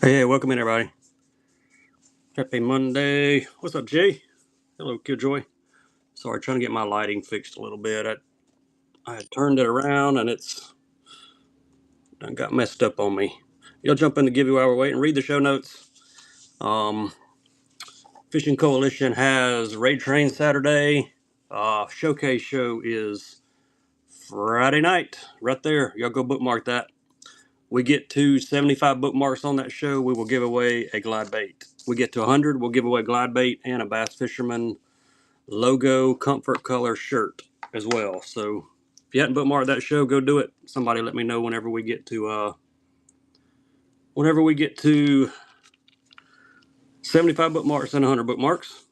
Hey, welcome in, everybody. Happy Monday. What's up, Jay? Hello, Killjoy. Sorry, trying to get my lighting fixed a little bit. I had turned it around and it's done got messed up on me. You'll jump in the giveaway while we're waiting. Read the show notes. Fishing Coalition has Raid Train Saturday. Showcase show is Friday night. Right there. Y'all go bookmark that. We get to 75 bookmarks on that show, we will give away a glide bait. We get to 100, we'll give away a glide bait and a Bass Fisherman logo comfort color shirt as well. So if you hadn't bookmarked that show, go do it. Somebody let me know whenever we get to 75 bookmarks and 100 bookmarks.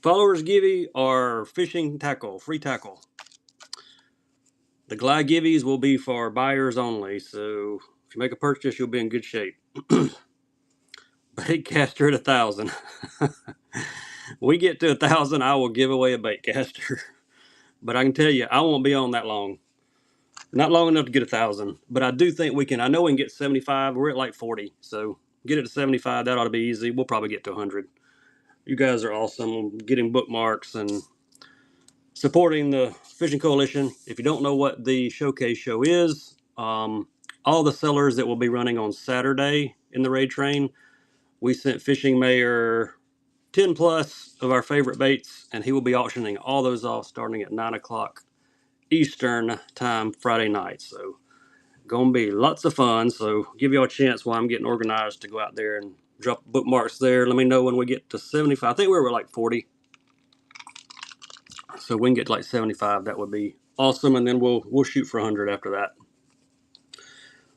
Followers givey are fishing tackle, free tackle. The glide giveys will be for buyers only, so if you make a purchase, you'll be in good shape. Baitcaster at 1,000. We get to 1,000, I will give away a baitcaster. But I can tell you, I won't be on that long. Not long enough to get 1,000, but I do think we can. I know we can get 75. We're at like 40, so get it to 75. That ought to be easy. We'll probably get to 100. You guys are awesome, getting bookmarks and supporting the Fishing Coalition. If you don't know what the showcase show is, all the sellers that will be running on Saturday in the raid train, we sent Fishing Mayor 10 plus of our favorite baits, and he will be auctioning all those off starting at 9 o'clock Eastern time Friday night. So gonna be lots of fun. So give y'all a chance while I'm getting organized to go out there and drop bookmarks there. Let me know when we get to 75. I think we were like 40. So we can get to like 75. That would be awesome. And then we'll shoot for 100 after that.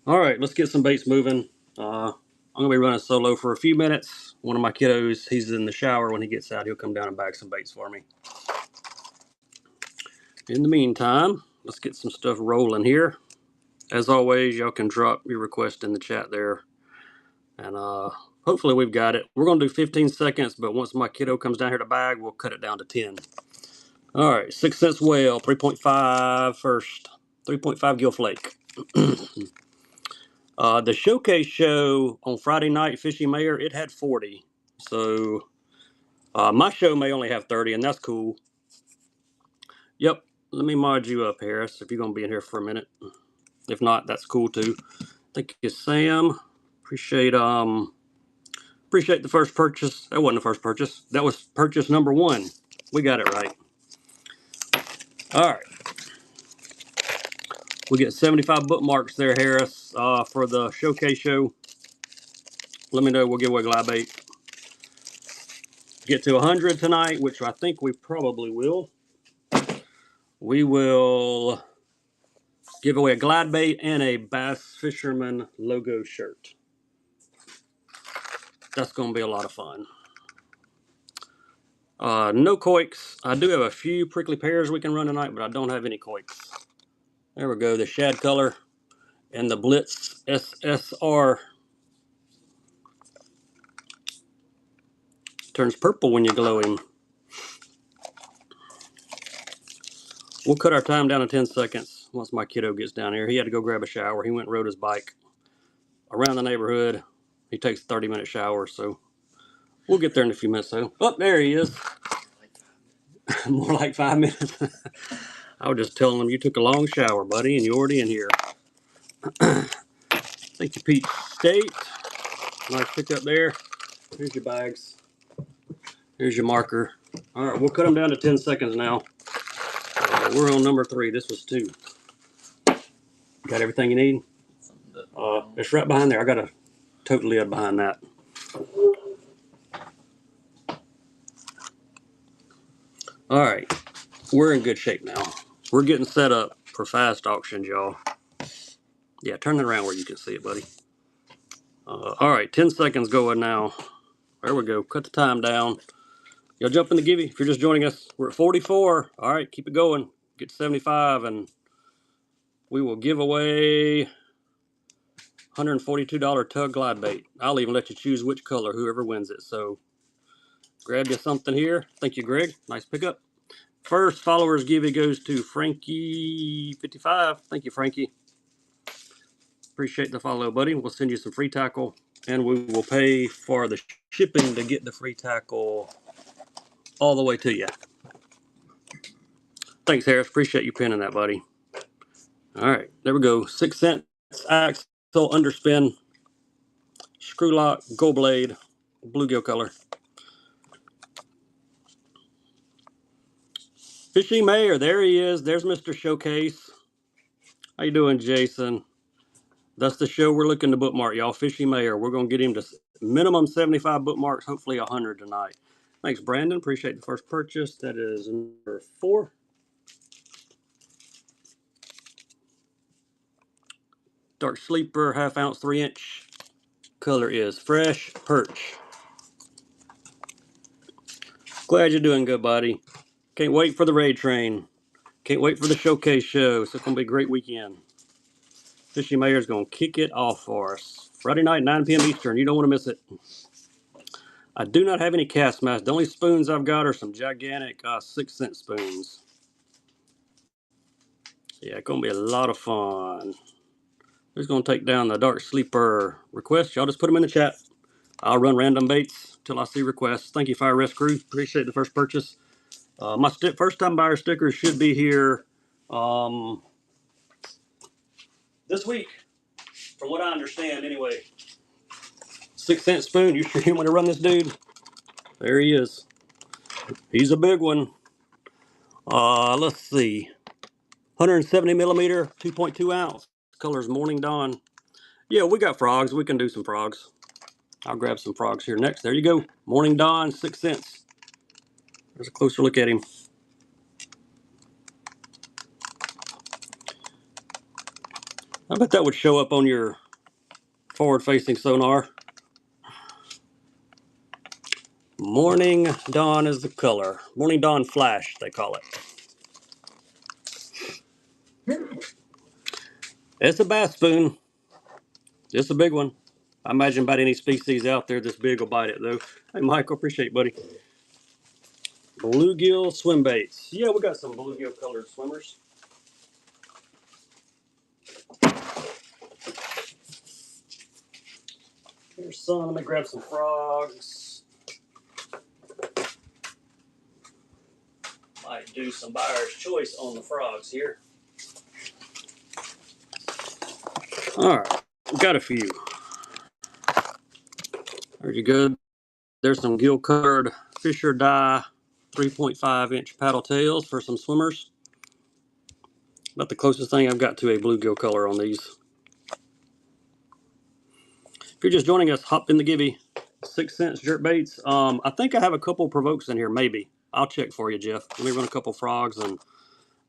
All right, let's get some baits moving. I'm gonna be running solo for a few minutes. One of my kiddos, he's in the shower. When he gets out, he'll come down and bag some baits for me. In the meantime, let's get some stuff rolling here. As always, y'all can drop your request in the chat there. And hopefully we've got it. We're going to do 15 seconds, but once my kiddo comes down here to bag, we'll cut it down to 10. All right, 6 cents whale, 3.5 first, 3.5 gill flake. The showcase show on Friday night, Fishing Mayor, it had 40. So my show may only have 30, and that's cool. Yep, let me mod you up, Harris, if you're going to be in here for a minute. If not, that's cool too. Thank you, Sam. Appreciate the first purchase. That wasn't the first purchase. That was purchase number 1. We got it right. All right. We get 75 bookmarks there, Harris, for the showcase show. Let me know. We'll give away glide bait. Get to 100 tonight, which I think we probably will. We will give away a glide bait and a Bass Fisherman logo shirt. That's going to be a lot of fun. No coiks. I do have a few prickly pears we can run tonight, but I don't have any coiks. There we go. The shad color and the Blitz SSR turns purple when you glow him. We'll cut our time down to 10 seconds once my kiddo gets down here. He had to go grab a shower. He went and rode his bike around the neighborhood. He takes a 30-minute shower, so we'll get there in a few minutes. So, oh, there he is. More like 5 minutes. I was just telling him you took a long shower, buddy, and you're already in here. Thank you, Pete State. Nice pickup there. Here's your bags. Here's your marker. All right, we'll cut them down to 10 seconds now. We're on number 3. This was 2. Got everything you need? It's right behind there. I got a tote lid behind that. All right, we're in good shape now. We're getting set up for fast auctions, y'all. Yeah, turn it around where you can see it, buddy. All right, 10 seconds going now. There we go. Cut the time down. Y'all jump in the givey. If you're just joining us, we're at 44. All right, keep it going. Get to 75, and we will give away $142 tug glide bait. I'll even let you choose which color, whoever wins it. So grab you something here. Thank you, Greg. Nice pickup. First followers givey goes to Frankie55. Thank you, Frankie. appreciate the follow, buddy. We'll send you some free tackle, and we will pay for the shipping to get the free tackle all the way to you. Thanks, Harris. Appreciate you pinning that, buddy. All right, there we go. 6 cents axle underspin, screw lock, gold blade, bluegill color. Fishin Mayor, there he is. There's Mr. Showcase. How you doing, Jason? That's the show we're looking to bookmark, y'all. Fishin Mayor. We're going to get him to minimum 75 bookmarks, hopefully 100 tonight. Thanks, Brandon. Appreciate the first purchase. That is number 4. Dark Sleeper, ½ ounce, 3-inch. Color is Fresh Perch. Glad you're doing good, buddy. Can't wait for the raid train. Can't wait for the showcase show. It's going to be a great weekend. Fishin Mayor's going to kick it off for us. Friday night, 9 p.m. Eastern. You don't want to miss it. I do not have any cast masks. The only spoons I've got are some gigantic 6-cent spoons. Yeah, it's going to be a lot of fun. Who's going to take down the Dark Sleeper request? Y'all just put them in the chat. I'll run random baits till I see requests. Thank you, Fire Rescue. Appreciate the first purchase. My first-time buyer stickers should be here this week, from what I understand, anyway. 6-cent spoon. You sure you want to run this dude? There he is. He's a big one. Let's see. 170 millimeter, 2.2 ounce. Color's Morning Dawn. Yeah, we got frogs. We can do some frogs. I'll grab some frogs here next. There you go. Morning Dawn, 6 cents. There's a closer look at him. I bet that would show up on your forward-facing sonar. Morning Dawn is the color. Morning Dawn Flash, they call it. It's a bass spoon. It's a big one. I imagine about any species out there this big will bite it, though. Hey, Michael, appreciate it, buddy. Bluegill swim baits. Yeah, we got some bluegill colored swimmers. Here's some. Let me grab some frogs. Might do some buyer's choice on the frogs here. All right, got a few. There you go. There's some gill colored Fisher dye 3.5-inch paddle tails for some swimmers. About the closest thing I've got to a bluegill color on these. If you're just joining us, hop in the gibby. 6 cents jerk baits. I think I have a couple provokes in here, maybe. I'll check for you, Jeff. Let me run a couple frogs, and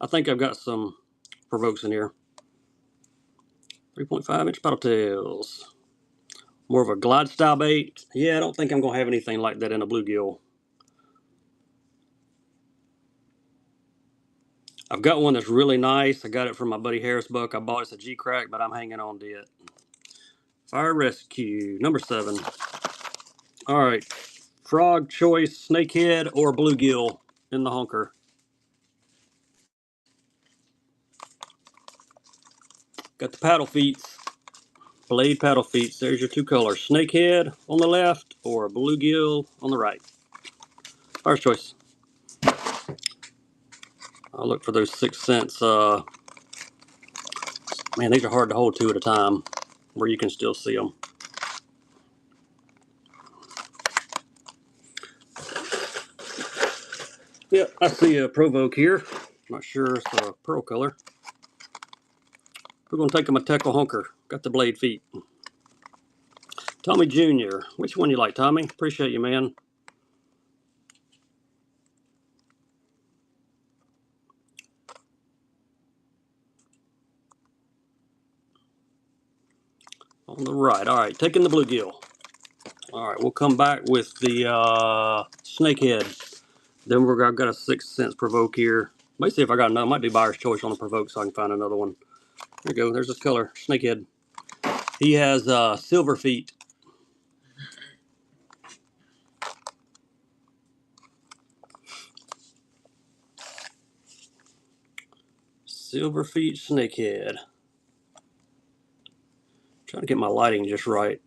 I think I've got some provokes in here. 3.5-inch paddle tails. More of a glide style bait. Yeah, I don't think I'm going to have anything like that in a bluegill. I've got one that's really nice. I got it from my buddy Harris Buck. I bought it. It's a G-Crack, but I'm hanging on to it. Fire Rescue, number 7. All right. Frog choice, snakehead, or bluegill in the honker. Got the paddle feet. Blade paddle feet. There's your 2 colors. Snakehead on the left or bluegill on the right. First choice. I'll look for those 6 cents. Man, these are hard to hold 2 at a time where you can still see them. Yep, I see a provoke here. Not sure it's a pearl color. We're going to take them a Teckle honker. Got the blade feet. Tommy Jr. Which one you like, Tommy? Appreciate you, man. On the right. All right, taking the bluegill. All right, we'll come back with the snakehead. Then I've got a 6 cents provoke here. Let me see if I got another. Might be buyer's choice on the provoke so I can find another one. There you go. There's this color, snakehead. He has silver feet. Silver feet snakehead. Trying to get my lighting just right.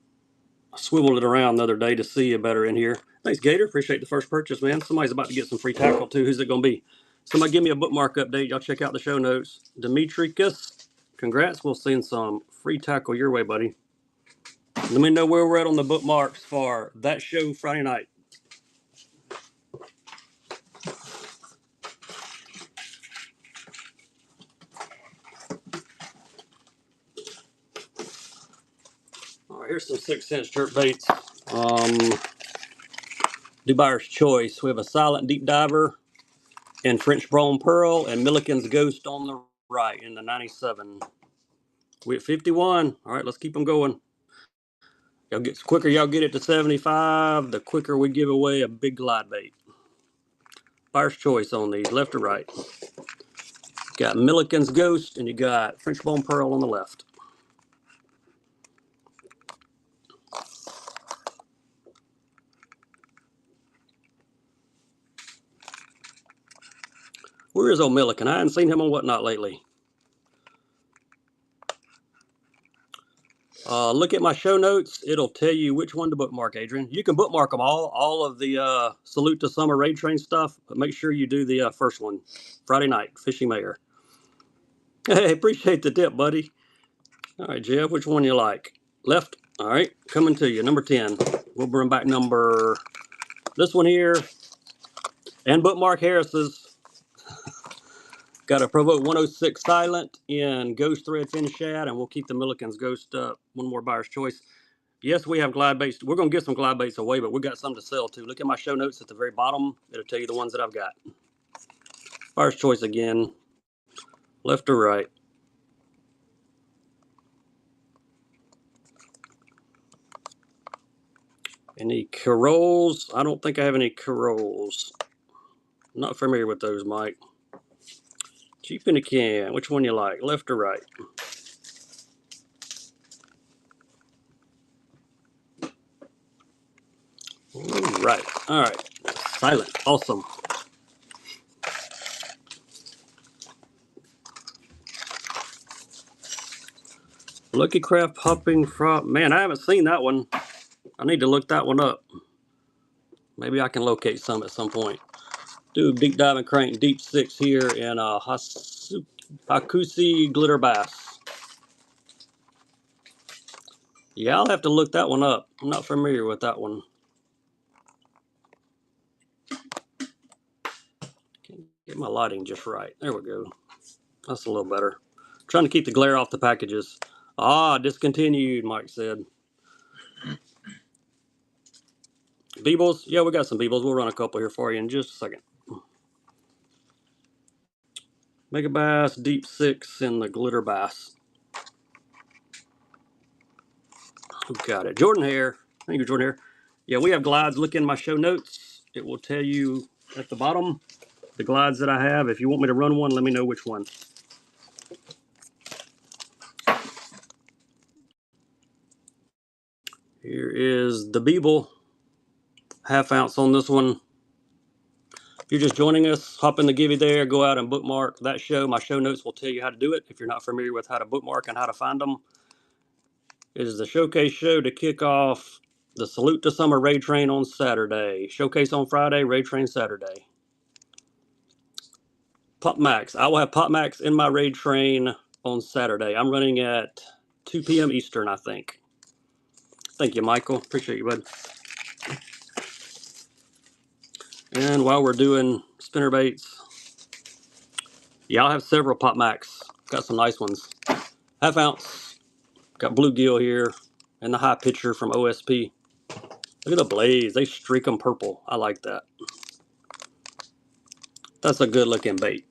I swiveled it around the other day to see you better in here. Thanks, Gator. Appreciate the first purchase, man. Somebody's about to get some free tackle, too. Who's it going to be? Somebody give me a bookmark update. Y'all check out the show notes. Demetricus, congrats. We'll send some free tackle your way, buddy. Let me know where we're at on the bookmarks for that show Friday night. All right, here's some 6 cents jerk baits. Do buyer's choice. We have a silent deep diver and French Bone Pearl and Milliken's Ghost on the right in the 97. We at 51. All right, let's keep them going. Y'all get quicker. Y'all get it to 75. The quicker we give away a big glide bait. Buyer's choice on these, left or right. Got Milliken's Ghost and you got French Bone Pearl on the left. Where is old Milliken? I haven't seen him on Whatnot lately. Look at my show notes. It'll tell you which one to bookmark, Adrian. You can bookmark them all of the Salute to Summer Raid Train stuff, but make sure you do the first one, Friday night, Fishing Mayor. Hey, appreciate the tip, buddy. All right, Jeff, which one you like? Left? All right, coming to you, number 10. We'll bring back this one here, and bookmark Harris's. Got a Provoke 106 Silent in Ghost Thread Fin Shad, and we'll keep the Milliken's Ghost up. One more buyer's choice. Yes, we have glide baits. We're going to get some glide baits away, but we got some to sell too. Look at my show notes at the very bottom. It'll tell you the ones that I've got. Buyer's choice again. Left or right? Any Corolls? I don't think I have any Corolls. Not familiar with those, Mike. Cheap in a can. Which one you like? Left or right? Right. All right. Silent. Awesome. Lucky Craft Hopping Frog. Man, I haven't seen that one. I need to look that one up. Maybe I can locate some at some point. Do deep diving crank, deep 6 here in Hakusi Glitter Bass. Yeah, I'll have to look that one up. I'm not familiar with that one. Can't get my lighting just right. There we go. That's a little better. Trying to keep the glare off the packages. Discontinued, Mike said. Beebles? Yeah, we got some Beebles. We'll run a couple here for you in just a second. Mega Bass, Deep 6, and the Glitter Bass. Who got it? Jordan Hare. Thank you, Jordan Hare. Yeah, we have glides. Look in my show notes. It will tell you at the bottom the glides that I have. If you want me to run one, let me know which one. Here is the Beeble. Half ounce on this one. If you're just joining us, hop in the Givey there, go out and bookmark that show. My show notes will tell you how to do it if you're not familiar with how to bookmark and how to find them. It is the showcase show to kick off the Salute to Summer Raid Train on Saturday. Showcase on Friday, Raid Train Saturday. Pop Max. I will have Pop Max in my Raid Train on Saturday. I'm running at 2 p.m. Eastern, I think. Thank you, Michael. Appreciate you, bud. And while we're doing spinner baits, yeah, I'll have several Pop Max. Got some nice ones. Half ounce. Got bluegill here and the high pitcher from OSP. Look at the blaze. They streak them purple. I like that. That's a good looking bait.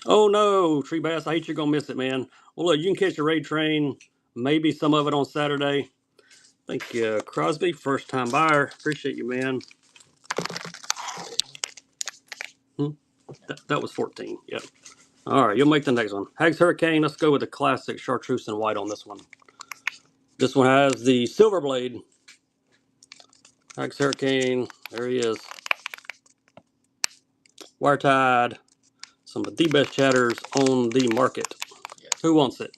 Oh no, Tree Bass, I hate you're gonna miss it, man. Well, look, you can catch a Raid Train, maybe some of it on Saturday. Thank you, Crosby, first time buyer. Appreciate you, man. That was 14. Yep. All right, you'll make the next one. Hags Hurricane. Let's go with the classic chartreuse and white on this one. This one has the silver blade. Hags Hurricane. There he is. Wire tied. Some of the best chatters on the market. Yeah. Who wants it?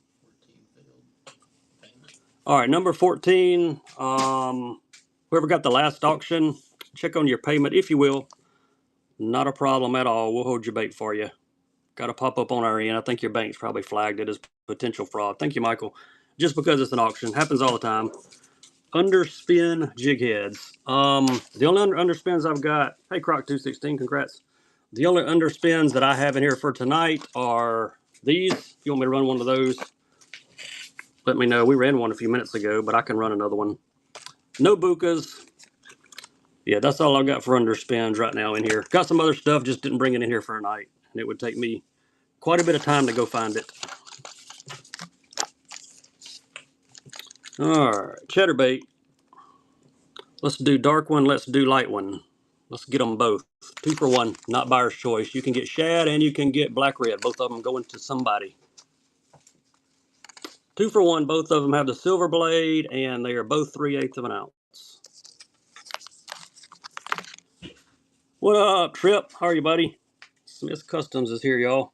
14 failed. All right, number 14. Whoever got the last auction, check on your payment, if you will. Not a problem at all. We'll hold your bait for you. Got to pop up on our end. I think your bank's probably flagged it as potential fraud. Thank you, Michael. Just because it's an auction. Happens all the time. Underspin jig heads. The only underspins I've got, hey Croc216, congrats. The only underspins that I have in here for tonight are these. If you want me to run one of those, let me know. We ran one a few minutes ago, but I can run another one. No bukas. Yeah, that's all I've got for underspins right now in here. Got some other stuff, just didn't bring it in here for a night. And it would take me quite a bit of time to go find it. All right, chatterbait. Let's do dark one, let's do light one. Let's get them both. 2 for 1, not buyer's choice. You can get shad and you can get black red. Both of them going to somebody. 2 for 1, both of them have the silver blade and they are both 3/8 of an ounce. What up, Trip? How are you, buddy? Smith's Customs is here, y'all.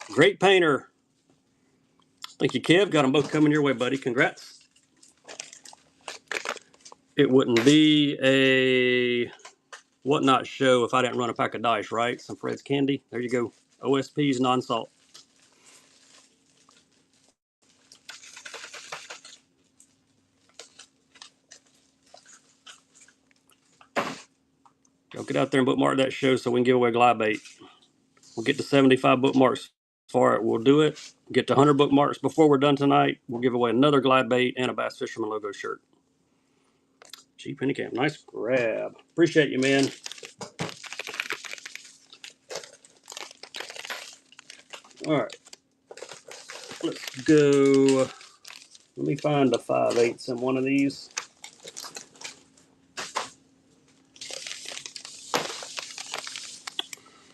Great painter. Thank you, Kev. Got them both coming your way, buddy. Congrats. It wouldn't be a whatnot show if I didn't run a pack of dice, right? Some Fred's candy. There you go. OSP's non-salt. Go get out there and bookmark that show so we can give away glide bait. We'll get to 75 bookmarks for it. We'll do it. Get to 100 bookmarks before we're done tonight. We'll give away another glide bait and a Bass Fisherman logo shirt. Gee, penny cam. Nice grab. Appreciate you, man. All right. Let's go. Let me find a 5/8 in one of these.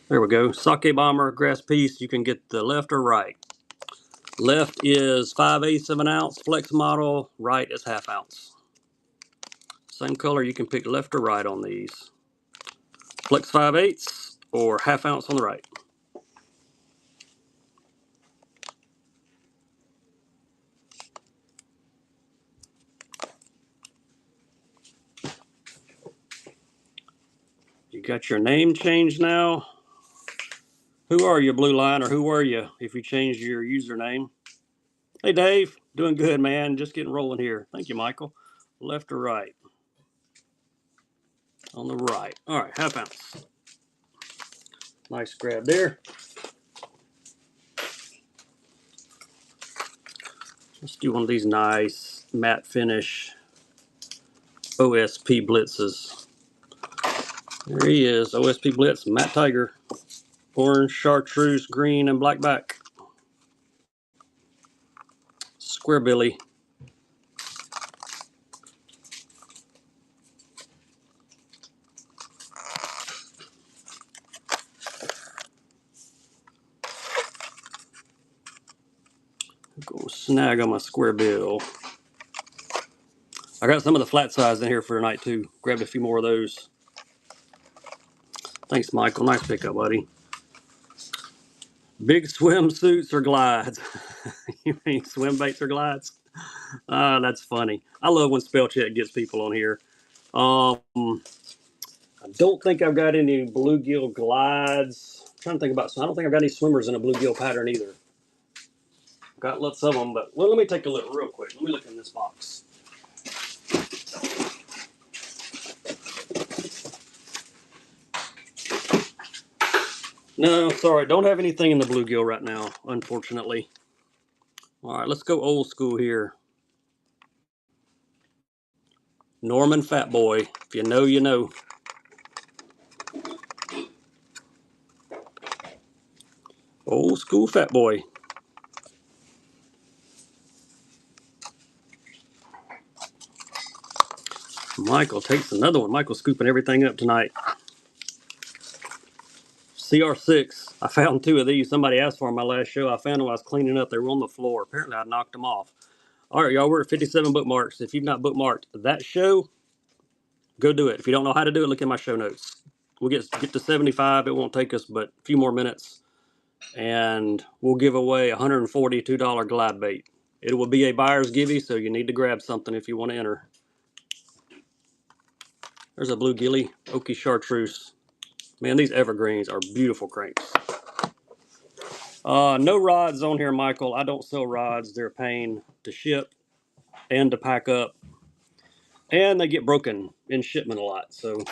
There we go. Sake Bomber, grass piece. You can get the left or right. Left is 5/8 of an ounce, flex model. Right is 1/2 ounce. Same color, you can pick left or right on these. Flex 5/8 or 1/2 ounce on the right. You got your name changed now. Who are you, Blue Line, or who were you if you changed your username? Hey, Dave. Doing good, man. Just getting rolling here. Thank you, Michael. Left or right? On the right. All right, 1/2 ounce. Nice grab there. Let's do one of these nice matte finish OSP blitzes. There he is, OSP Blitz, Matt Tiger. Orange, chartreuse, green, and black back. Square Billy. Go snag on my square bill. I got some of the flat size in here for tonight too. Grabbed a few more of those. Thanks, Michael. Nice pickup, buddy. Big swimsuits or glides? You mean swim baits or glides? That's funny. I love when spell check gets people on here. I don't think I've got any bluegill glides. I'm trying to think about. I don't think I've got any swimmers in a bluegill pattern either. Got lots of them, but well, let me take a look real quick. Let me look in this box. No, sorry, don't have anything in the bluegill right now, unfortunately. All right, let's go old school here. Norman Fat Boy. If you know, you know. Old school Fat Boy. Michael takes another one. Michael's scooping everything up tonight. CR6. I found 2 of these. Somebody asked for them my last show. I found them while I was cleaning up. They were on the floor. Apparently, I knocked them off. All right, y'all, we're at 57 bookmarks. If you've not bookmarked that show, go do it. If you don't know how to do it, look in my show notes. We'll get to 75. It won't take us but a few more minutes. and we'll give away a $142 glide bait. It will be a buyer's givey, so you need to grab something if you want to enter. There's a blue gilly, oaky chartreuse. Man, these evergreens are beautiful cranks. No rods on here, Michael. I don't sell rods. They're a pain to ship and to pack up, and they get broken in shipment a lot. So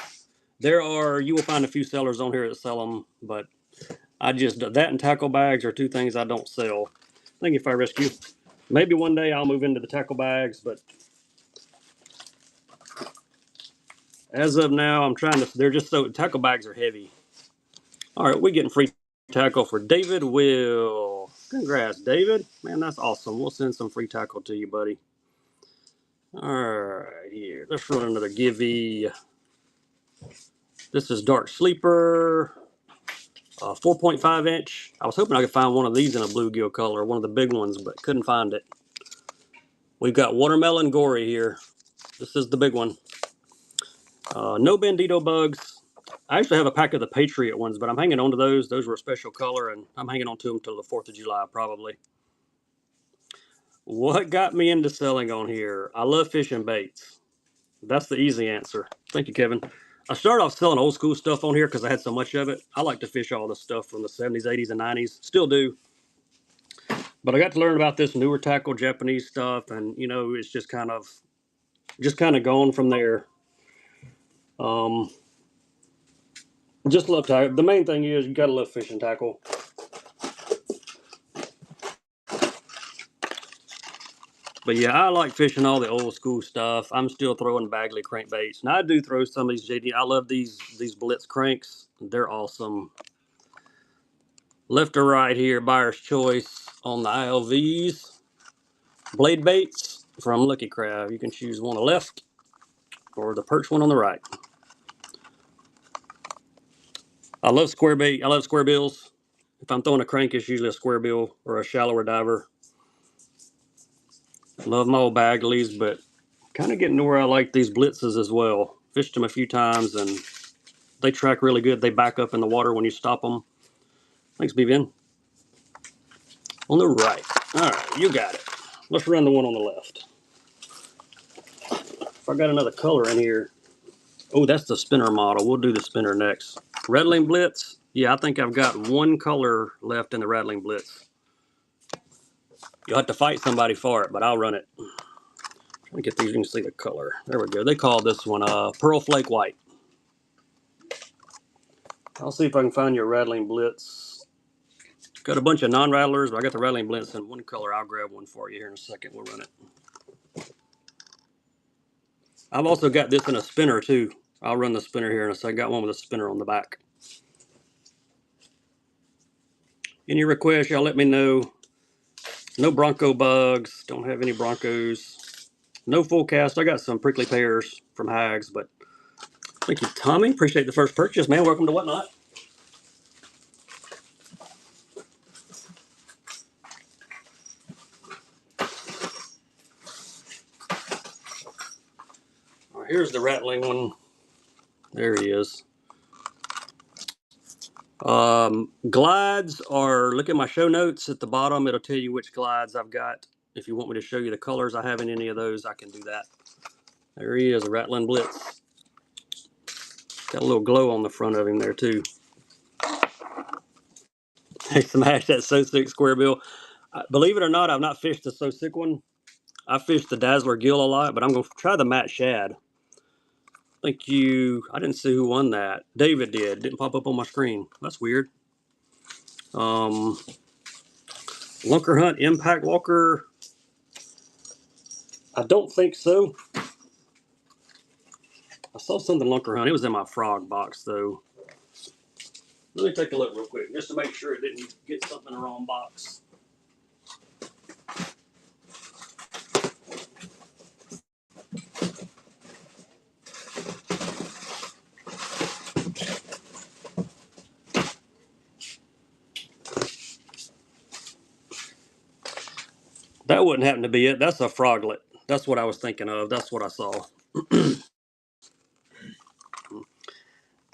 you will find a few sellers on here that sell them, but that and tackle bags are two things I don't sell. Thank you, Fire Rescue. Maybe one day I'll move into the tackle bags, but as of now, they're just tackle bags are heavy. All right, we're getting free tackle for David Will. Congrats, David. Man, that's awesome. We'll send some free tackle to you, buddy. All right, here. Let's run another givey. This is Dark Sleeper, 4.5 inch. I was hoping I could find one of these in a bluegill color, one of the big ones, but couldn't find it. We've got Watermelon Gory here. This is the big one. No Bandito bugs. I actually have a pack of the Patriot ones, but I'm hanging on to those. Those were a special color, and I'm hanging on to them until the 4th of July, probably. What got me into selling on here? I love fishing baits. That's the easy answer. Thank you, Kevin. I started off selling old school stuff on here because I had so much of it. I like to fish all the stuff from the 70s, 80s, and 90s. Still do. But I got to learn about this newer tackle Japanese stuff, and it's just kind of gone from there. Just love tackle. The main thing is you gotta love fishing tackle. But yeah, I like fishing all the old school stuff. I'm still throwing Bagley crankbaits. Now I do throw some of these JDM. I love these Blitz cranks. They're awesome. Left or right here, buyer's choice on the ILVs. Blade baits from Lucky Crab. You can choose one on the left or the perch one on the right. I love square bait. I love square bills. If I'm throwing a crank, it's usually a square bill or a shallower diver. Love my old Bagleys, but kind of getting to where I like these Blitzes as well. Fished them a few times and they track really good. They back up in the water when you stop them. Thanks, BVN. On the right. All right, you got it. Let's run the one on the left. If I got another color in here. Oh, that's the spinner model. We'll do the spinner next. Rattling Blitz. Yeah, I think I've got one color left in the Rattling Blitz. You'll have to fight somebody for it, but I'll run it. Let me get these. You can see the color. There we go. They call this one Pearl Flake White. I'll see if I can find your Rattling Blitz. Got a bunch of non-rattlers, but I got the Rattling Blitz in one color. I'll grab one for you here in a second. We'll run it. I've also got this in a spinner too. I'll run the spinner here in a second. Got one with a spinner on the back. Any requests, y'all let me know. No Bronco bugs. Don't have any Broncos. No full cast. I got some prickly pears from Hags, but thank you, Tommy. Appreciate the first purchase, man. Welcome to Whatnot. All right, here's the rattling one. There he is. Glides are, look at my show notes at the bottom. It'll tell you which glides I've got. If you want me to show you the colors I have in any of those, I can do that. There he is, a Rattling Blitz. Got a little glow on the front of him there too. Hey, smash that So Sick square bill. Believe it or not, I've not fished the So Sick one. I fished the Dazzler Gill a lot, but I'm going to try the Matt Shad. I didn't see who won that. David did. Didn't pop up on my screen. That's weird. Lunker Hunt Impact Walker. I don't think so. I saw something Lunker Hunt. It was in my frog box, though. Let me take a look real quick, just to make sure it didn't get something in the wrong box. That wouldn't happen to be it. That's a froglet. That's what I was thinking of. That's what I saw.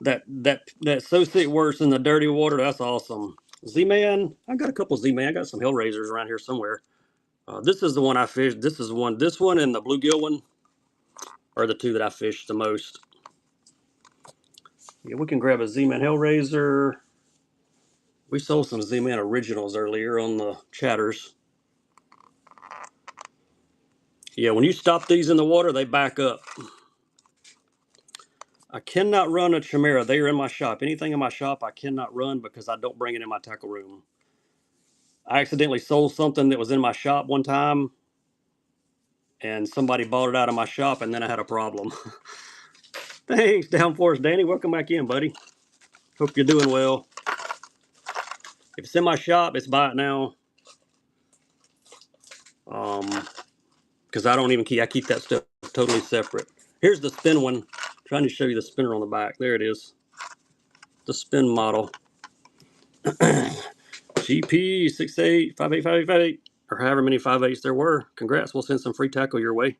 that So Sick works in the dirty water. That's awesome. Z-Man. I got a couple Z-Man. I got some Hellraisers around here somewhere. This is the one I fished. This one and the bluegill one are the two that I fished the most. Yeah, we can grab a Z-Man Hellraiser. We sold some Z-Man originals earlier on the chatters. Yeah, when you stop these in the water, they back up. I cannot run a Chimera. They are in my shop. Anything in my shop I cannot run because I don't bring it in my tackle room. I accidentally sold something that was in my shop one time, and somebody bought it out of my shop, and then I had a problem. Thanks, Downforce Danny. Welcome back in, buddy. Hope you're doing well. If it's in my shop, it's buy it now. Because I don't even keep. I keep that stuff totally separate. Here's the spin one. I'm trying to show you the spinner on the back. There it is. The spin model. GP 68585858, or however many 5.8s there were. Congrats. We'll send some free tackle your way.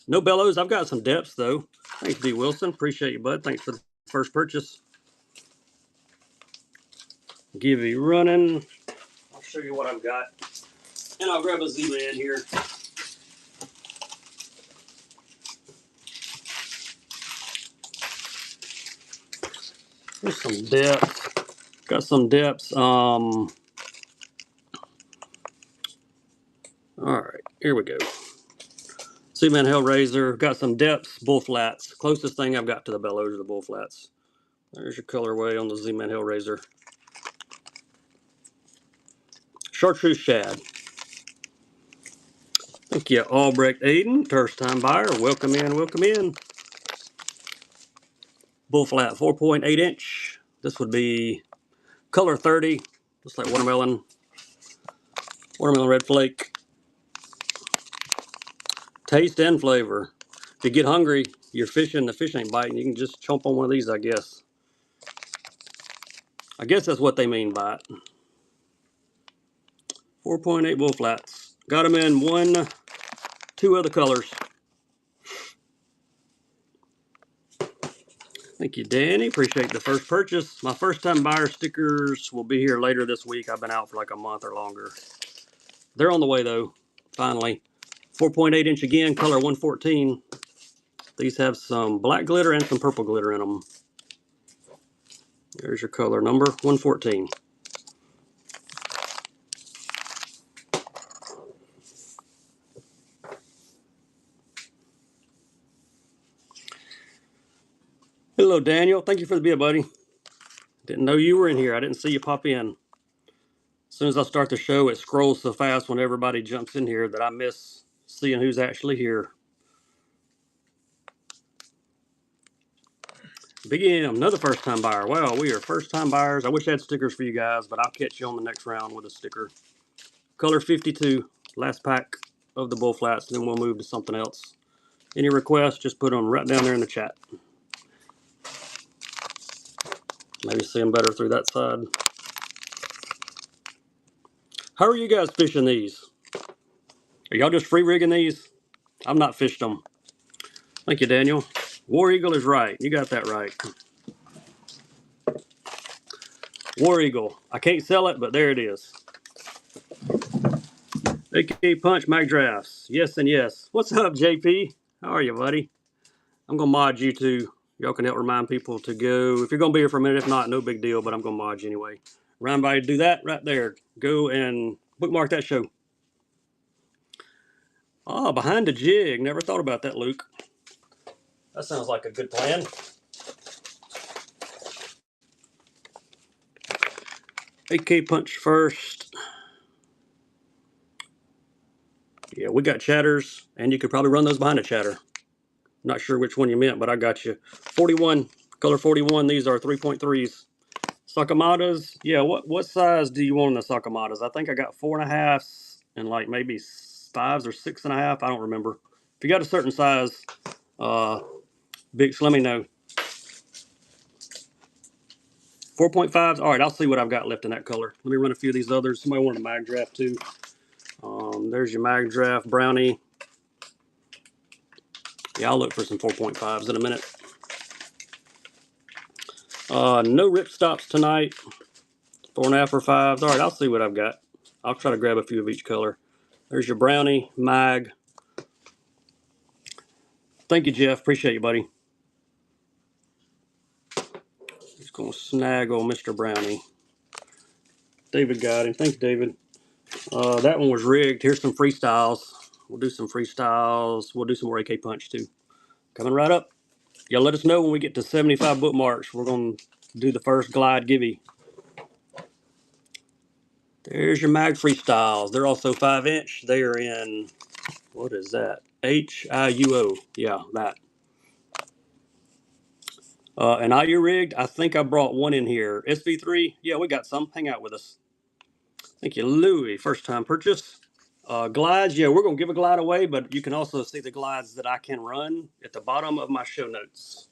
No bellows. I've got some depths though. Thanks, D Wilson. Appreciate you, bud. Thanks for the first purchase. Give you running. I'll show you what I've got. And I'll grab a Z-Man here. There's some depth. Got some depths. All right, here we go. Z-Man Hellraiser. Got some depths. Bull flats. Closest thing I've got to the bellows are the bull flats. There's your colorway on the Z-Man Hellraiser. Chartreuse shad. Thank you, Albrecht Aiden, first time buyer. Welcome in, welcome in. Bull flat, 4.8 inch. This would be color 30, just like watermelon. Watermelon red flake. Taste and flavor. If you get hungry, you're fishing, the fish ain't biting, you can just chomp on one of these, I guess. I guess that's what they mean by it. 4.8 bull flats. Got them in two other colors. Thank you, Danny. Appreciate the first purchase. My first time buyer stickers will be here later this week. I've been out for like a month or longer. They're on the way though, finally. 4.8 inch again, color 114. These have some black glitter and some purple glitter in them. There's your color number, 114. Hello, Daniel. Thank you for the beer, buddy. Didn't know you were in here. I didn't see you pop in. As soon as I start the show, it scrolls so fast when everybody jumps in here that I miss seeing who's actually here. Big M, another first time buyer. Wow, we are first time buyers. I wish I had stickers for you guys, but I'll catch you on the next round with a sticker. Color 52, last pack of the bull flats, then we'll move to something else. Any requests, just put them right down there in the chat. Maybe see them better through that side. How are you guys fishing these? Are y'all just free rigging these? I've not fished them. Thank you, Daniel. War Eagle is right. You got that right. War Eagle. I can't sell it, but there it is. AK Punch Mag Drafts. Yes and yes. What's up, JP? How are you, buddy? I'm going to mod you too. Y'all can help remind people to go. If you're going to be here for a minute, if not, no big deal, but I'm going to mod you anyway. Remind everybody to do that right there. Go and bookmark that show. Ah, behind the jig. Never thought about that, Luke. That sounds like a good plan. AK Punch first. Yeah, we got chatters, and you could probably run those behind a chatter. Not sure which one you meant, but I got you. 41, color 41. These are 3.3s. Sakamadas. Yeah, what size do you want in the Sakamadas? I think I got 4.5s and like maybe 5s or 6.5. I don't remember. If you got a certain size, Bix, let me know. 4.5s. All right, I'll see what I've got left in that color. Let me run a few of these others. Somebody wanted a mag draft too. There's your mag draft brownie. Yeah, I'll look for some 4.5s in a minute. No rip stops tonight. 4.5 or 5s. All right, I'll see what I've got. I'll try to grab a few of each color. There's your brownie, mag. Thank you, Jeff. Appreciate you, buddy. Just going to snag on Mr. Brownie. David got him. Thank you, David. That one was rigged. Here's some freestyles. We'll do some freestyles. We'll do some more AK Punch, too. Coming right up. Y'all let us know when we get to 75 bookmarks. We're going to do the first glide givey. There's your mag freestyles. They're also 5-inch. They are in, what is that? HIUO. Yeah, that. And IU rigged, I think I brought one in here. SV3, yeah, we got some. Hang out with us. Thank you, Louie. First time purchase. Glides, yeah, we're going to give a glide away, but you can also see the glides that I can run at the bottom of my show notes.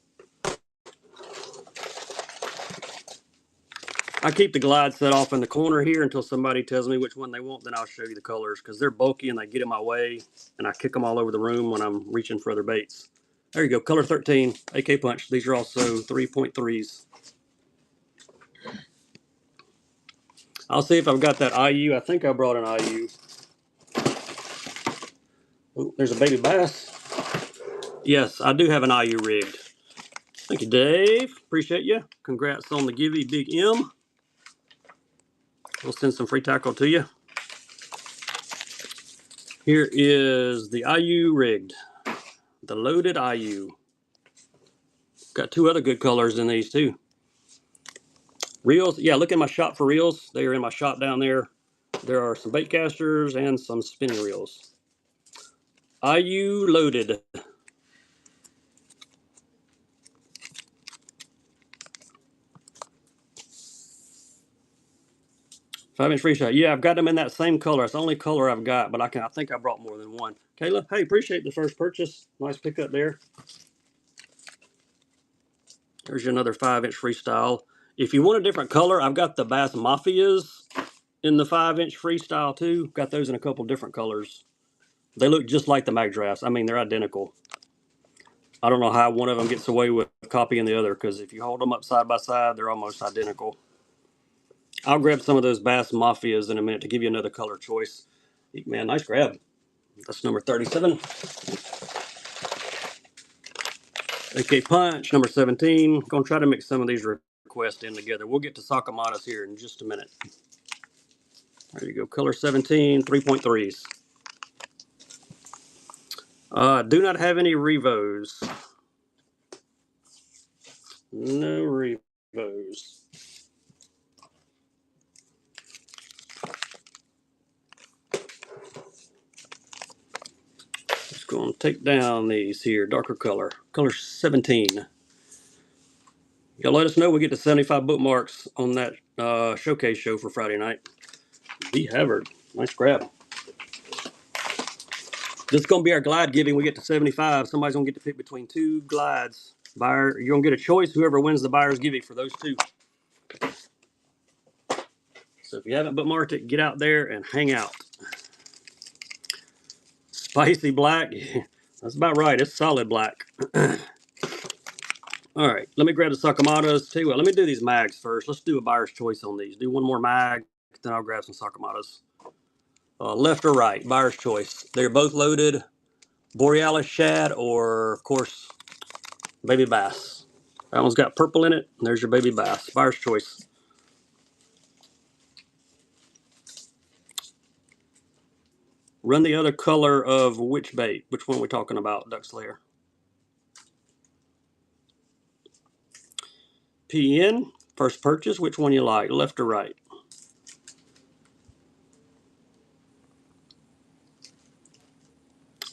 I keep the glide set off in the corner here until somebody tells me which one they want, then I'll show you the colors because they're bulky and they get in my way and I kick them all over the room when I'm reaching for other baits. There you go, color 13, AK Punch. These are also 3.3s. I'll see if I've got that IU. I think I brought an IU. Oh, there's a baby bass. Yes, I do have an IU rigged. Thank you, Dave. Appreciate you. Congrats on the givey, Big M. We'll send some free tackle to you. Here is the IU rigged. The loaded IU. Got two other good colors in these too. Reels, yeah, look in my shop for reels. They are in my shop down there. There are some bait casters and some spinning reels. IU loaded. 5-inch free shot. Yeah, I've got them in that same color. It's the only color I've got, but I think I brought more than one. Kayla, hey, appreciate the first purchase. Nice pickup there. There's another 5-inch freestyle. If you want a different color, I've got the Bass Mafias in the 5-inch freestyle too. Got those in a couple different colors. They look just like the mag drafts. I mean, they're identical. I don't know how one of them gets away with copying the other because if you hold them up side by side, they're almost identical. I'll grab some of those Bass Mafias in a minute to give you another color choice. Man, nice grab. That's number 37. AK Punch, number 17. Gonna try to mix some of these requests in together. We'll get to Sakamatas here in just a minute. There you go, color 17, 3.3s. Do not have any Revos. No Revos. Just gonna take down these here, darker color. Color 17. Y'all let us know we get to 75 bookmarks on that showcase show for Friday night. B. Havard, nice grab. This is going to be our glide giving. We get to 75. Somebody's going to get to pick between two glides. Buyer, you're going to get a choice. Whoever wins the buyer's giving for those two. So if you haven't bookmarked it, get out there and hang out. Spicy black. That's about right. It's solid black. All right. Let me grab the Sakamatas too. Let me do these mags first. Let's do a buyer's choice on these. Do one more mag, then I'll grab some Sakamatas. Left or right, buyer's choice. They're both loaded. Borealis shad or, of course, baby bass. That one's got purple in it. And there's your baby bass. Buyer's choice. Run the other color of which bait? Which one are we talking about, Duck Slayer? PN, first purchase. Which one you like, left or right?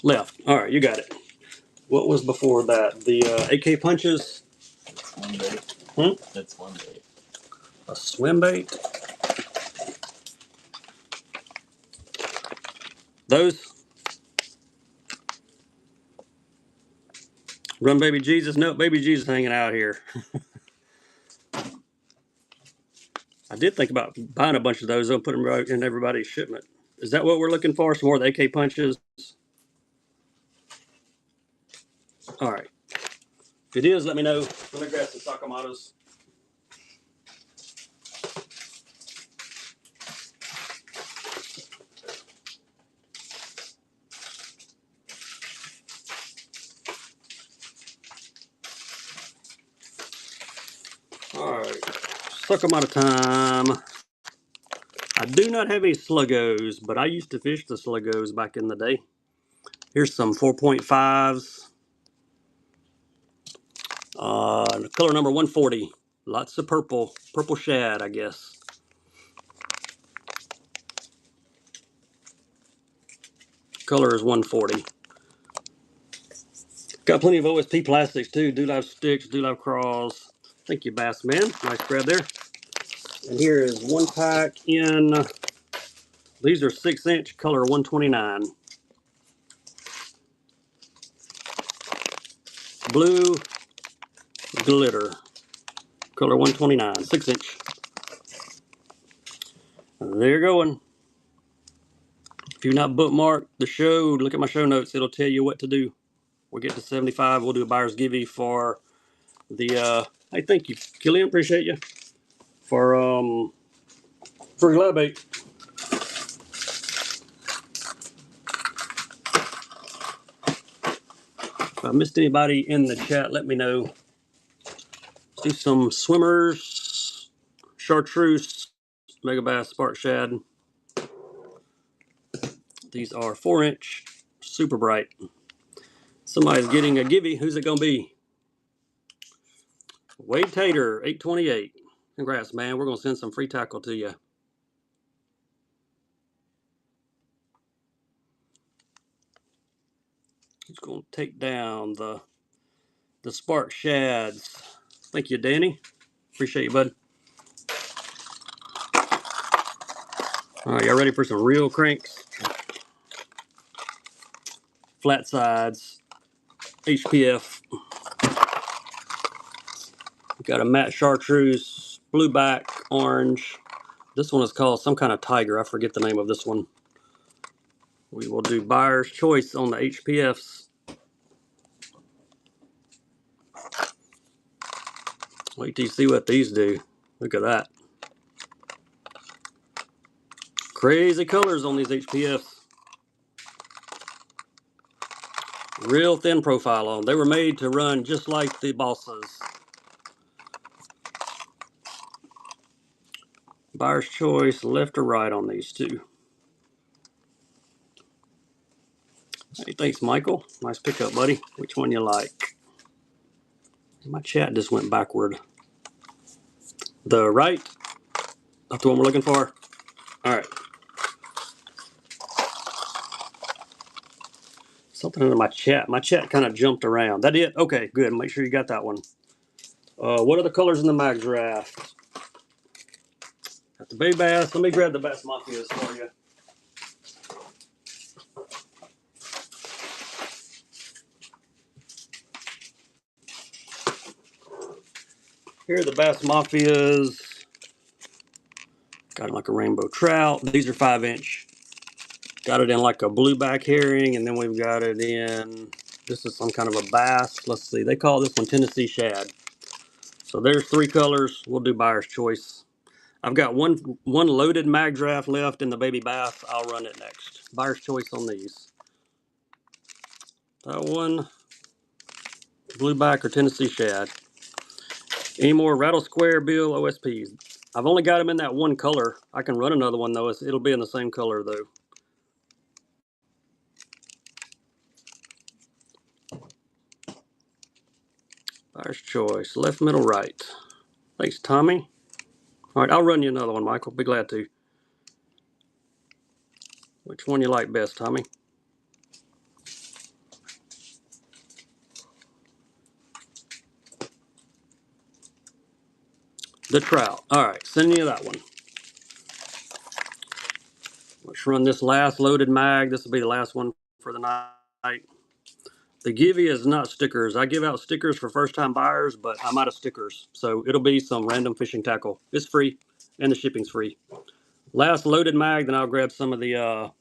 Left. All right, you got it. What was before that? The AK punches? One bait. That's one bait. A swim bait? Those? Run Baby Jesus? No, Baby Jesus hanging out here. I did think about buying a bunch of those and put them right in everybody's shipment. Is that what we're looking for? Some more of the AK punches? All right. If it is, let me know. Let me grab some Sakamatas. Suck 'em out of time. I do not have any sluggos, but I used to fish the sluggos back in the day. Here's some 4.5s. Color number 140. Lots of purple shad, I guess. Color is 140. Got plenty of OSP plastics too. Do Live sticks, Do Live craws. Thank you, Bass Man. Nice grab there. And here is one pack in. These are 6-inch, color 129. Blue glitter, color 129, 6-inch. They're going. If you're not bookmarked the show, look at my show notes. It'll tell you what to do. We'll get to 75. We'll do a buyer's giveaway for the. Hey, thank you, Killian. Appreciate you for glad bait. If I missed anybody in the chat, let me know. Do some swimmers, chartreuse, megabass, spark shad. These are 4-inch, super bright. Somebody's getting a giveaway. Who's it gonna be? Wade Tater, 828. Congrats, man. We're gonna send some free tackle to you. He's gonna take down the spark shads. Thank you, Danny. Appreciate you, bud. All right, y'all ready for some real cranks? Flat sides, HPF. Got a matte chartreuse, blue back, orange. This one is called some kind of tiger. I forget the name of this one. We will do buyer's choice on the HPFs. Wait till you see what these do. Look at that. Crazy colors on these HPFs. Real thin profile on. They were made to run just like the bosses. Buyer's choice, left or right on these two. Hey, thanks, Michael. Nice pickup, buddy. Which one you like? My chat just went backward. The right? That's the one we're looking for? All right. Something under my chat. My chat kind of jumped around. That it? Okay, good. Make sure you got that one. What are the colors in the mag draft? Got the Bay Bass. Let me grab the Bass Mafias for you. Here are the Bass Mafias. Got it like a rainbow trout. These are 5-inch. Got it in like a blueback herring, and then we've got it in, this is some kind of a bass. Let's see, they call this one Tennessee shad. So there's 3 colors. We'll do buyer's choice. I've got one loaded mag draft left in the baby bass. I'll run it next. Buyer's choice on these. That one, blueback or Tennessee shad. Any more rattle square bill OSPs? I've only got them in that one color. I can run another one though. It'll be in the same color though. Buyer's choice, left, middle, right. Thanks, Tommy. All right, I'll run you another one, Michael. Be glad to. Which one you like best, Tommy? The trout. All right, send you that one. Let's run this last loaded mag. This will be the last one for the night. The giveaway is not stickers. I give out stickers for first-time buyers, but I'm out of stickers. So it'll be some random fishing tackle. It's free, and the shipping's free. Last loaded mag, then I'll grab some of the, a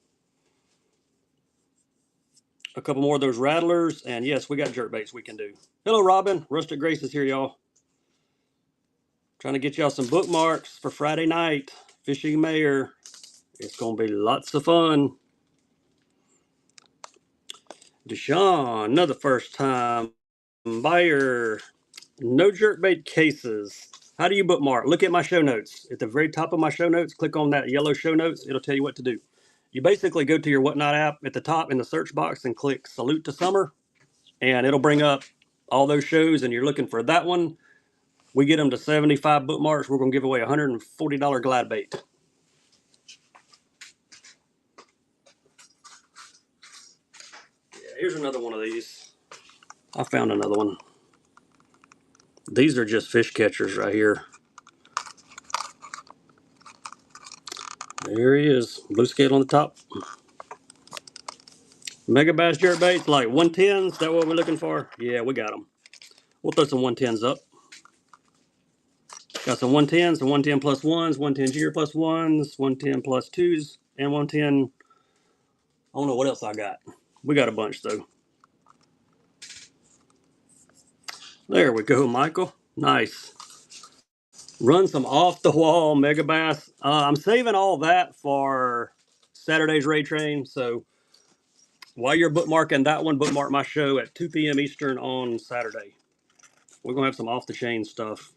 couple more of those rattlers. And yes, we got jerk baits we can do. Hello, Robin. Rustic Grace is here, y'all. Trying to get y'all some bookmarks for Friday night. Fishing Mayor. It's going to be lots of fun. Deshaun, another first time buyer. No jerkbait cases. How do you bookmark? Look at my show notes. At the very top of my show notes, click on that yellow show notes. It'll tell you what to do. You basically go to your Whatnot app at the top in the search box and click Salute to Summer, and it'll bring up all those shows, and you're looking for that one. We get them to 75 bookmarks. We're going to give away a $140 glide bait. Yeah, here's another one of these. I found another one. These are just fish catchers right here. There he is. Blue scale on the top. Mega Bass jerk baits, like 110s. Is that what we're looking for? Yeah, we got them. We'll throw some 110s up. Got some 110s, some 110 plus ones, 110 junior plus ones, 110 plus twos, and 110. I don't know what else I got. We got a bunch though. There we go, Michael. Nice. Run some off the wall Mega Bass. I'm saving all that for Saturday's Ray Train. So while you're bookmarking that one, bookmark my show at 2 p.m. Eastern on Saturday. We're going to have some off the chain stuff.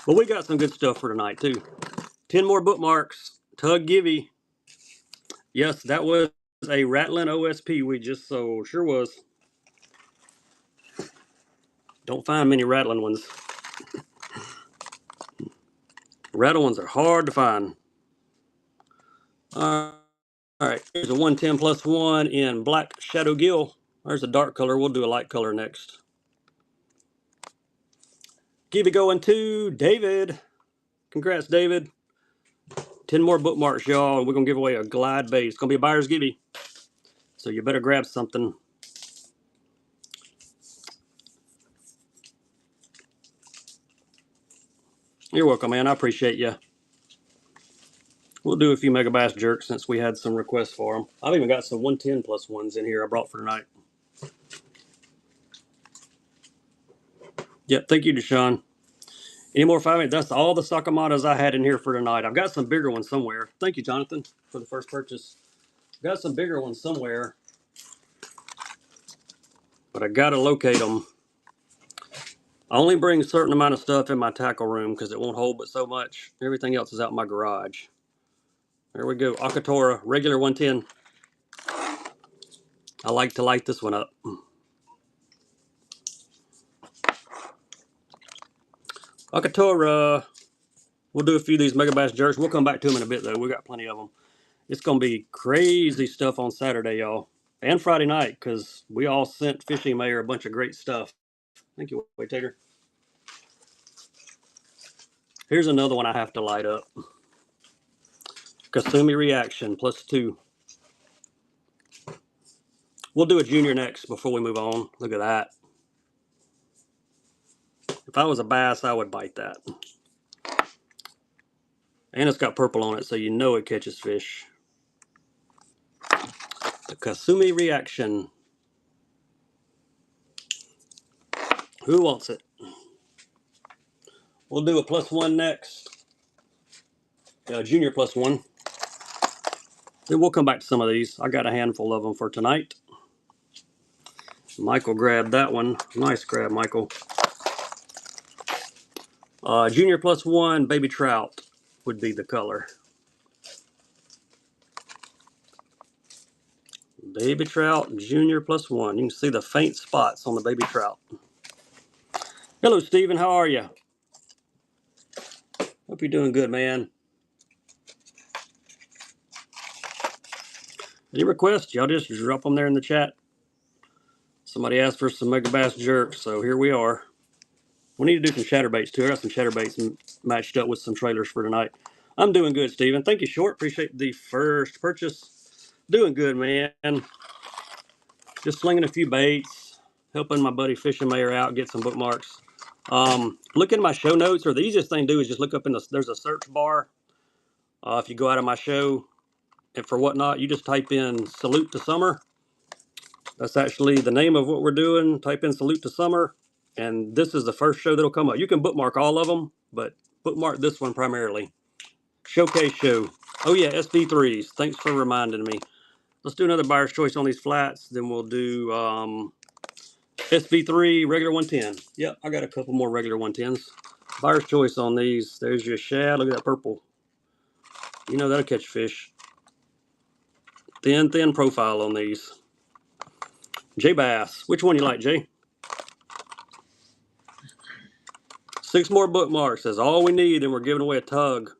But we got some good stuff for tonight, too. 10 more bookmarks. Tug Givey. Yes, that was a Rattling OSP we just sold. Sure was. Don't find many rattling ones. Rattle ones are hard to find. All right, here's a 110 plus one in Black Shadow Gill. There's a dark color. We'll do a light color next. Give it going to David. Congrats, David. 10 more bookmarks, y'all. We're going to give away a glide bait. It's going to be a buyer's givey. So you better grab something. You're welcome, man. I appreciate you. We'll do a few Mega Bass jerks since we had some requests for them. I've even got some 110 plus ones in here I brought for tonight. Yep, thank you, Deshaun. Any more 5-8? That's all the Sakamadas I had in here for tonight. I've got some bigger ones somewhere. Thank you, Jonathan, for the first purchase. Got some bigger ones somewhere, but I got to locate them. I only bring a certain amount of stuff in my tackle room because it won't hold but so much. Everything else is out in my garage. There we go. Akatora, regular 110. I like to light this one up. Akatora. We'll do a few of these Mega Bass jerks. We'll come back to them in a bit, though. We got plenty of them. It's going to be crazy stuff on Saturday, y'all. And Friday night, because we all sent Fishing Mayor a bunch of great stuff. Thank you, Wait Tater. Here's another one I have to light up. Kasumi Reaction, plus 2. We'll do a junior next before we move on. Look at that. If I was a bass, I would bite that. And it's got purple on it, so you know it catches fish. The Kasumi Reaction. Who wants it? We'll do a plus 1 next. Junior plus 1. Then we'll come back to some of these. I got a handful of them for tonight. Michael grabbed that one. Nice grab, Michael. Junior plus 1, baby trout would be the color. Baby trout, junior plus 1. You can see the faint spots on the baby trout. Hello, Steven. How are you? Hope you're doing good, man. Any requests? Y'all just drop them there in the chat. Somebody asked for some Mega Bass jerks, so here we are. We need to do some chatterbaits too. I got some chatterbaits matched up with some trailers for tonight. I'm doing good, Steven. Thank you, Short. Appreciate the first purchase. Doing good, man. Just slinging a few baits, helping my buddy Fishin Mayor out, get some bookmarks. Look in my show notes, or the easiest thing to do is just look up there's a search bar. If you go out of my show and for Whatnot, you just type in Salute to Summer. That's actually the name of what we're doing. Type in Salute to Summer, and this is the first show that'll come up. You can bookmark all of them, but bookmark this one primarily. Showcase show. Oh yeah, SD3s. Thanks for reminding me. Let's do another buyer's choice on these flats. Then we'll do SV3 regular 110. Yep, I got a couple more regular 110s. Buyer's choice on these. There's your shad. Look at that purple. You know that'll catch fish. Thin profile on these. J Bass. Which one you like, Jay? 6 more bookmarks. That's all we need, and we're giving away a tug.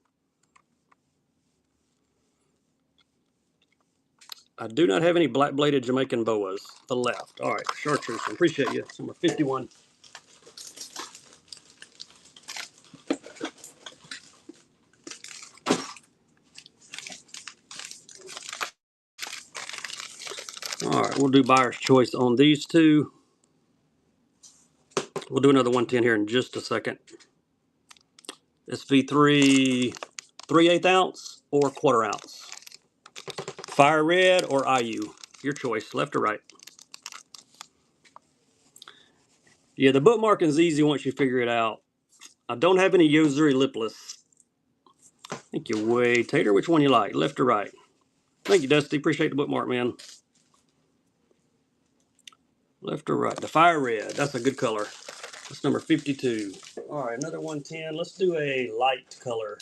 I do not have any black-bladed Jamaican boas. The left. All right, chartreuse. Appreciate you. Number 51. All right, we'll do buyer's choice on these two. We'll do another 110 here in just a second. SV3 3/8 ounce or 1/4 ounce. Fire red or IU. Your choice, left or right. Yeah, the bookmarking is easy once you figure it out. I don't have any Yozuri lipless. Thank you, Wade. Tater, which one you like, left or right? Thank you, Dusty. Appreciate the bookmark, man. Left or right? The fire red. That's a good color. That's number 52. All right, another 110. Let's do a light color.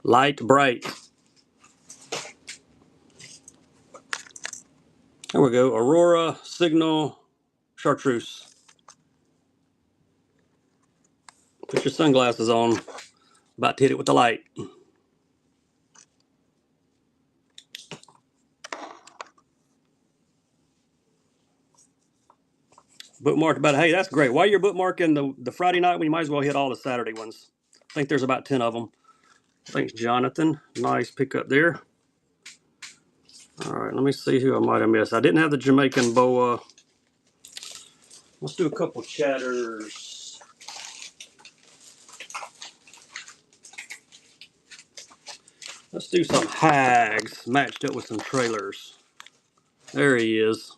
Light, bright. There we go. Aurora, Signal, Chartreuse. Put your sunglasses on. About to hit it with the light. Bookmarked about, hey, that's great. While you're bookmarking the Friday night one, you might as well hit all the Saturday ones. I think there's about 10 of them. Thanks, Jonathan. Nice pickup there. All right, let me see who I might have missed. I didn't have the Jamaican boa. Let's do a couple chatters. Let's do some hags matched up with some trailers. There he is.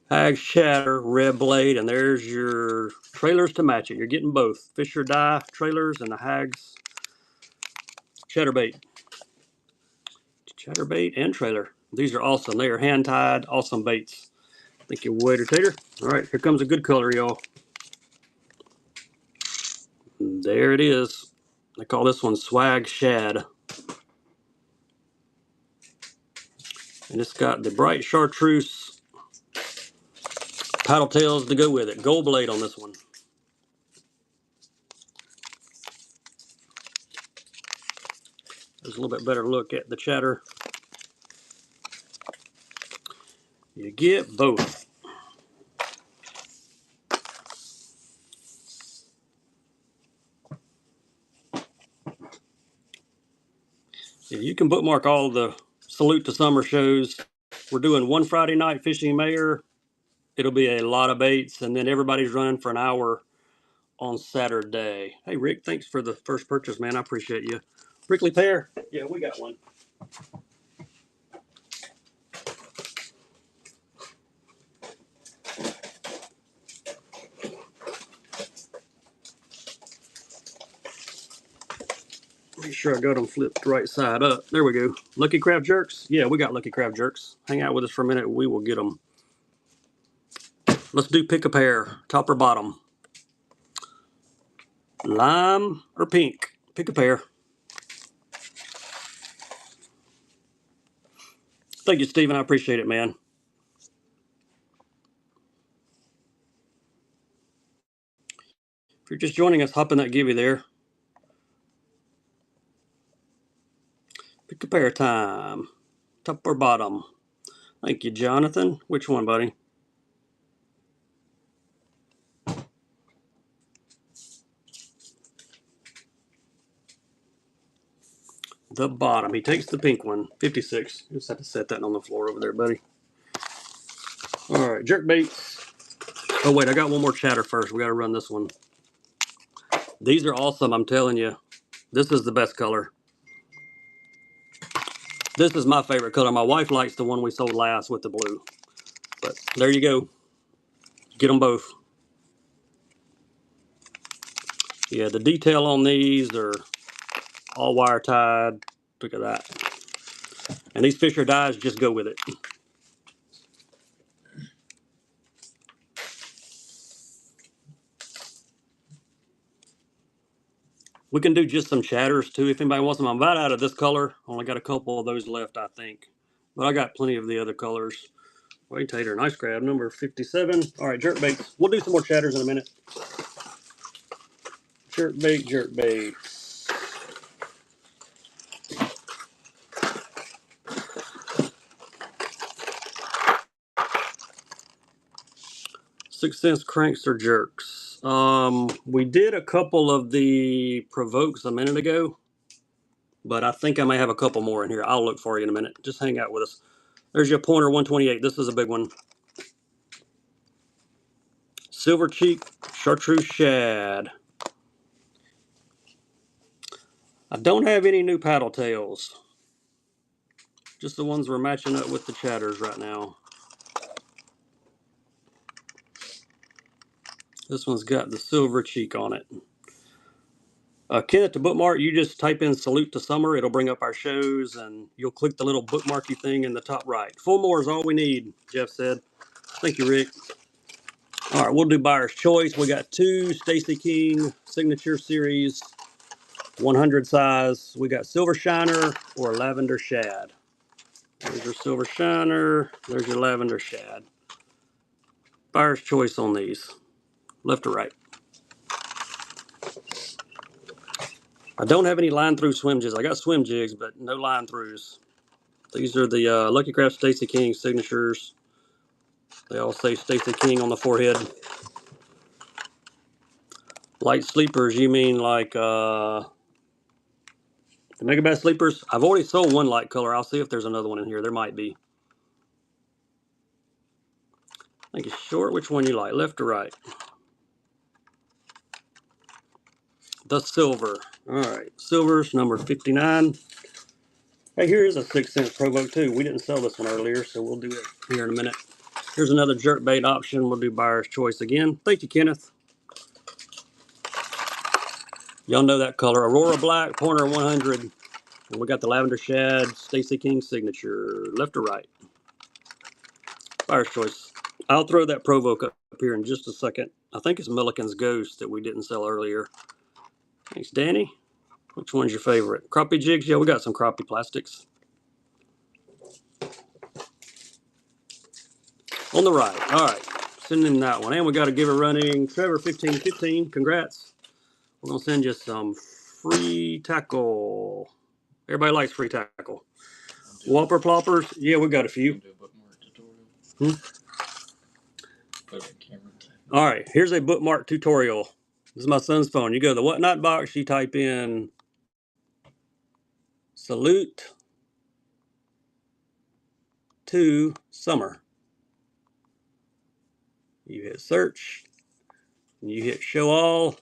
Hags chatter, red blade, and there's your trailers to match it. You're getting both. Fisher die trailers and the hags chatterbait. Chatterbait and trailer. These are awesome. They are hand-tied, awesome baits. Thank you, Waiter Tater. All right, here comes a good color, y'all. There it is. They call this one Swag Shad. And it's got the bright chartreuse paddle tails to go with it. Gold blade on this one. There's a little bit better look at the chatter. You get both. Yeah, you can bookmark all the Salute to Summer shows. We're doing one Friday night fishing mayor. It'll be a lot of baits, and then everybody's running for an hour on Saturday. Hey, Rick, thanks for the first purchase, man. I appreciate you. Prickly pear? Yeah, we got one. Make sure I got them flipped right side up. There we go. Lucky Crab Jerks? Yeah, we got Lucky Crab Jerks. Hang out with us for a minute. We will get them. Let's do pick a pair. Top or bottom? Lime or pink? Pick a pair. Thank you, Steven. I appreciate it, man. If you're just joining us, hop in that givey there. Pick a pair time. Top or bottom? Thank you, Jonathan. Which one, buddy? The bottom. He takes the pink one. 56. You just have to set that on the floor over there, buddy. All right, jerk baits. Oh, wait, I got one more chatter first. We got to run this one. These are awesome, I'm telling you. This is the best color. This is my favorite color. My wife likes the one we sold last with the blue. But there you go. Get them both. Yeah, the detail on these are all wire tied. Look at that. And these Fisher dyes just go with it. We can do just some chatters too if anybody wants them. I'm about out of this color. Only got a couple of those left, I think. But I got plenty of the other colors. Wait, Tater, nice grab. Number 57. All right, jerkbaits. We'll do some more chatters in a minute. Jerkbait, jerkbait. Sixth Sense cranks or jerks. We did a couple of the provokes a minute ago, but I think I may have a couple more in here. I'll look for you in a minute. Just hang out with us. There's your pointer 128. This is a big one. Silver cheek chartreuse shad. I don't have any new paddle tails. Just the ones we're matching up with the chatters right now. This one's got the silver cheek on it. Kenneth, to bookmark, you just type in salute to summer. It'll bring up our shows, and you'll click the little bookmarky thing in the top right. 4 more is all we need, Jeff said. Thank you, Rick. All right, we'll do buyer's choice. We got 2 Stacy King Signature Series 100 size. We got silver shiner or lavender shad. There's your silver shiner. There's your lavender shad. Buyer's choice on these. Left or right. I don't have any line through swim jigs. I got swim jigs, but no line throughs. These are the Lucky Craft Stacy King signatures. They all say Stacy King on the forehead. Light sleepers, you mean like the Mega Bass sleepers? I've already sold one light color. I'll see if there's another one in here. There might be. I think it's short. Which one you like, left or right? The silver. All right, silver's number 59. Hey, here is a 6 cent provoke too. We didn't sell this one earlier, so we'll do it here in a minute. Here's another jerkbait option. We'll do buyer's choice again. Thank you, Kenneth. Y'all know that color. Aurora Black, pointer 100. And we got the lavender shad, Stacy King signature. Left or right? Buyer's choice. I'll throw that provoke up here in just a second. I think it's Milliken's Ghost that we didn't sell earlier. Thanks, Danny. Which one's your favorite? Crappie jigs? Yeah, we got some crappie plastics. On the right. All right. Sending that one. And we got a giver running. Trevor 1515. Congrats. We're going to send you some free tackle. Everybody likes free tackle. Whopper ploppers. Yeah, we got a few. All right. Here's a bookmark tutorial. This is my son's phone. You go to the whatnot box. You type in salute to summer. You hit search. And you hit show all.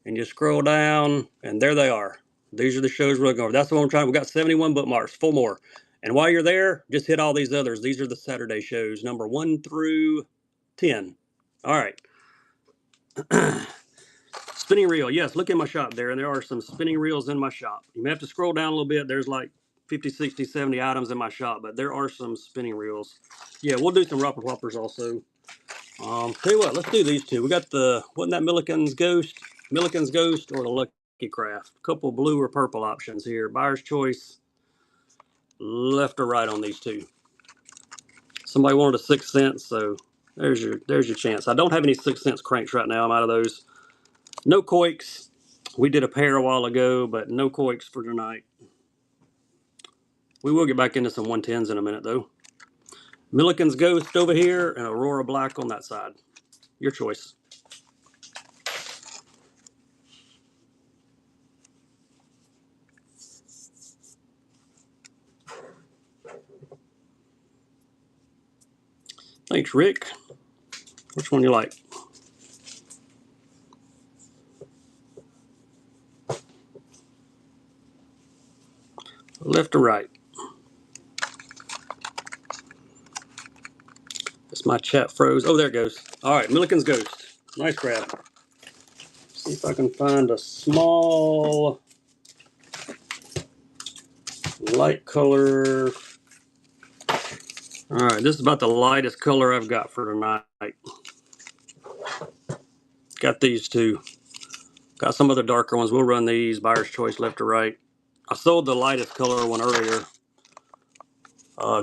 And you scroll down. And there they are. These are the shows we're looking over. That's what I'm trying. We got 71 bookmarks. 4 more. And while you're there, just hit all these others. These are the Saturday shows, number 1 through 10. All right. Spinning reel. Yes, look in my shop there. And there are some spinning reels in my shop. You may have to scroll down a little bit. There's like 50, 60, 70 items in my shop. But there are some spinning reels. Yeah, we'll do some Whopper Whoppers also. Tell you what, let's do these two. We got the, wasn't that Milliken's Ghost? Milliken's Ghost or the Lucky Craft. A couple blue or purple options here. Buyer's choice. Left or right on these two. Somebody wanted a 6 cents, so there's your chance. I don't have any 6 cents cranks right now. I'm out of those. No Koiks. We did a pair a while ago, but no Koiks for tonight. We will get back into some 110s in a minute, though. Milliken's Ghost over here and Aurora Black on that side. Your choice. Thanks, Rick. Which one you like? Left or right? That's my chat froze. Oh, there it goes. All right, Milliken's Ghost. Nice grab. See if I can find a small light color All right, this is about the lightest color I've got for tonight. Got these two. Got some other darker ones. We'll run these, buyer's choice left or right. I sold the lightest color one earlier.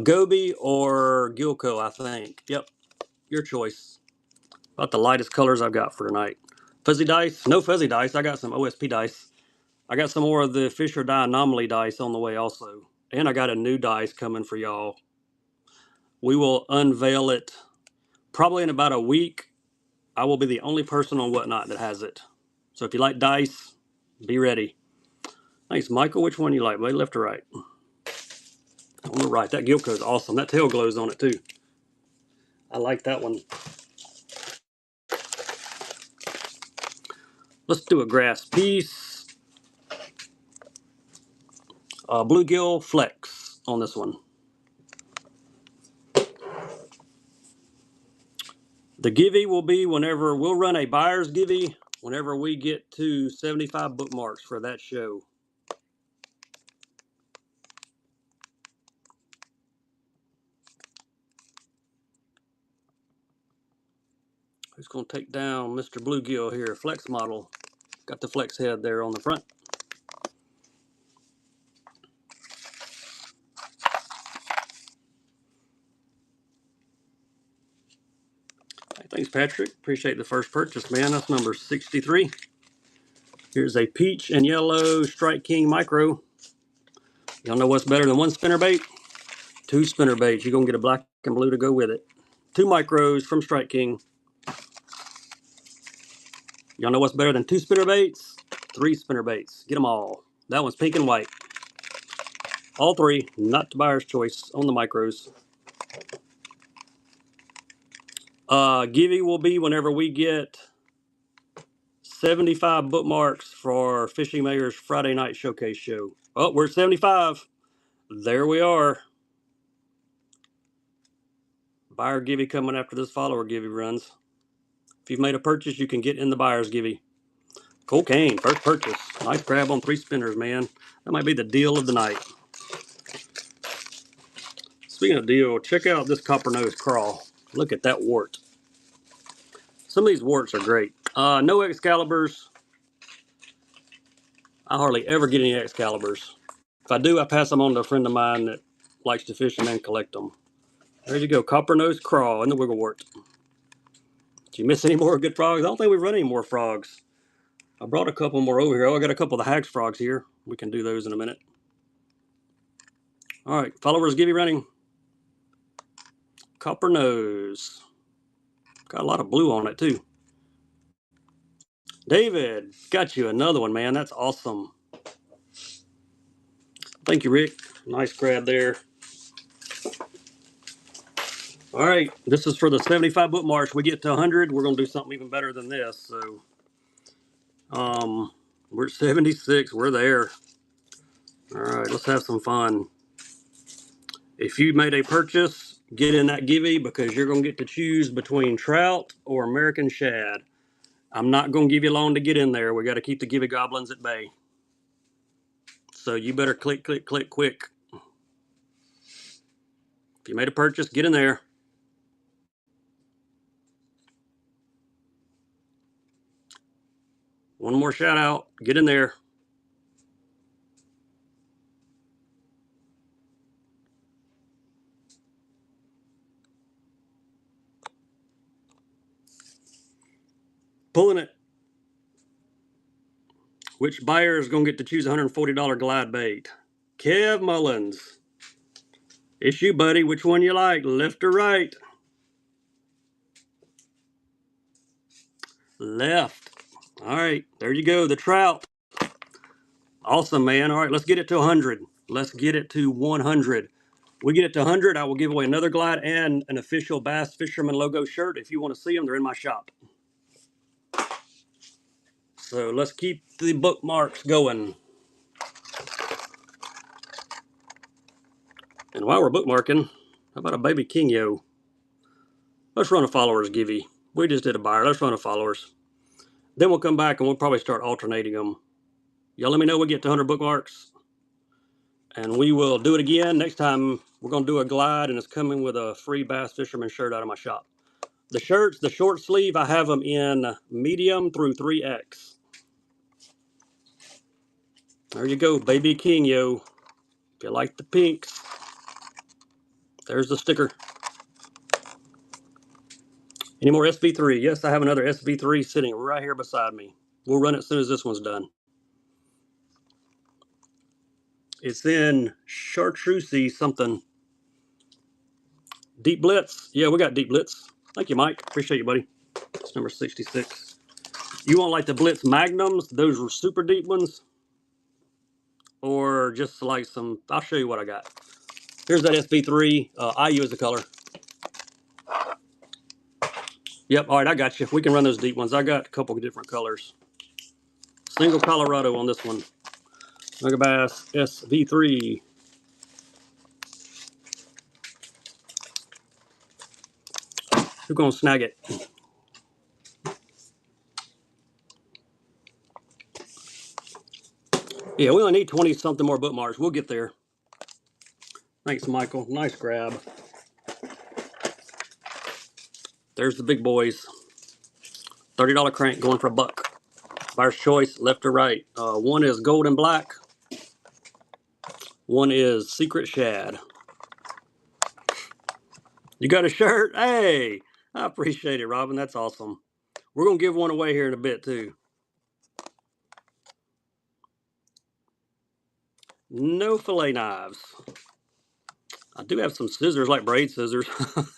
Gobi or Gilco, I think. Yep, your choice. About the lightest colors I've got for tonight. Fuzzy dice? No fuzzy dice. I got some OSP dice. I got some more of the Fisher Die Anomaly dice on the way also. And I got a new dice coming for y'all. We will unveil it probably in about a week. I will be the only person on Whatnot that has it. So if you like dice, be ready. Thanks, Michael. Which one you like, buddy? Left or right? On the right. That Gilco is awesome. That tail glows on it too. I like that one. Let's do a grass piece. Bluegill Flex on this one. The givey will be whenever we'll run a buyer's givey whenever we get to 75 bookmarks for that show. Who's going to take down Mr. Bluegill here? Flex model. Got the flex head there on the front. Hey, thanks, Patrick. Appreciate the first purchase, man. That's number 63. Here's a peach and yellow Strike King Micro. Y'all know what's better than one spinner bait? Two spinner baits. You're going to get a black and blue to go with it. Two micros from Strike King. Y'all know what's better than two spinner baits? Three spinner baits. Get them all. That one's pink and white. All three, not to buyer's choice on the micros. Givey will be whenever we get 75 bookmarks for Fishing Mayor's Friday night showcase show. Oh, we're at 75. There we are. Buyer givey coming after this follower givey runs. If you've made a purchase, you can get in the buyer's givey. Cocaine, first purchase. Nice grab on three spinners, man. That might be the deal of the night. Speaking of deal, check out this copper nose crawl. Look at that wart. Some of these warts are great. No Excaliburs. I hardly ever get any Excaliburs. If I do, I pass them on to a friend of mine that likes to fish them and collect them. There you go, copper nose crawl and the wigglewort. Did you miss any more good frogs? I don't think we've run any more frogs. I brought a couple more over here. Oh, I got a couple of the Hags frogs here. We can do those in a minute. All right, followers give you running. Copper nose. Got a lot of blue on it too. David, got you another one, man. That's awesome. Thank you, Rick. Nice grab there. All right, this is for the 75 bookmarks. We get to 100, we're going to do something even better than this. So, we're at 76. We're there. All right, let's have some fun. If you made a purchase, get in that givey because you're going to get to choose between trout or American shad. I'm not going to give you long to get in there. We got to keep the givey goblins at bay. So you better click, click, click quick. If you made a purchase, get in there. One more shout out. Get in there. Pulling it. Which buyer is going to get to choose a $140 glide bait? Kev Mullins. It's you, buddy. Which one you like, left or right? Left. All right, there you go. The trout. Awesome, man. All right, let's get it to 100. Let's get it to 100. We get it to 100, I will give away another glide and an official Bass Fisherman logo shirt. If you want to see them, they're in my shop. So let's keep the bookmarks going. And while we're bookmarking, how about a baby kingo? Let's run a followers givey. We just did a buyer. Let's run a followers. Then we'll come back and we'll probably start alternating them. Y'all let me know when we get to 100 bookmarks. And we will do it again. Next time, we're going to do a glide, and it's coming with a free Bass Fisherman shirt out of my shop. The shirts, the short sleeve, I have them in medium through 3X. There you go, Baby King, yo. If you like the pinks, there's the sticker. Any more SV3? Yes, I have another SV3 sitting right here beside me. We'll run it as soon as this one's done. It's in chartreusey something. Deep Blitz. Yeah, we got Deep Blitz. Thank you, Mike. Appreciate you, buddy. It's number 66. You want like the Blitz Magnums? Those were super deep ones. Or just like some, I'll show you what I got. Here's that SV3. IU is the color. Yep, all right, I got you. We can run those deep ones. I got a couple of different colors. Single Colorado on this one. Megabass SV3. Who's gonna snag it? Yeah, we only need 20 something more bookmarks. We'll get there. Thanks, Michael. Nice grab. There's the big boys. $30 crank going for $1. Buyer's choice, left or right. One is gold and black. One is secret shad. You got a shirt? Hey, I appreciate it, Robin. That's awesome. We're going to give one away here in a bit, too. No fillet knives. I do have some scissors, like braid scissors.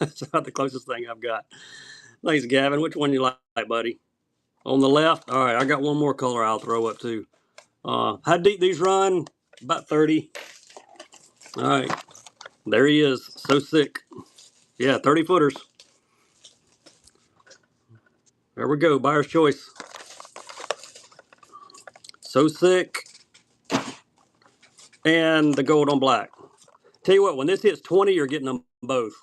That's about the closest thing I've got. Thanks, Gavin. Which one you like, buddy? On the left? All right, I got one more color I'll throw up, too. How deep these run? About 30. All right. There he is. So sick. Yeah, 30 footers. There we go. Buyer's choice. So sick. And the gold on black. Tell you what, when this hits 20, you're getting them both.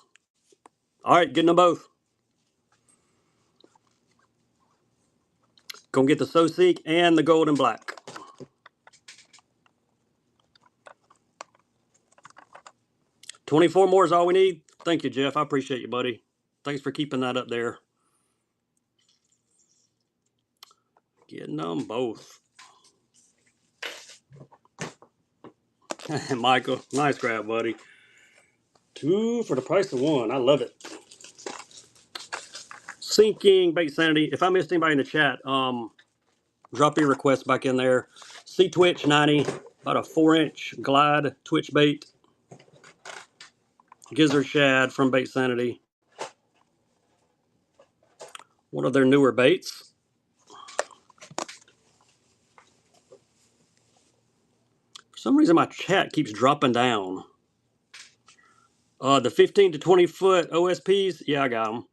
All right, getting them both. Gonna get the So Seek and the gold and black. $24 more is all we need. Thank you, Jeff. I appreciate you, buddy. Thanks for keeping that up there. Getting them both. Michael, nice grab, buddy. 2 for the price of 1. I love it. Sinking Bait Sanity. If I missed anybody in the chat, drop your request back in there. Sea Twitch 90, about a 4-inch glide twitch bait. Gizzard shad from Bait Sanity. One of their newer baits. For some reason, my chat keeps dropping down. The 15 to 20 foot OSPs, yeah, I got them.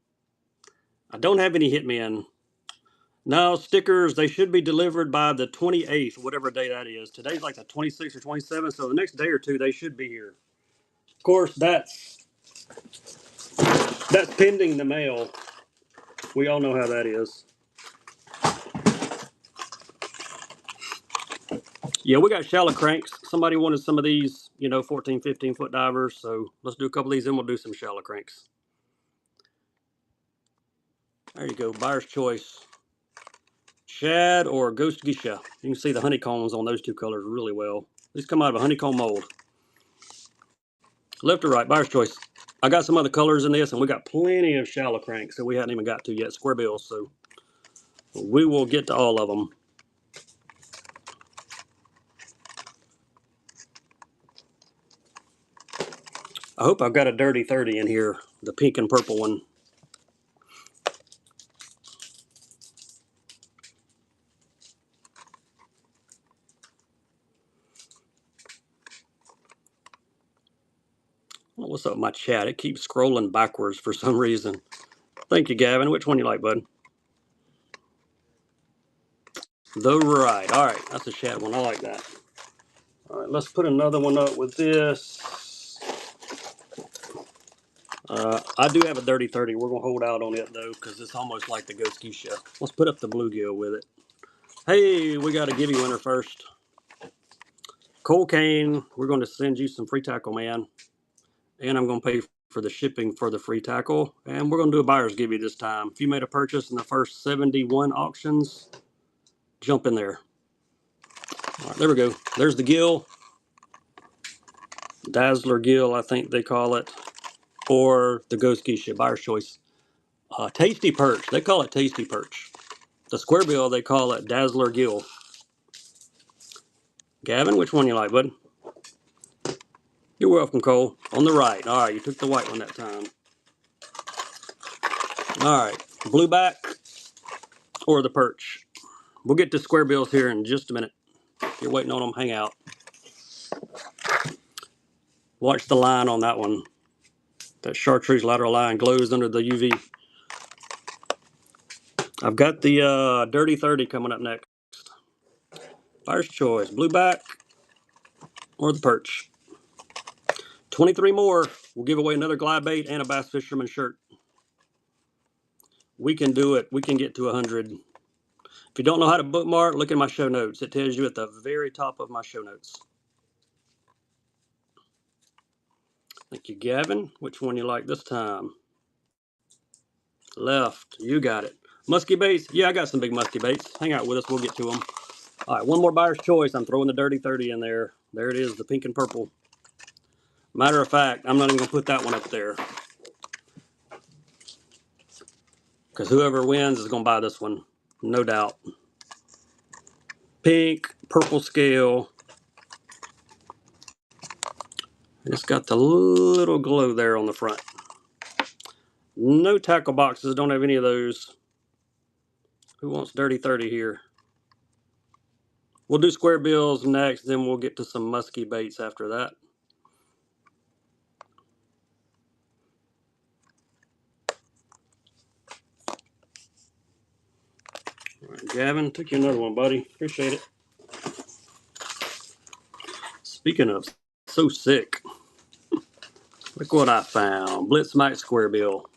I don't have any hitmen. No, stickers, they should be delivered by the 28th, whatever day that is. Today's like the 26th or 27th, so the next day or two, they should be here. Of course, that's pending the mail. We all know how that is. Yeah, we got shallow cranks. Somebody wanted some of these, 14, 15 foot divers. So let's do a couple of these and we'll do some shallow cranks. There you go. Buyer's choice. Shad or ghost geisha. You can see the honeycombs on those two colors really well. These come out of a honeycomb mold. Left or right? Buyer's choice. I got some other colors in this and we got plenty of shallow cranks that we hadn't even got to yet. Square bills. So we will get to all of them. I hope I've got a dirty 30 in here, the pink and purple one. What's up with my chat? It keeps scrolling backwards for some reason. Thank you, Gavin. Which one you like, bud? The right. All right, that's a shad one. I like that. All right, let's put another one up with this. I do have a dirty 30. We're going to hold out on it, though, because it's almost like the Ghost Geisha. Let's put up the bluegill with it. Hey, we got a Gibby winner first. Cole Kane, we're going to send you some free tackle, man. And I'm going to pay for the shipping for the free tackle. And we're going to do a buyer's give you this time. If you made a purchase in the first 71 auctions, jump in there. All right, there we go. There's the gill. Dazzler gill, I think they call it. Or the ghost geisha, buyer's choice. Tasty perch. They call it tasty perch. The square bill, they call it dazzler gill. Gavin, which one you like, bud? You're welcome, Cole. On the right. All right, you took the white one that time. All right, blueback or the perch. We'll get to square bills here in just a minute. If you're waiting on them, hang out. Watch the line on that one. That chartreuse lateral line glows under the UV. I've got the Dirty 30 coming up next. Buyer's choice, blueback or the perch. 23 more. We'll give away another glide bait and a bass fisherman shirt. We can do it. We can get to 100. If you don't know how to bookmark, look in my show notes. It tells you at the very top of my show notes. Thank you, Gavin. Which one you like this time? Left. You got it. Musky baits. Yeah, I got some big musky baits. Hang out with us. We'll get to them. All right, one more buyer's choice. I'm throwing the Dirty 30 in there. There it is, the pink and purple. Matter of fact, I'm not even going to put that one up there. Because whoever wins is going to buy this one. No doubt. Pink, purple scale. And it's got the little glow there on the front. No tackle boxes. Don't have any of those. Who wants Dirty 30 here? We'll do square bills next. Then we'll get to some musky baits after that. All right, Gavin, took you another one, buddy. Appreciate it. Speaking of so sick, look what I found. Blitz Mike square bill.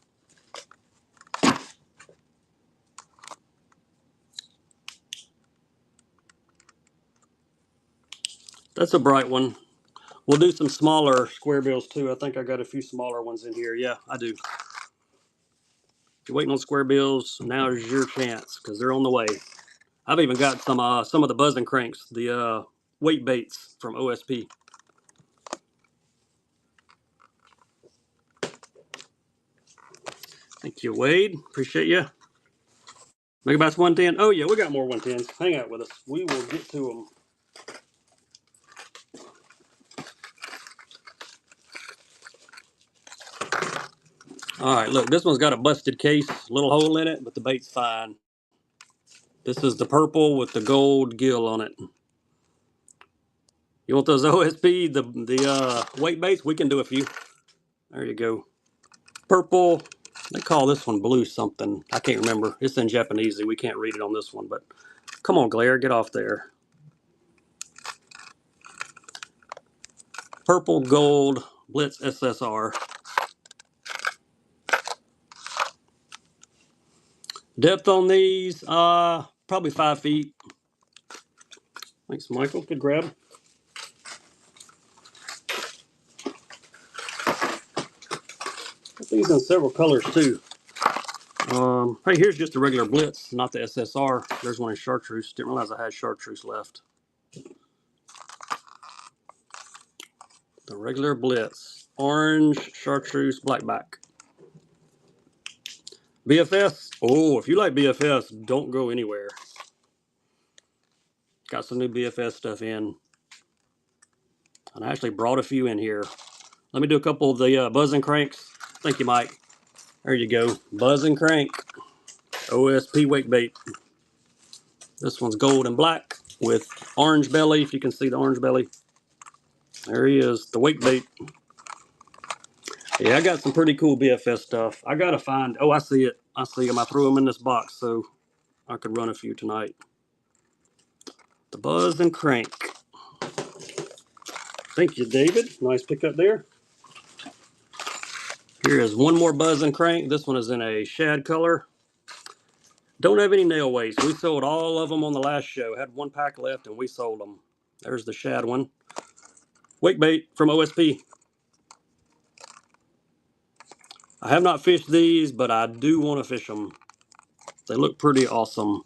That's a bright one. We'll do some smaller square bills too. I think I got a few smaller ones in here. Yeah, I do. If you're waiting on square bills, now is your chance because they're on the way. I've even got some of the buzzing cranks, the weight baits from OSP. Thank you, Wade. Appreciate you. Megabass 110. Oh, yeah, we got more 110s. Hang out with us. We will get to them. All right, look, this one's got a busted case, little hole in it, but the bait's fine. This is the purple with the gold gill on it. You want those OSP, the weight baits? We can do a few. There you go. Purple. They call this one blue something. I can't remember. It's in Japanese. We can't read it on this one, but come on, Glare, get off there. Purple gold Blitz SSR. Depth on these, probably 5 feet. Thanks, Michael. Good grab. Got these in several colors too. Hey, here's just a regular Blitz, not the SSR. There's one in chartreuse. Didn't realize I had chartreuse left. The regular Blitz. Orange, chartreuse, blackback. BFS. Oh, if you like BFS, don't go anywhere. Got some new BFS stuff in. And I actually brought a few in here. Let me do a couple of the buzzing cranks. Thank you, Mike. There you go. Buzzing crank. OSP weight bait. This one's gold and black with orange belly, if you can see the orange belly. There he is, the weight bait. Yeah, I got some pretty cool BFS stuff. I gotta find, oh, I see it. I see them. I threw them in this box so I could run a few tonight. The buzz and crank. Thank you, David. Nice pickup there. Here is one more buzz and crank. This one is in a shad color. Don't have any nail weights. We sold all of them on the last show. Had one pack left and we sold them. There's the shad one. Wake bait from OSP. I have not fished these, but I do want to fish them. They look pretty awesome.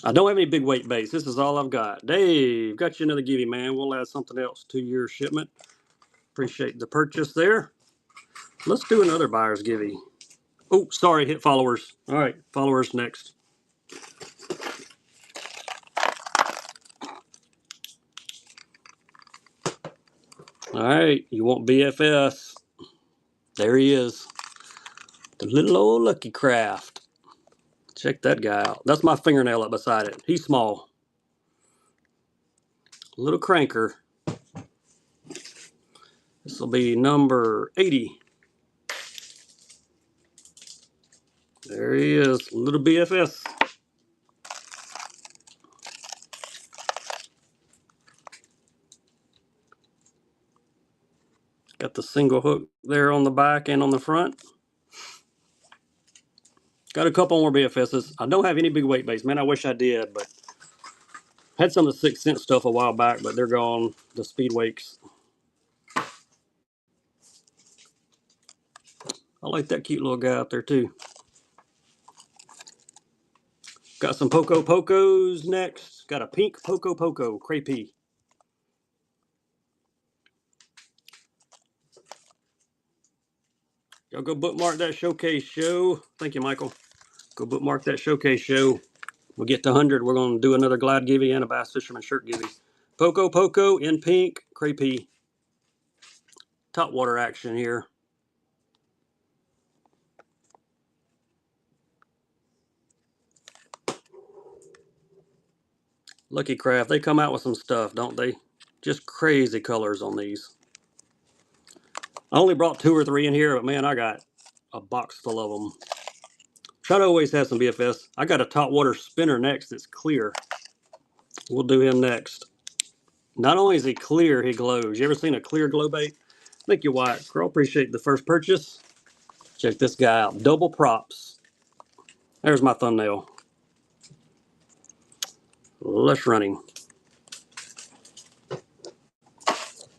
I don't have any big weight baits. This is all I've got. Dave, got you another givey, man. We'll add something else to your shipment. Appreciate the purchase there. Let's do another buyer's givey. Oh, sorry, hit followers. All right, followers next. All right, you want BFS. There he is. The little old Lucky Craft. Check that guy out. That's my fingernail up beside it. He's small. Little cranker. This will be number 80. There he is, little BFS. Got the single hook there on the back and on the front. Got a couple more BFSs. I don't have any big weight baits, man. I wish I did, but had some of the 6 cent stuff a while back, but they're gone. The speed wakes. I like that cute little guy out there too. Got some Poco Pocos next. Got a pink Poco Poco craypie. Y'all go bookmark that showcase show. Thank you, Michael. Go bookmark that showcase show. We'll get to 100. We're going to do another glad givey and a bass fisherman shirt givey. Poco Poco in pink craypie. Top water action here. Lucky Craft, they come out with some stuff, don't they? Just crazy colors on these. I only brought 2 or 3 in here, but man, I got a box full of them. Try to always have some BFS. I got a top water spinner next that's clear. We'll do him next. Not only is he clear, he glows. You ever seen a clear glow bait? Thank you, Wyatt. Girl, appreciate the first purchase. Check this guy out. Double props. There's my thumbnail. Let's run him.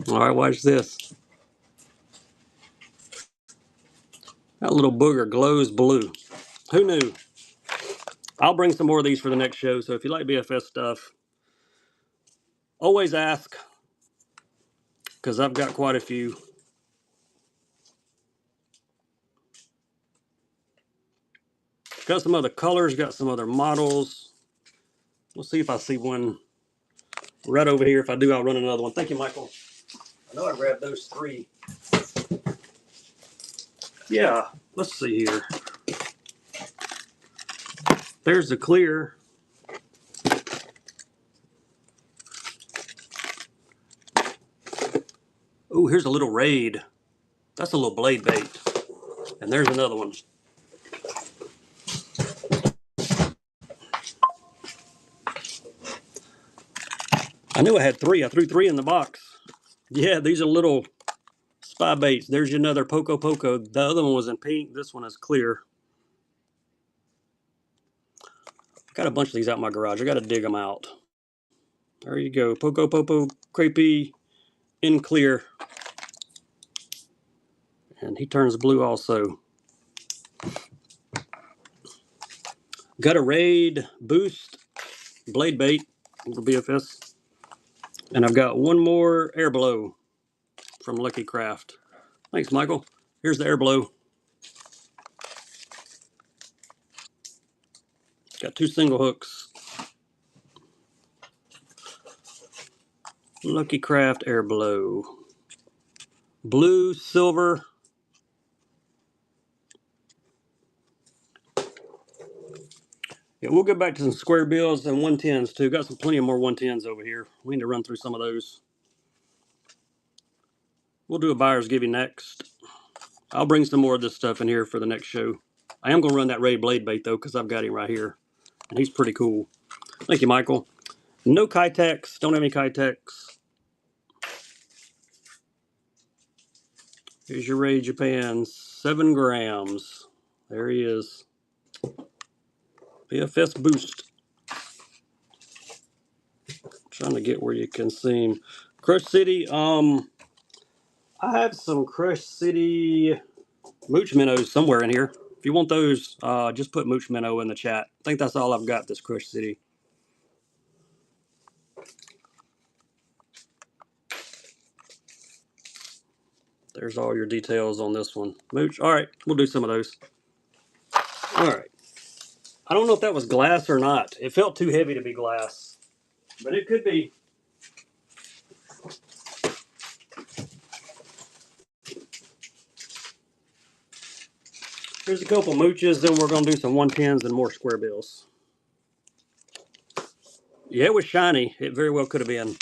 All right, watch this. That little booger glows blue. Who knew? I'll bring some more of these for the next show, so if you like BFS stuff, always ask, because I've got quite a few. Got some other colors, got some other models. We'll see if I see one right over here. If I do, I'll run another one. Thank you, Michael. I know I grabbed those 3. Yeah, let's see here. There's the clear. Oh, here's a little raid. That's a little blade bait. And there's another one. I knew I had 3. I threw 3 in the box. Yeah, these are little spy baits. There's another Poco Poco. The other one was in pink. This one is clear. Got a bunch of these out in my garage. I got to dig them out. There you go. Poco Poco craypie in clear. And he turns blue also. Got a Raid Boost blade bait, little BFS. And I've got one more air blow from Lucky Craft. Thanks, Michael. Here's the air blow. Got 2 single hooks. Lucky Craft air blow. Blue, silver. Yeah, we'll get back to some square bills and 110s too. Got some plenty of more 110s over here. We need to run through some of those. We'll do a buyer's givey next. I'll bring some more of this stuff in here for the next show. I am going to run that Ray blade bait though, because I've got him right here. And he's pretty cool. Thank you, Michael. No Kitex. Don't have any Kitex. Here's your Ray Japan. 7 grams. There he is. BFS Boost. Trying to get where you can see them. Crush City. I have some Crush City Mooch minnows somewhere in here. If you want those, just put Mooch minnow in the chat. I think that's all I've got this Crush City. There's all your details on this one. Mooch. All right, we'll do some of those. All right. I don't know if that was glass or not. It felt too heavy to be glass, but it could be. Here's a couple mooches, then we're going to do some 110s and more square bills. Yeah, it was shiny. It very well could have been.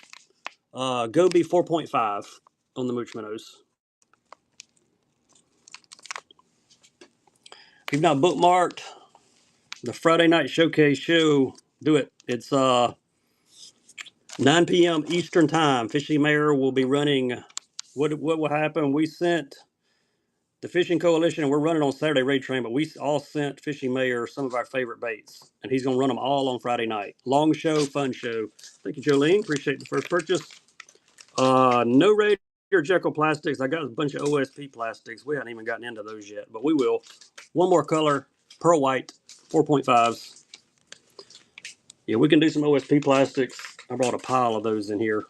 Goby 4.5 on the mooch minnows. If you've not bookmarked the Friday night showcase show, do it. It's 9 p.m. Eastern time. Fishing Mayor will be running. What will happen? We sent the Fishing Coalition, and we're running on Saturday raid train, but we all sent Fishing Mayor some of our favorite baits, and he's going to run them all on Friday night. Long show, fun show. Thank you, Jolene. Appreciate the first purchase. No Raider Jekyll plastics. I got a bunch of OSP plastics. We haven't even gotten into those yet, but we will. One more color, pearl white, 4.5s. Yeah, we can do some OSP plastics. I brought a pile of those in here.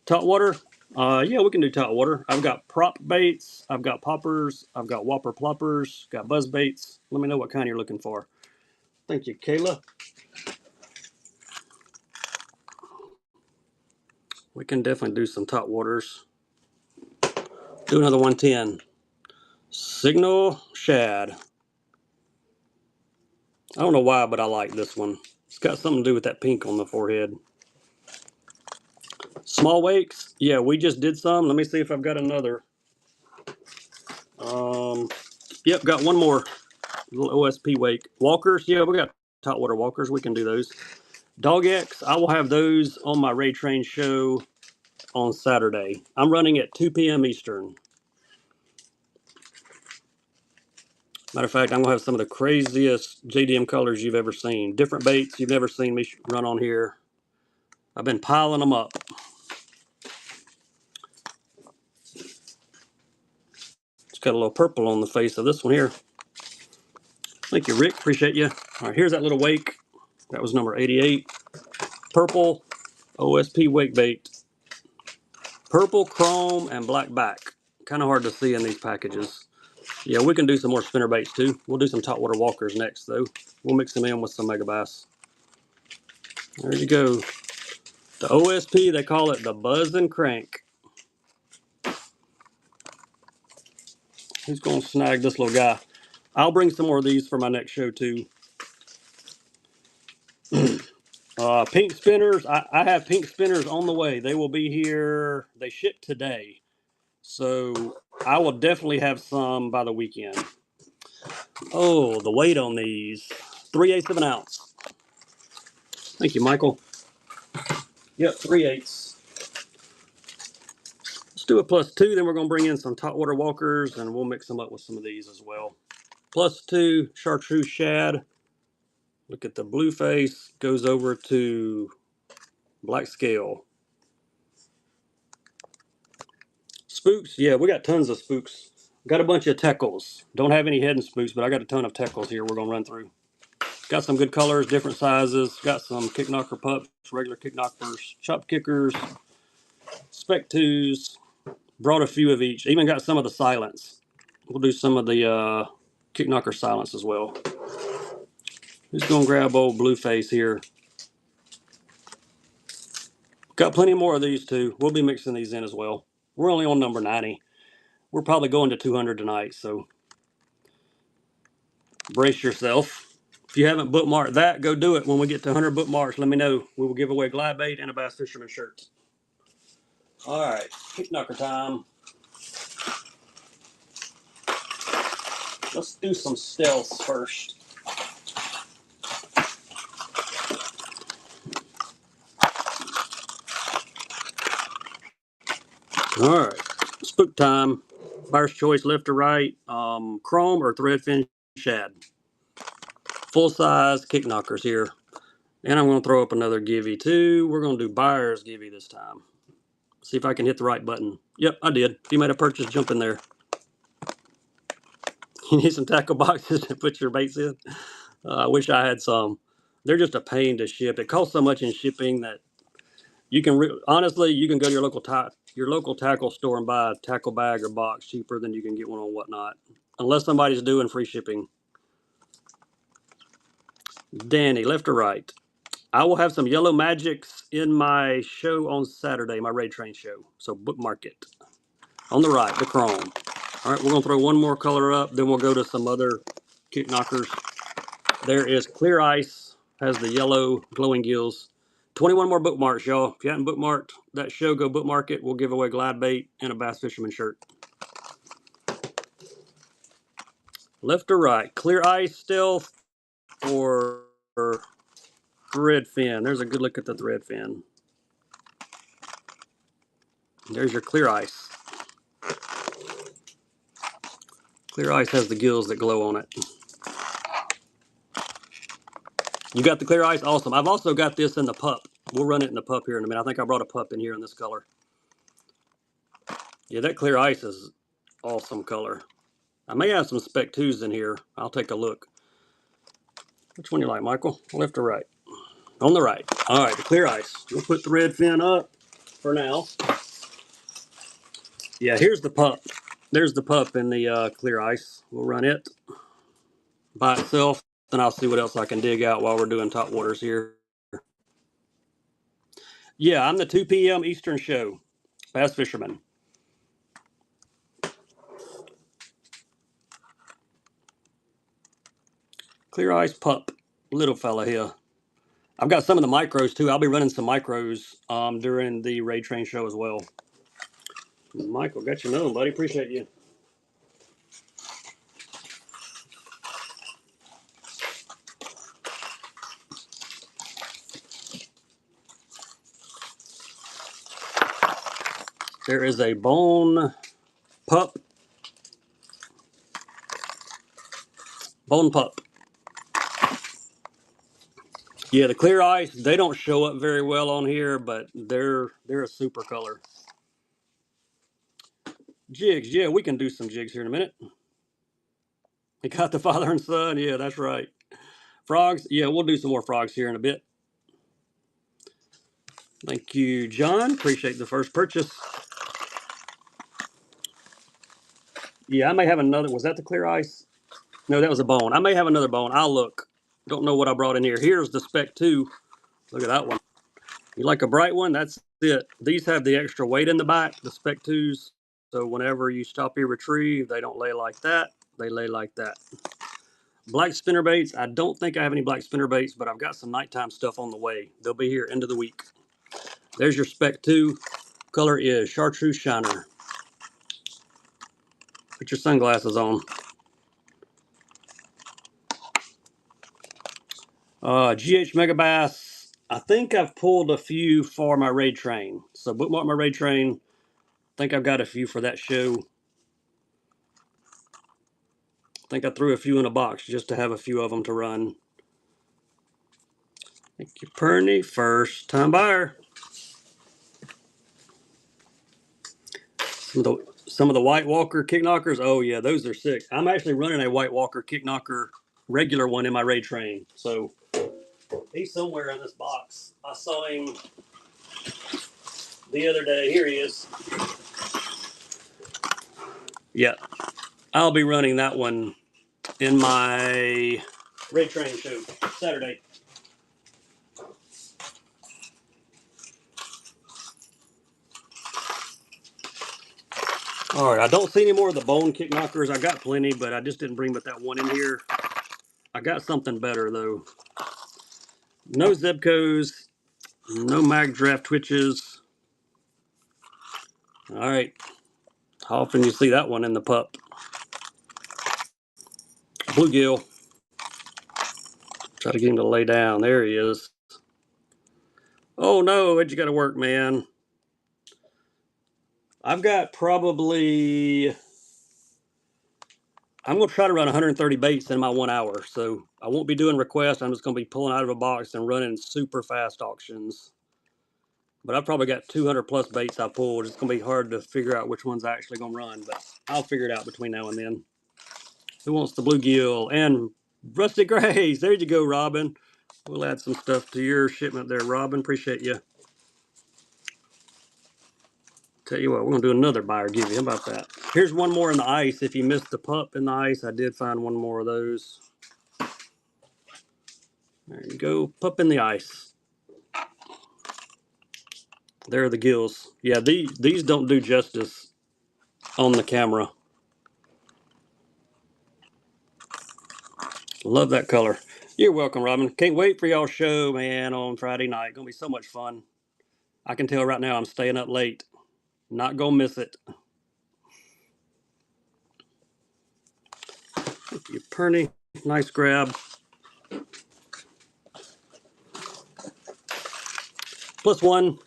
Top water. Yeah, we can do top water. I've got prop baits. I've got poppers. I've got whopper ploppers. Got buzz baits. Let me know what kind you're looking for. Thank you, Kayla. We can definitely do some top waters. Do another 110. Signal shad. I don't know why, but I like this one. It's got something to do with that pink on the forehead. Small wakes. Yeah, we just did some. Let me see if I've got another. Yep, got one more. Little OSP wake. Walkers. Yeah, we got top water walkers. We can do those. Dog X. I will have those on my raid train show on Saturday. I'm running at 2 p.m. Eastern. Matter of fact, I'm going to have some of the craziest JDM colors you've ever seen. Different baits you've never seen me run on here. I've been piling them up. It's got a little purple on the face of this one here. Thank you, Rick. Appreciate you. All right, here's that little wake. That was number 88. Purple OSP wake bait. Purple, chrome, and black back. Kind of hard to see in these packages. Yeah, we can do some more spinner baits too. We'll do some top water walkers next though. We'll mix them in with some mega bass. There you go. The OSP, they call it the buzz and crank. Who's going to snag this little guy? I'll bring some more of these for my next show too. Pink spinners. I have pink spinners on the way. They will be here. They ship today. So I will definitely have some by the weekend. Oh, the weight on these. 3/8 of an ounce. Thank you, Michael. Yep, 3/8. Let's do a +2. Then we're going to bring in some top water walkers and we'll mix them up with some of these as well. +2 chartreuse shad. Look at the blue face. Goes over to black scale. Spooks. Yeah, we got tons of spooks. Got a bunch of teckles. Don't have any head and spooks, but I got a ton of teckles here we're going to run through. Got some good colors, different sizes. Got some kick knocker pups, regular kick knockers, chop kickers, spec 2s. Brought a few of each. Even got some of the silence. We'll do some of the kick knocker silence as well. Who's going to grab old blue face here? Got plenty more of these too. We'll be mixing these in as well. We're only on number 90. We're probably going to 200 tonight, so brace yourself. If you haven't bookmarked that, go do it. When we get to 100 bookmarks, let me know. We will give away glide bait and a Bass Fisherman shirt. All right, kick knocker time. Let's do some stealths first. All right, spook time. Buyer's choice, left or right, chrome or threadfin shad. Full size kick knockers here. And I'm going to throw up another Givey too. We're going to do buyer's Givey this time. See if I can hit the right button. Yep, I did. If you made a purchase, jump in there. You need some tackle boxes to put your baits in. I wish I had some. They're just a pain to ship. It costs so much in shipping that you can honestly you can go to your local tackle store and buy a tackle bag or box cheaper than you can get one on Whatnot, unless somebody's doing free shipping. Danny, left or right? I will have some yellow magics in my show on Saturday, my raid train show. So bookmark it. On the right, the chrome. All right, we're gonna throw one more color up, then we'll go to some other kick knockers. There is Clear Ice, has the yellow glowing gills. 21 more bookmarks, y'all. If you haven't bookmarked that show, go bookmark it. We'll give away glide bait and a bass fisherman shirt. Left or right? Clear Ice Stealth or thread fin? There's a good look at the thread fin. There's your Clear Ice. Clear Ice has the gills that glow on it. You got the Clear Ice? Awesome. I've also got this in the pup. We'll run it in the pup here in a minute. I think I brought a pup in here in this color. Yeah, that Clear Ice is awesome color. I may have some Spec 2s in here. I'll take a look. Which one you like, Michael? Left or right? On the right. All right, the Clear Ice. We'll put the red fin up for now. Yeah, here's the pup. There's the pup in the Clear Ice. We'll run it by itself. Then I'll see what else I can dig out while we're doing top waters here. Yeah, I'm the 2 p.m. Eastern show. Bass Fisherman. Clear Ice pup. Little fella here. I've got some of the micros too. I'll be running some micros during the raid train show as well. Michael, got your nose, buddy. Appreciate you. There is a bone pup. Bone pup. Yeah, the Clear Ice, they don't show up very well on here, but they're a super color. Jigs, yeah, we can do some jigs here in a minute. You got the father and son, yeah, that's right. Frogs, yeah, we'll do some more frogs here in a bit. Thank you, John. Appreciate the first purchase. Yeah, I may have another. Was that the Clear Ice? No, that was a bone. I may have another bone. I'll look. Don't know what I brought in here. Here's the Spec 2. Look at that one. You like a bright one? That's it. These have the extra weight in the back, the Spec 2s. So whenever you stop your retrieve, they don't lay like that. They lay like that. Black spinnerbaits. I don't think I have any black spinnerbaits, but I've got some nighttime stuff on the way. They'll be here end of the week. There's your Spec 2. Color is Chartreuse Shiner. Put your sunglasses on. GH Megabass. I think I've pulled a few for my raid train. So bookmark my raid train. I think I've got a few for that show. I think I threw a few in a box just to have a few of them to run. Thank you, Perny. First time buyer. Some of the White Walker kick knockers. Oh yeah, those are sick. I'm actually running a White Walker kick knocker regular one in my raid train. So he's somewhere in this box. I saw him the other day. Here he is. Yeah, I'll be running that one in my raid train show Saturday. All right, I don't see any more of the bone kick knockers. I got plenty, but I just didn't bring but that one in here. I got something better though. No Zebcos, no mag draft twitches. All right, how often you see that one in the pup? Bluegill. Try to get him to lay down. There he is. Oh no, you got to work, man. I've got probably I'm going to try to run 130 baits in my 1 hour. So I won't be doing requests. I'm just going to be pulling out of a box and running super fast auctions. But I've probably got 200 plus baits I pulled. It's going to be hard to figure out which one's actually going to run, but I'll figure it out between now and then. Who wants the bluegill and rusty grays? There you go, Robin. We'll add some stuff to your shipment there, Robin. Appreciate you. Tell you what, we're going to do another buyer give you. How about that? Here's one more in the ice. If you missed the pup in the ice, I did find one more of those. There you go. Pup in the ice. There are the gills. Yeah, these don't do justice on the camera. Love that color. You're welcome, Robin. Can't wait for y'all's show, man, on Friday night. Gonna be so much fun. I can tell right now I'm staying up late. Not gonna miss it. Thank you, Perny. Nice grab. +1.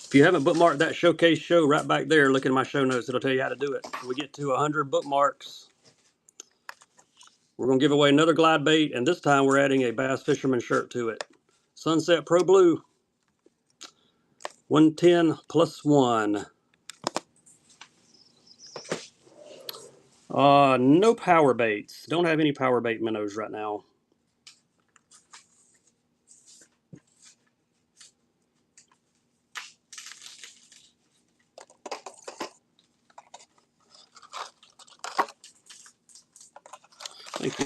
If you haven't bookmarked that showcase show right back there, look in my show notes. It'll tell you how to do it. When we get to 100 bookmarks, we're going to give away another glide bait, and this time we're adding a Bass Fisherman shirt to it. Sunset Pro Blue. 110 +1. No power baits. Don't have any power bait minnows right now. Thank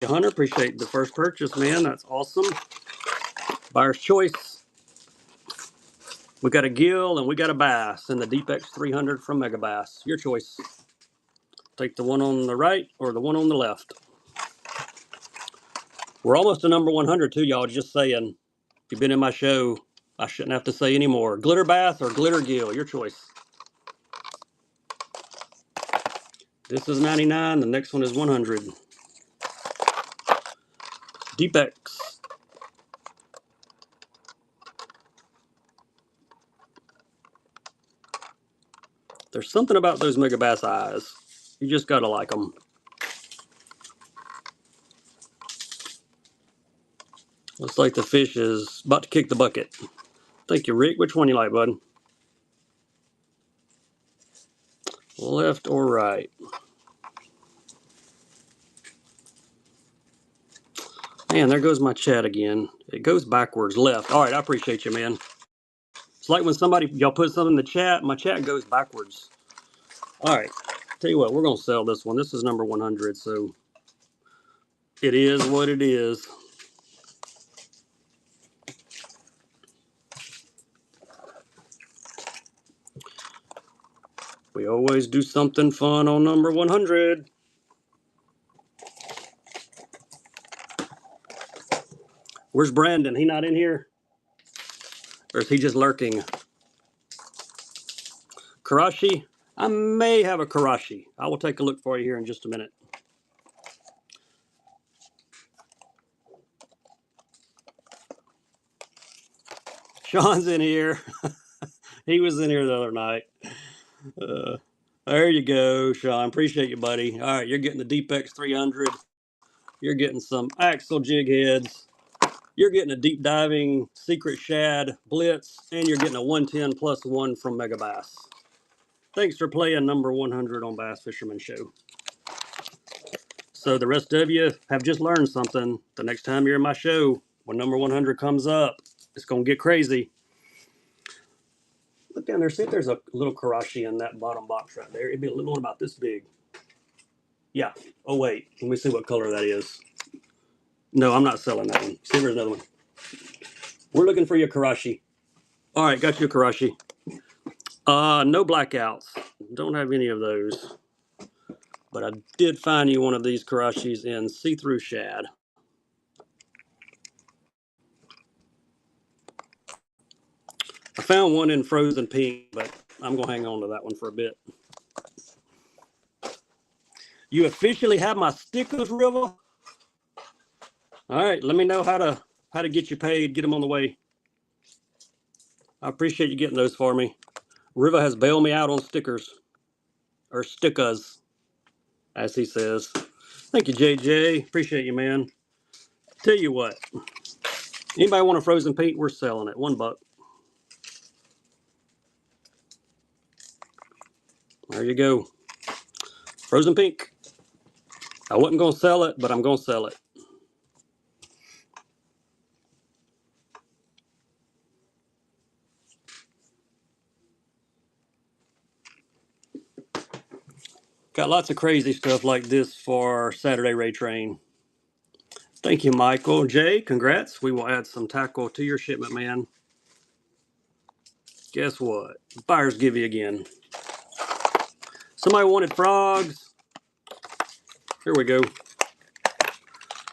you, Hunter. Appreciate the first purchase, man. That's awesome. Buyer's choice. We got a gill and we got a bass in the Deep X 300 from Mega Bass. Your choice. Take the one on the right or the one on the left. We're almost to number 100 too, y'all. Just saying. If you've been in my show, I shouldn't have to say anymore. Glitter bass or glitter gill. Your choice. This is 99. The next one is 100. Deep X. There's something about those Mega Bass eyes. You just gotta like them. Looks like the fish is about to kick the bucket. Thank you, Rick. Which one you like, bud? Left or right? Man, there goes my chat again. It goes backwards, left. All right, I appreciate you, man. It's like when somebody, y'all put something in the chat, my chat goes backwards. All right, tell you what, we're gonna sell this one. This is number 100, so it is what it is. We always do something fun on number 100. Where's Brandon? He not in here? Or is he just lurking? Karashi? I may have a Karashi. I will take a look for you here in just a minute. Sean's in here. He was in here the other night. There you go, Sean. Appreciate you, buddy. All right, you're getting the Deep X 300. You're getting some Axle jig heads. You're getting a deep diving Secret Shad Blitz, and you're getting a 110 +1 from Mega Bass. Thanks for playing number 100 on Bass Fisherman Show. So the rest of you have just learned something. The next time you're in my show, when number 100 comes up, it's going to get crazy. Look down there. See if there's a little Karashi in that bottom box right there. It'd be a little one about this big. Yeah. Oh, wait. Let me see what color that is. No, I'm not selling that one. See, there's another one. We're looking for your Karashi. All right, got you a Karashi. No blackouts. Don't have any of those. But I did find you one of these Karashis in see-through shad. I found one in frozen pink, but I'm going to hang on to that one for a bit. You officially have my stickers, River? All right, let me know how to get you paid, get them on the way. I appreciate you getting those for me. River has bailed me out on stickers, or stickers. as he says. Thank you, JJ. Appreciate you, man. Tell you what, anybody want a frozen pink? We're selling it. $1. There you go. Frozen pink. I wasn't going to sell it, but I'm going to sell it. Got lots of crazy stuff like this for Saturday Ray Train. Thank you, Michael. Jay, congrats. We will add some tackle to your shipment, man. Guess what? Buyers give you again. Somebody wanted frogs. Here we go.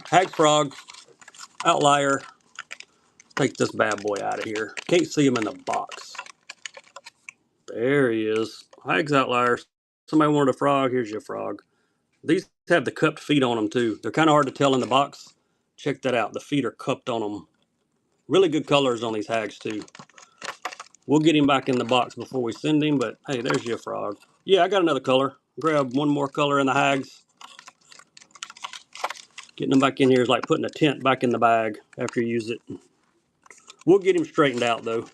Hag frog. Outlier. Take this bad boy out of here. Can't see him in the box. There he is. Hag's outlier. Somebody wanted a frog. Here's your frog. These have the cupped feet on them too. They're kind of hard to tell in the box. Check that out. The feet are cupped on them. Really good colors on these hags too. We'll get him back in the box before we send him, but hey, there's your frog. Yeah, I got another color. Grab one more color in the hags. Getting them back in here is like putting a tent back in the bag after you use it. We'll get him straightened out though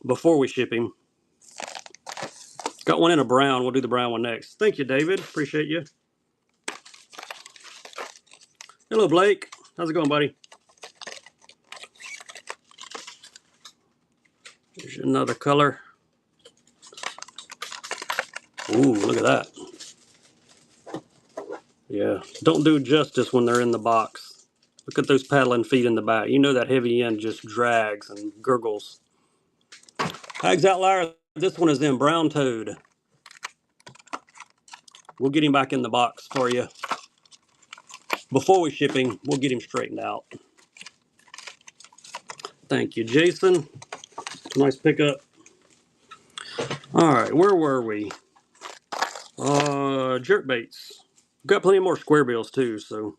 before we ship him. Got one in a brown. We'll do the brown one next. Thank you, David. Appreciate you. Hello, Blake. How's it going, buddy? There's another color. Ooh, look at that. Yeah, don't do justice when they're in the box. Look at those paddling feet in the back. You know that heavy end just drags and gurgles. Hags Outlier, this one is in brown toad. We'll get him back in the box for you. Before we ship him, we'll get him straightened out. Thank you, Jason. Nice pickup. All right, where were we? Jerk baits. We've got plenty more square bills too, so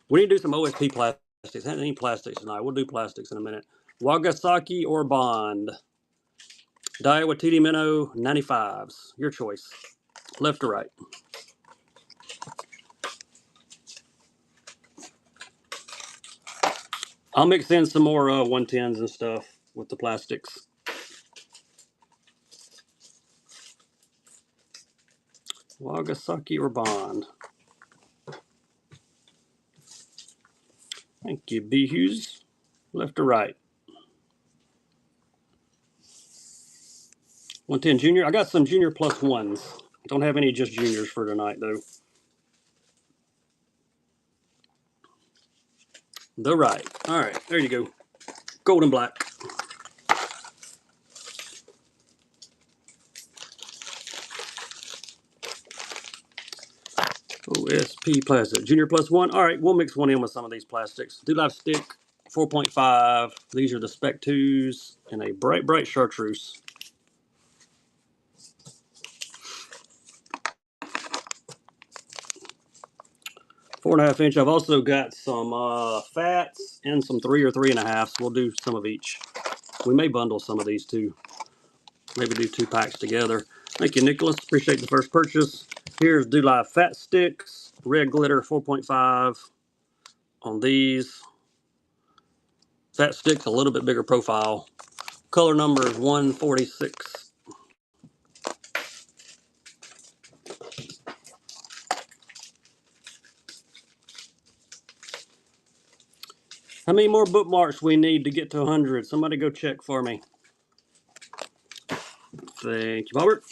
we need to do some OSP plastics. I need plastics tonight. We'll do plastics in a minute. Wagasaki or Bond. Daiwa TD Minnow 95s. Your choice. Left or right. I'll mix in some more 110s and stuff with the plastics. Wagasaki or Bond. Thank you, B. Hughes. Left or right? 110 junior. I got some junior plus ones. Don't have any just juniors for tonight, though. The right. All right, there you go. Gold and black. OSP plastic. Junior plus one. All right, we'll mix one in with some of these plastics. Do Live Stick 4.5. These are the Spec 2s and a bright, bright chartreuse. 4.5 inch. I've also got some fats and some 3 or 3.5s. We'll do some of each. We may bundle some of these too. Maybe do 2 packs together. Thank you, Nicholas. Appreciate the first purchase. Here's Do Live Fat Sticks. Red glitter 4.5 on these. Fat Sticks, a little bit bigger profile. Color number is 146. How many more bookmarks we need to get to 100? Somebody go check for me. Thank you, Robert.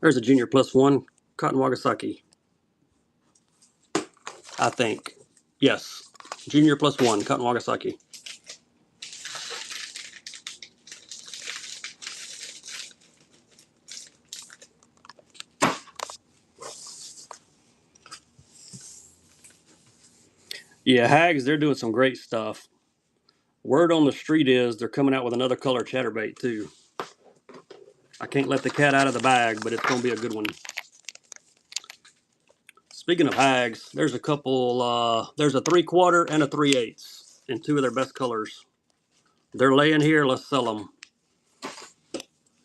There's a junior plus one, Cotton Wagasaki. I think. Yes. Junior plus one, Cotton Wagasaki. Yeah, Hags, they're doing some great stuff. Word on the street is they're coming out with another color chatterbait too. I can't let the cat out of the bag, but it's going to be a good one. Speaking of Hags, there's a couple, there's a 3/4 and a 3/8 in 2 of their best colors. They're laying here, let's sell them.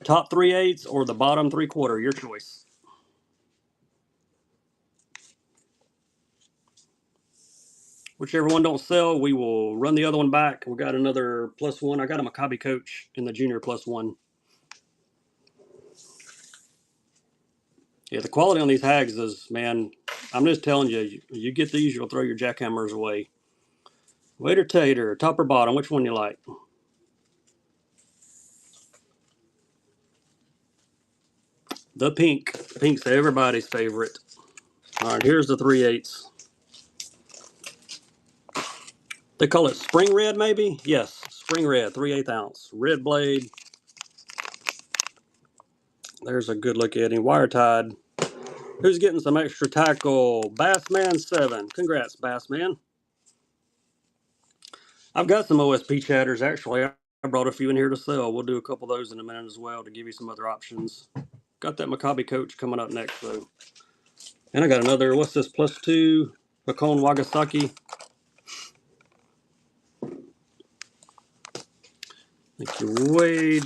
Top 3/8 or the bottom 3/4, your choice. Whichever one don't sell, we will run the other one back. We got another +1. I got a Maccabi coach in the junior +1. Yeah, the quality on these hags is, man, I'm just telling you, you get these, you'll throw your jackhammers away. Waiter tater, top or bottom, which one you like? The pink. Pink's everybody's favorite. All right, here's the 3/8. They call it spring red, maybe? Yes, spring red, 3/8 ounce. Red blade. There's a good look at him. Wire tied. Who's getting some extra tackle? Bassman 7. Congrats, Bassman. I've got some OSP chatters, actually. I brought a few in here to sell. We'll do a couple of those in a minute as well to give you some other options. Got that Maccabi coach coming up next, though. And I got another, what's this, +2? Hakone Wagasaki. Thank you, Wade.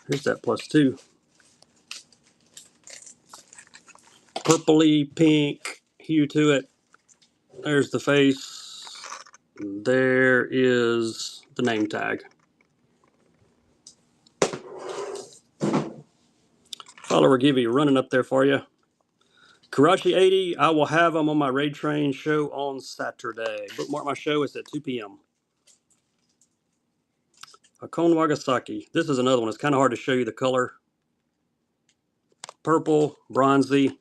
Here's that +2. Purpley pink hue to it. There's the face. There is the name tag. Follower Givey running up there for you. Karachi 80, I will have them on my Raid Train show on Saturday. Bookmark my show, it's at 2 p.m. Hakone Wagasaki. This is another one. It's kind of hard to show you the color. Purple, bronzy.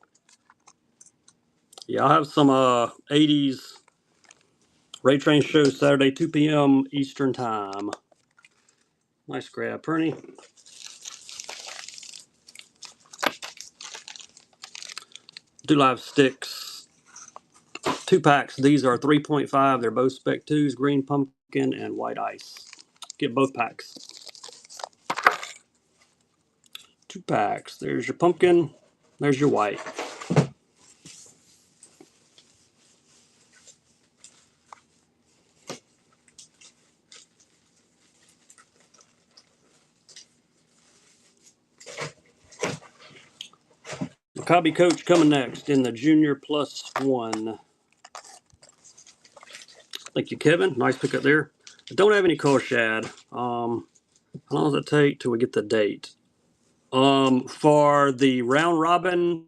Yeah, I'll have some 80s Raid Train show Saturday, 2 p.m. Eastern Time. Nice grab, Perny. Do live sticks. 2 packs. These are 3.5. They're both Spec 2s, green pumpkin and white ice. Get both packs. 2 packs. There's your pumpkin. There's your white. Maccabi coach coming next in the junior +1. Thank you, Kevin. Nice pickup there. I don't have any call shad. How long does it take till we get the date? For the round robin,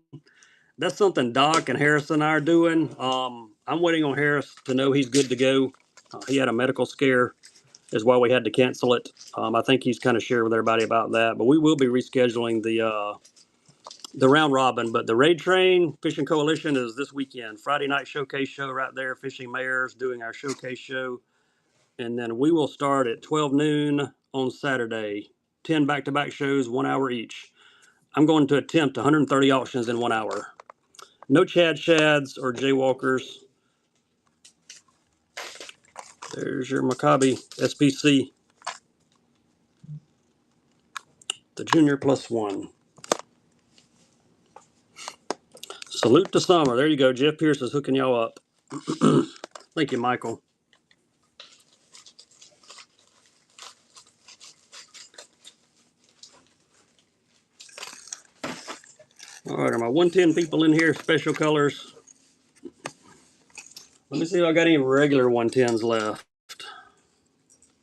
that's something Doc and Harris and I are doing. I'm waiting on Harris to know he's good to go. He had a medical scare, is why we had to cancel it. I think he's kind of shared with everybody about that, but we will be rescheduling the round robin. But the Raid Train Fishing Coalition is this weekend. Friday night showcase show right there. Fishing Mayor's doing our showcase show. And then we will start at 12 noon on Saturday. 10 back-to-back shows, 1 hour each. I'm going to attempt 130 auctions in 1 hour. No Chad Shads or Jaywalkers. There's your Maccabi SPC. The junior +1. Salute to summer. There you go. Jeff Pierce is hooking y'all up. Thank you, Michael. All right, are my 110 people in here? Special colors. Let me see if I got any regular 110s left.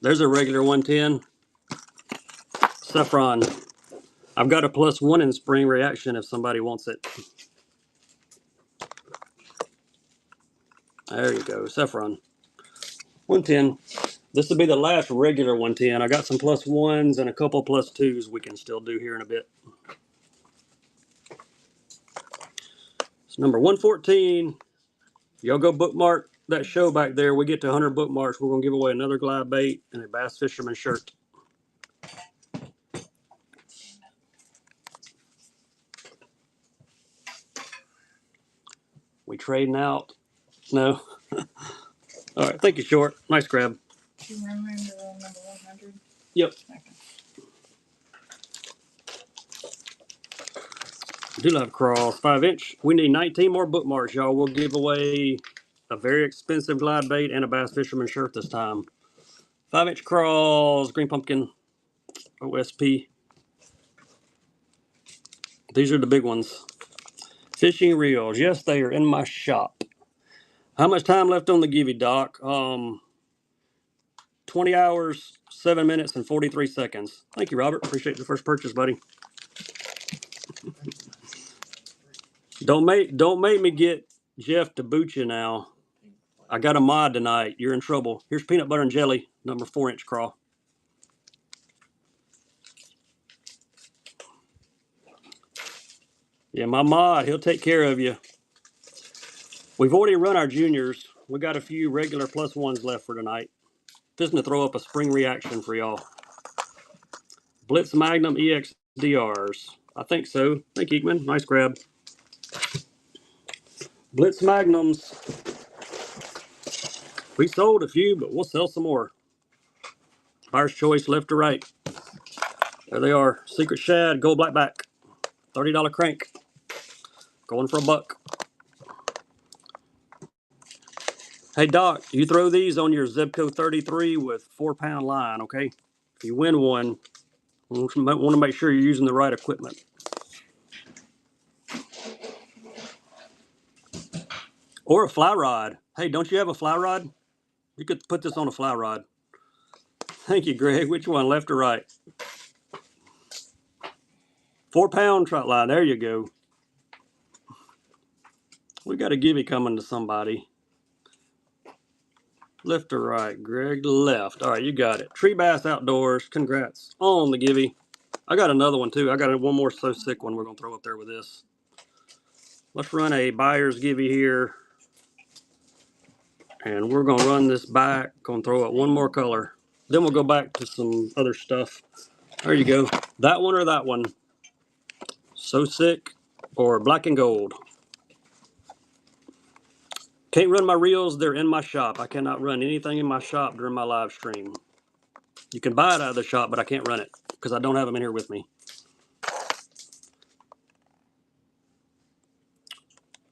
There's a regular 110. Saffron. I've got a +1 in spring reaction if somebody wants it. There you go. Saffron. 110. This will be the last regular 110. I got some +1s and a couple +2s we can still do here in a bit. It's number 114. Y'all go bookmark that show back there. We get to 100 bookmarks. We're going to give away another glide bait and a Bass Fisherman shirt. We trading out? No. All right. Thank you, Short. Nice grab. Do you remember the number 100? Yep. Okay. Do love crawl. 5-inch. We need 19 more bookmarks, y'all. We'll give away a very expensive glide bait and a Bass Fisherman shirt this time. 5-inch crawls, green pumpkin, OSP. These are the big ones. Fishing reels. Yes, they are in my shop. How much time left on the Givey, Doc? 20 hours, 7 minutes, and 43 seconds. Thank you, Robert. Appreciate the first purchase, buddy. Don't make me get Jeff to boot you now. I got a mod tonight. You're in trouble. Here's peanut butter and jelly, number 4-inch craw. Yeah, my mod, he'll take care of you. We've already run our juniors. We got a few regular plus ones left for tonight. Just to throw up a spring reaction for y'all. Blitz Magnum EXDRs. I think so. Thank you, Eekman. Nice grab. Blitz Magnums. We sold a few, but we'll sell some more. Buyer's choice, left to right. There they are. Secret Shad, gold blackback. $30 crank. Going for $1. Hey, Doc, you throw these on your Zebco 33 with 4-pound line, okay? If you win one, you want to make sure you're using the right equipment. Or a fly rod. Hey, don't you have a fly rod? You could put this on a fly rod. Thank you, Greg. Which one, left or right? 4-pound trot line. There you go. We got a Givey coming to somebody. Left or right, Greg? Left. All right, you got it. Tree Bass Outdoors. Congrats on the Givey. I got another one, too. I got one more So Sick one we're going to throw up there with this. Let's run a buyer's Givey here. And we're going to run this back. Going to throw out one more color. Then we'll go back to some other stuff. There you go. That one or that one? So Sick or black and gold? Can't run my reels. They're in my shop. I cannot run anything in my shop during my live stream. You can buy it out of the shop, but I can't run it because I don't have them in here with me.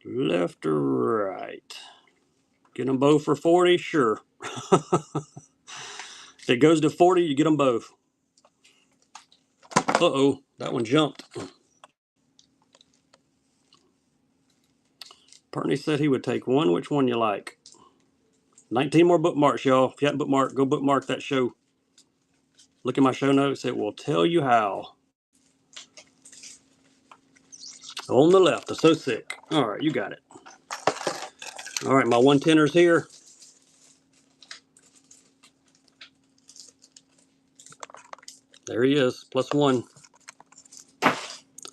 Left or right? Get them both for 40? Sure. If it goes to 40, you get them both. Uh-oh, that one jumped. Perny said he would take one. Which one you like? 19 more bookmarks, y'all. If you haven't bookmarked, go bookmark that show. Look at my show notes. It will tell you how. On the left, the So Sick. All right, you got it. All right, my 110ers here. There he is, +1.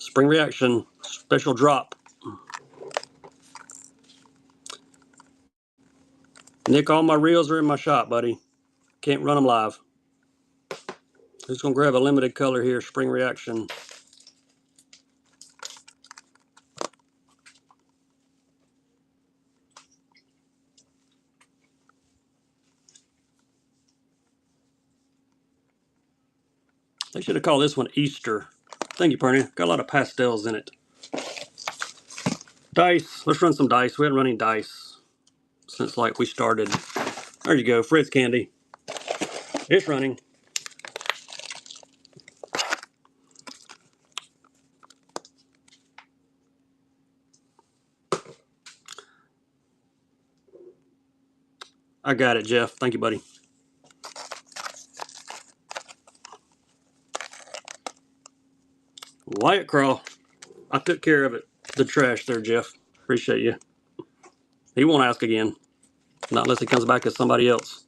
Spring reaction, special drop. Nick, all my reels are in my shop, buddy. Can't run them live. Who's going to grab a limited color here, spring reaction? They should have called this one Easter. Thank you, Perny. Got a lot of pastels in it. Dice. Let's run some dice. We haven't run any dice since like we started. There you go, Fritz Candy. It's running. I got it, Jeff. Thank you, buddy. Wyatt Crawl. I took care of it. The trash there, Jeff. Appreciate you. He won't ask again. Not unless he comes back as somebody else.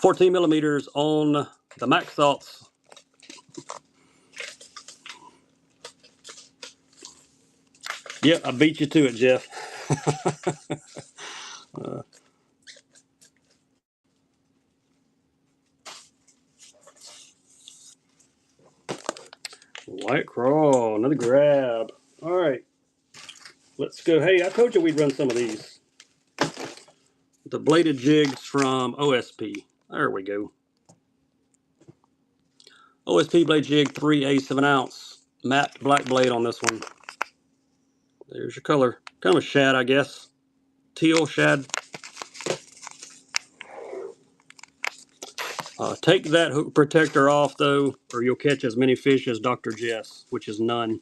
14 millimeters on the Max Salts. Yep, I beat you to it, Jeff. White Crawl, another grab. All right, let's go. Hey, I told you we'd run some of these. The bladed jigs from OSP. There we go. OSP blade jig, 3/8 of an ounce. Matte black blade on this one. There's your color. Kind of a shad, I guess. Teal shad. Take that hook protector off, though, or you'll catch as many fish as Dr. Jess, which is none.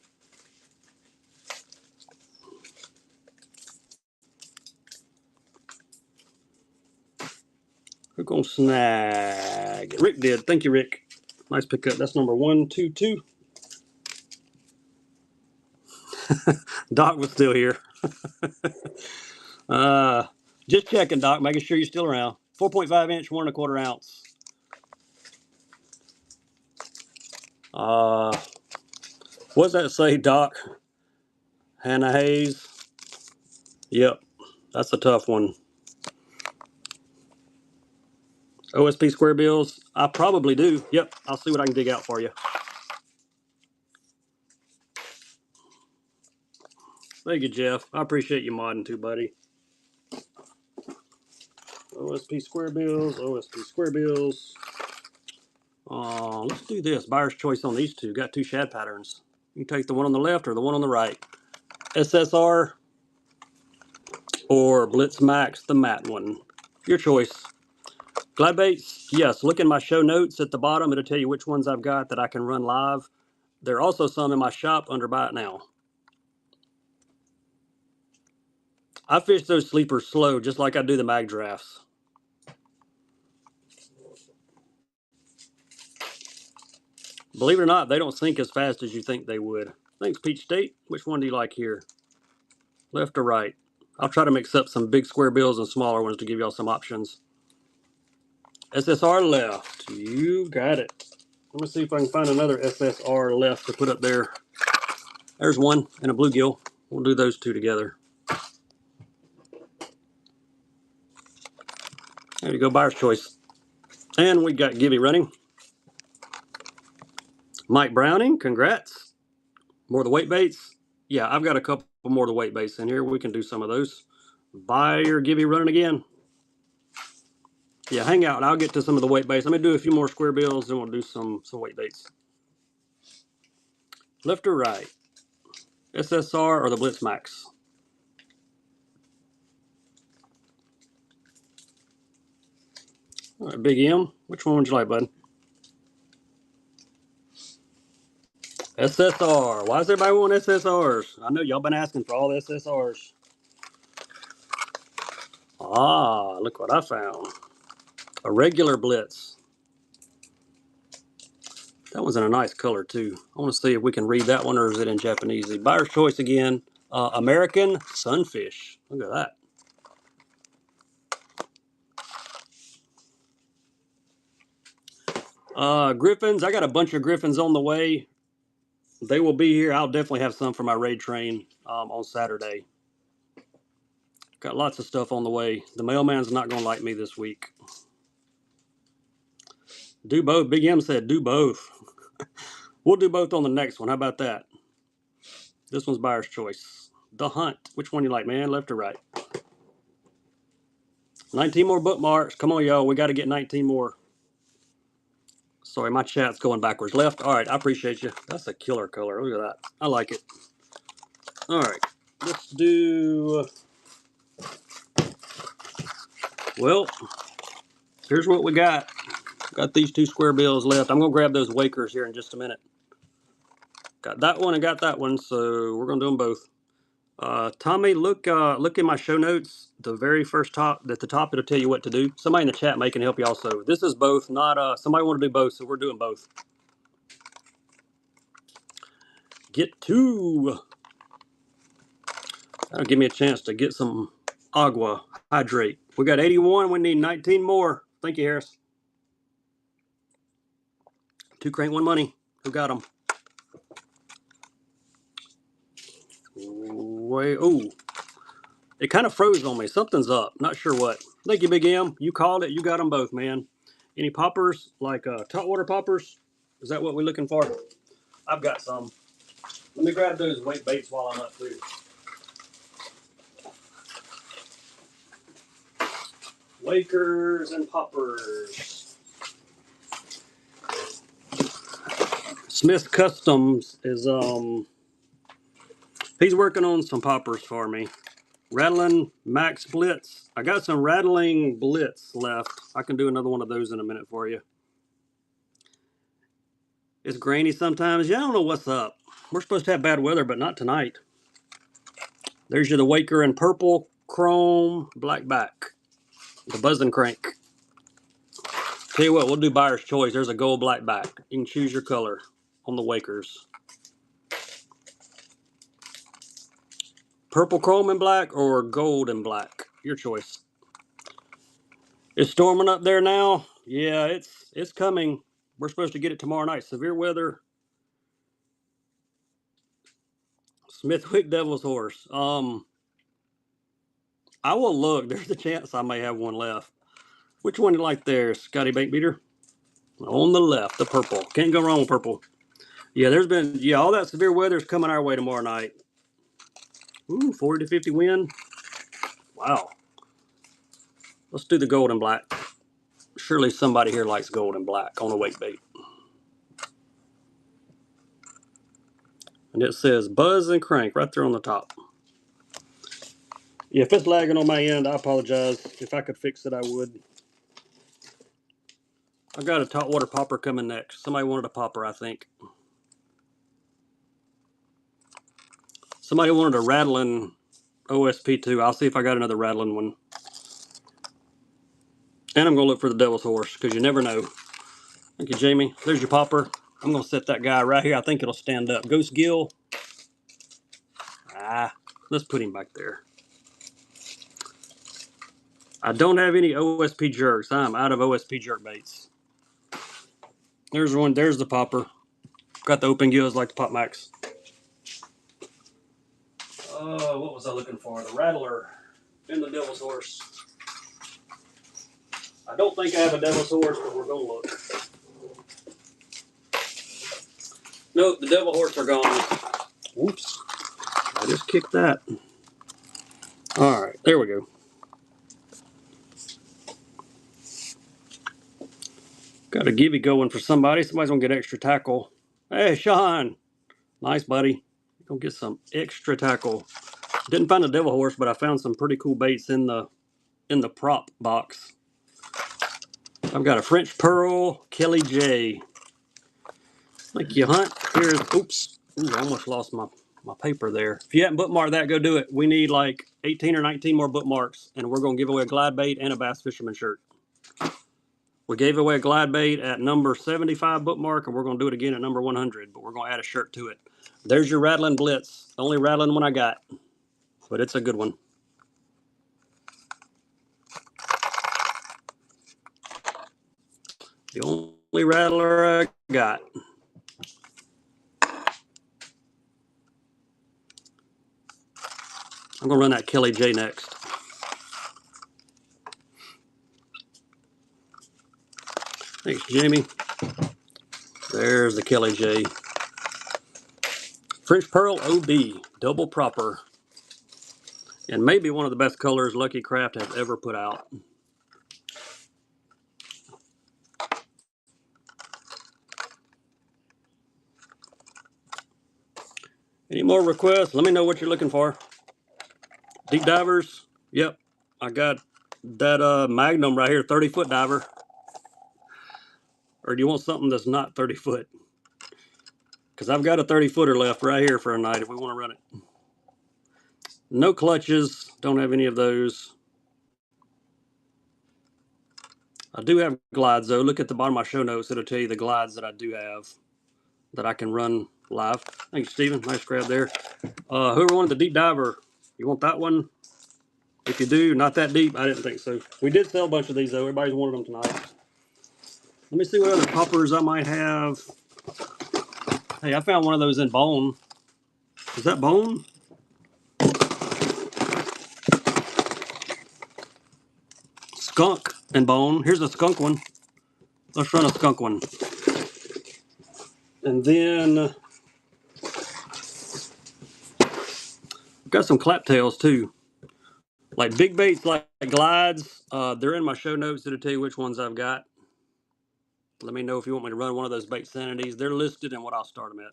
Who's going to snag? Rick did. Thank you, Rick. Nice pickup. That's number 122. Doc was still here. Just checking, Doc, making sure you're still around. 4.5 inch, 1 1/4 ounce. What does that say, Doc? Hannah Hayes. Yep, that's a tough one. OSP square bills. I probably do. Yep, I'll see what I can dig out for you. Thank you, Jeff. I appreciate you modding too, buddy. OSP square bills. OSP square bills. Let's do this. Buyer's choice on these two. Got two shad patterns. You can take the one on the left or the one on the right. SSR or Blitz Max, the matte one. Your choice. Glad baits, yes. Look in my show notes at the bottom. It'll tell you which ones I've got that I can run live. There are also some in my shop under Buy It Now. I fish those sleepers slow, just like I do the mag drafts. Believe it or not, they don't sink as fast as you think they would. Thanks, Peach State. Which one do you like here? Left or right? I'll try to mix up some big square bills and smaller ones to give y'all some options. SSR left. You got it. Let me see if I can find another SSR left to put up there. There's one and a bluegill. We'll do those two together. There you go, buyer's choice. And we got Gibby running. Mike Browning, congrats. More of the weight baits. Yeah, I've got a couple more of the weight baits in here. We can do some of those. Buyer Gibby running again. Yeah, hang out and I'll get to some of the weight baits. Let me do a few more square bills, then we'll do some weight baits. Left or right? SSR or the Blitz Max? All right, Big M. Which one would you like, bud? SSR. Why does everybody want SSRs? I know y'all been asking for all the SSRs. Ah, look what I found. A regular Blitz. That one's in a nice color too. I want to see if we can read that one, or is it in Japanese? Buyer's choice again. American Sunfish. Look at that. Griffins. I got a bunch of Griffins on the way. They will be here. I'll definitely have some for my raid train on Saturday. Got lots of stuff on the way. The mailman's not going to like me this week. Do both. Big M said do both. We'll do both on the next one. How about that? This one's buyer's choice. The Hunt. Which one you like, man? Left or right? 19 more bookmarks. Come on, y'all. We got to get 19 more. Sorry, my chat's going backwards. Left. All right, I appreciate you. That's a killer color. Look at that. I like it. All right, let's do... Well, here's what we got. Got these two square bills left. I'm going to grab those Wakers here in just a minute. Got that one and got that one, so we're going to do them both. Tommy, look in my show notes. The very first top, at the top, it'll tell you what to do. Somebody in the chat may can help you also. This is both, not somebody want to do both, so we're doing both. Get two. That'll give me a chance to get some agua, hydrate. We got 81. We need 19 more. Thank you, Harris. 2 crank, 1 money. Who got them? Wait, oh, it kind of froze on me. Something's up. Not sure what. Thank you, Big M. You called it. You got them both, man. Any poppers, like top water poppers? Is that what we're looking for? I've got some. Let me grab those weight baits while I'm up too. Wakers and poppers. Smith Customs is he's working on some poppers for me. Rattling Max Blitz. I got some Rattling Blitz left. I can do another one of those in a minute for you. It's grainy sometimes. Yeah, I don't know what's up. We're supposed to have bad weather, but not tonight. There's your the Waker in purple, chrome, black back. The buzzing crank. Tell you what, we'll do buyer's choice. There's a gold black back. You can choose your color on the Wakers. Purple chrome and black or gold and black. Your choice. It's storming up there now. Yeah, it's coming. We're supposed to get it tomorrow night. Severe weather. Smithwick Devil's Horse. I will look. There's a chance I may have one left. Which one do you like there, Scotty Bank Beater? On the left, the purple. Can't go wrong with purple. Yeah, all that severe weather is coming our way tomorrow night. Ooh, 40 to 50 wind. Wow. Let's do the gold and black. Surely somebody here likes gold and black on a wake bait. And it says buzz and crank right there on the top. Yeah, if it's lagging on my end, I apologize. If I could fix it, I would. I got a top water popper coming next. Somebody wanted a popper, I think. Somebody wanted a rattling OSP too. I'll see if I got another rattling one. And I'm going to look for the Devil's Horse because you never know. Thank you, Jamie. There's your popper. I'm going to set that guy right here. I think it'll stand up. Ghost Gill. Let's put him back there. I don't have any OSP jerks. I'm out of OSP jerk baits. There's one. There's the popper. Got the open gills like the Pop Max. What was I looking for? The Rattler and the Devil's Horse. I don't think I have a Devil's Horse, but we're going to look. Nope, the Devil Horse are gone. Whoops. I just kicked that. All right, there we go. Got a gibby going for somebody. Somebody's going to get extra tackle. Hey, Sean. Nice, buddy. Go get some extra tackle. Didn't find a Devil Horse, but I found some pretty cool baits in the prop box. I've got a French Pearl, Kelly J. Thank you, Hunt. Here's, oops. Ooh, I almost lost my paper there. If you haven't bookmarked that, go do it. We need like 18 or 19 more bookmarks, and we're going to give away a glide bait and a Bass Fisherman shirt. We gave away a glide bait at number 75 bookmark, and we're going to do it again at number 100, but we're going to add a shirt to it. There's your Rattling Blitz. The only rattling one I got, but it's a good one. The only rattler I got. I'm going to run that Kelly J next. Thanks, Jamie. There's the Kelly J. French Pearl OB, double proper. And maybe one of the best colors Lucky Craft has ever put out. Any more requests? Let me know what you're looking for. Deep divers? Yep. I got that Magnum right here, 30-foot diver. Or do you want something that's not 30 foot? Because I've got a 30-footer left right here for a night if we want to run it. No clutches. Don't have any of those. I do have glides, though. Look at the bottom of my show notes. It'll tell you the glides that I do have that I can run live. Thanks, Steven. Nice grab there. Whoever wanted the deep diver, you want that one? If you do, not that deep. I didn't think so. We did sell a bunch of these, though. Everybody's wanted them tonight. Let me see what other poppers I might have. Hey, I found one of those in bone. Is that bone? Skunk and bone. Here's a skunk one. Let's run a skunk one. And then I've got some claptails too. Like big baits, like glides. They're in my show notes. It'll tell you which ones I've got. Let me know if you want me to run one of those bait sanities. They're listed and what I'll start them at.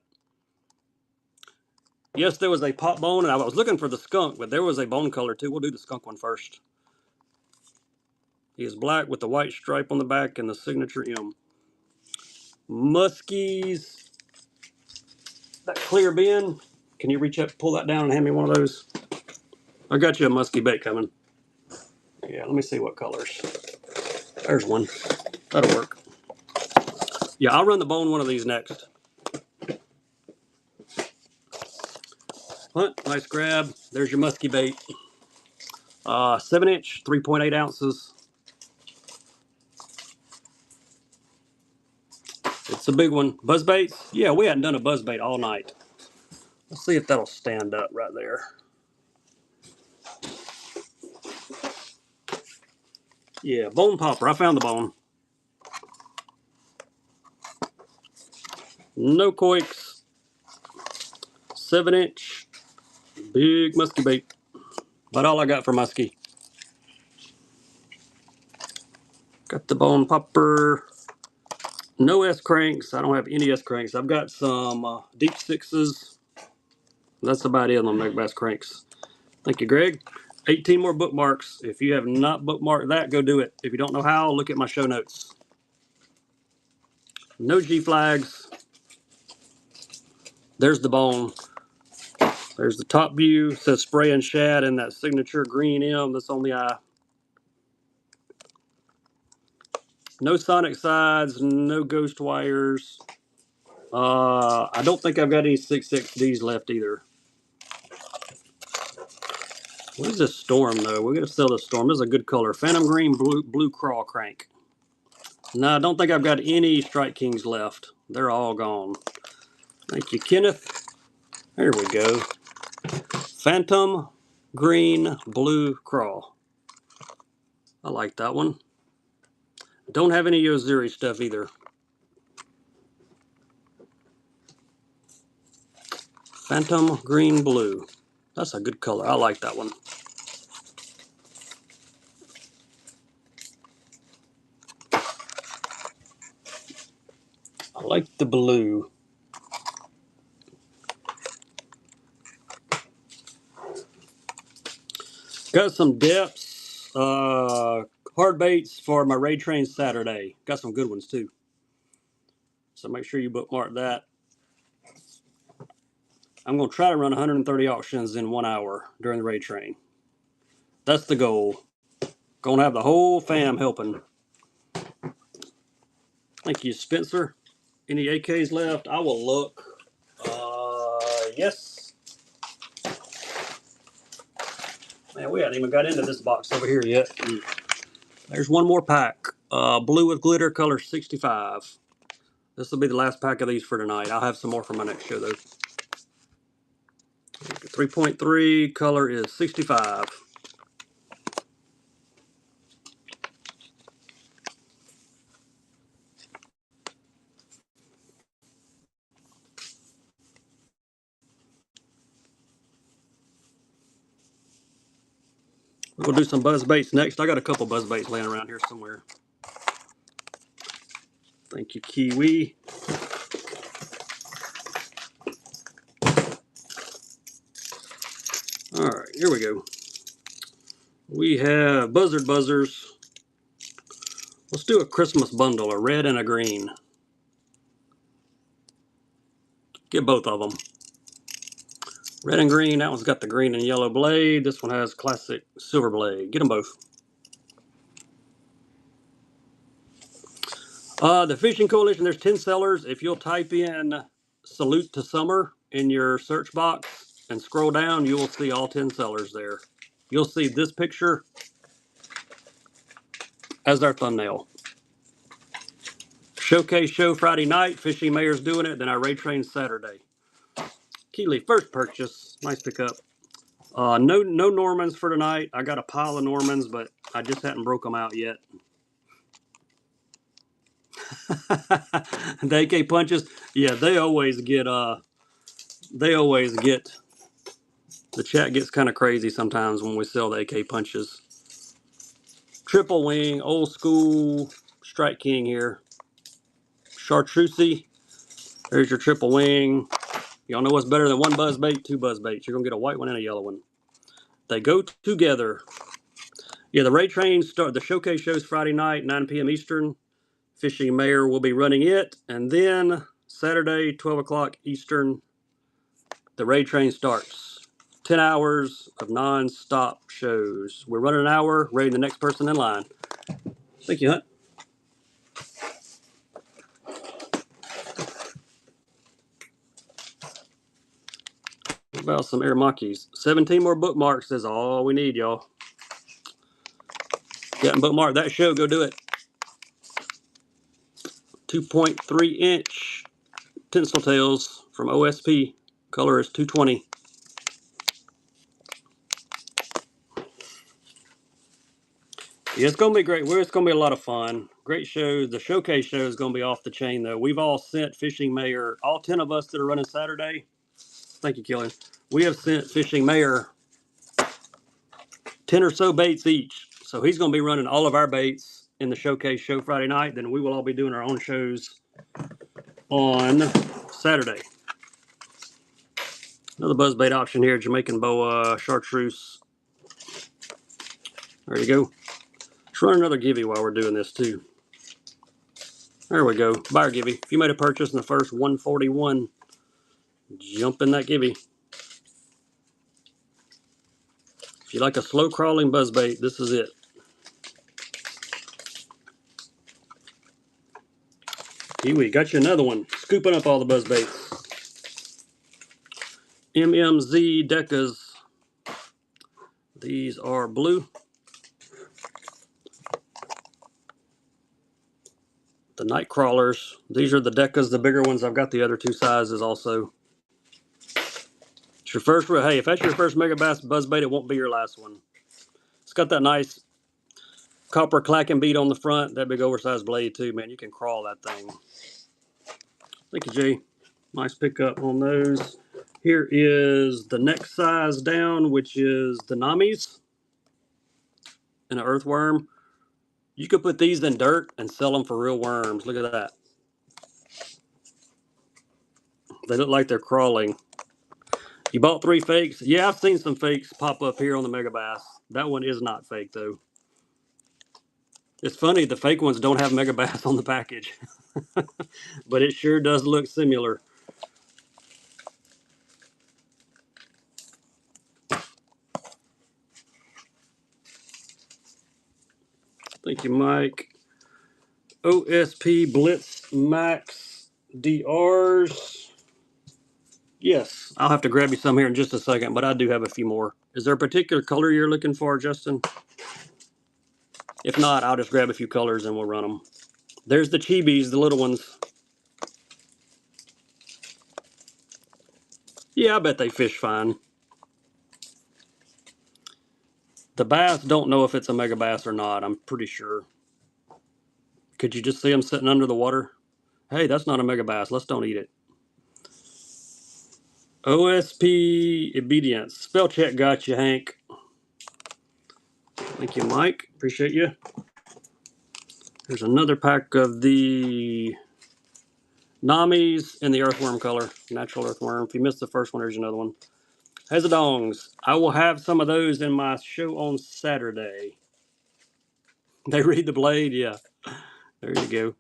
Yes, there was a pop bone, and I was looking for the skunk, but there was a bone color too. We'll do the skunk one first. He is black with the white stripe on the back and the signature M. Muskies. That clear bin. Can you reach up, pull that down, and hand me one of those? I got you a musky bait coming. Yeah, let me see what colors. There's one. That'll work. Yeah, I'll run the bone one of these next. Hunt, nice grab. There's your musky bait. 7-inch, 3.8 ounces. It's a big one. Buzz baits? Yeah, we hadn't done a buzz bait all night. Let's see if that'll stand up right there. Yeah, bone popper. I found the bone. No quakes. 7-inch. Big musky bait. About all I got for musky. Got the bone popper. No S cranks. I don't have any S cranks. I've got some deep sixes. That's about it on the bass cranks. Thank you, Greg. 18 more bookmarks. If you have not bookmarked that, go do it. If you don't know how, look at my show notes. No G flags. There's the bone. There's the top view. It says spray and shad and that signature green M that's on the eye. No sonic sides. No ghost wires. I don't think I've got any 6XDs left either. What is this Storm though? We're gonna sell this Storm. This is a good color. Phantom green, blue crawl crank. No, I don't think I've got any Strike Kings left. They're all gone. Thank you, Kenneth. There we go. Phantom green, blue crawl. I like that one. Don't have any Yozuri stuff either. Phantom green, blue. That's a good color. I like that one. I like the blue. Got some depths, hard baits for my raid train Saturday. Got some good ones too. So make sure you bookmark that. I'm going to try to run 130 auctions in 1 hour during the raid train. That's the goal. Going to have the whole fam helping. Thank you, Spencer. Any AKs left? I will look. Yes. Man, we haven't even got into this box over here yet. There's one more pack. Blue with glitter, color 65. This will be the last pack of these for tonight. I'll have some more for my next show, though. 3.3, color is 65. We'll do some buzz baits next. I got a couple buzz baits laying around here somewhere. Thank you, Kiwi. All right, here we go. We have buzzard buzzers. Let's do a Christmas bundle, a red and a green. Get both of them. Red and green. That one's got the green and yellow blade. This one has classic silver blade. Get them both. The Fishing Coalition, there's 10 sellers. If you'll type in Salute to Summer in your search box and scroll down, you will see all 10 sellers there. You'll see this picture as our thumbnail. Showcase show Friday night. Fishing Mayor's doing it. Then our raid train Saturday. Keeley, first purchase. Nice pickup. No Normans for tonight. I got a pile of Normans, but I just hadn't broke them out yet. The AK punches, yeah, they always get the chat gets kind of crazy sometimes when we sell the AK punches. Triple wing, old school Strike King here. Chartreuse. There's your triple wing. Y'all know what's better than one buzz bait? Two buzz baits. You're gonna get a white one and a yellow one. They go together. Yeah, the raid train start. The showcase shows Friday night, 9 p.m. Eastern. Fishing Mayor will be running it, and then Saturday, 12 o'clock Eastern, the raid train starts. 10 hours of non-stop shows. We're running an hour, raiding the next person in line. Thank you, Hunt. about some Aramakis? 17 more bookmarks is all we need, y'all. Getting bookmarked that show, go do it. 2.3 inch pencil tails from OSP. Color is 220. Yeah, it's going to be great. It's going to be a lot of fun. Great show. The showcase show is going to be off the chain, though. We've all sent Fishing Mayor, all 10 of us that are running Saturday. Thank you, Kelly. We have sent Fishing Mayor 10 or so baits each. So he's going to be running all of our baits in the showcase show Friday night. Then we will all be doing our own shows on Saturday. Another buzzbait option here, Jamaican boa, chartreuse. There you go. Let's run another givey while we're doing this too. There we go. Buyer givey. If you made a purchase in the first 141, jump in that givey. If you like a slow crawling buzzbait, this is it. Kiwi, got you another one. Scooping up all the buzzbaits. MMZ Decas. These are blue. The night crawlers. These are the Decas, the bigger ones. I've got the other two sizes also. It's your first, hey, if that's your first mega bass buzzbait, it won't be your last one. It's got that nice copper clacking bead on the front. That big oversized blade too, man. You can crawl that thing. Thank you, Jay. Nice pickup on those. Here is the next size down, which is the Namis and an earthworm. You could put these in dirt and sell them for real worms. Look at that. They look like they're crawling. You bought 3 fakes? Yeah, I've seen some fakes pop up here on the Mega Bass. That one is not fake, though. It's funny, the fake ones don't have Mega Bass on the package. But it sure does look similar. Thank you, Mike. OSP Blitz Max DRs. Yes, I'll have to grab you some here in just a second, but I do have a few more. Is there a particular color you're looking for, Justin? If not, I'll just grab a few colors and we'll run them. There's the chibis, the little ones. Yeah, I bet they fish fine. The bass don't know if it's a mega bass or not, I'm pretty sure. Could you just see them sitting under the water? Hey, that's not a mega bass. Let's don't eat it. OSP Obedience. Spell check got you, Hank. Thank you, Mike. Appreciate you. There's another pack of the Namis in the earthworm color. Natural earthworm. If you missed the first one, there's another one. Hezadongs. I will have some of those in my show on Saturday. They read the blade? Yeah. There you go.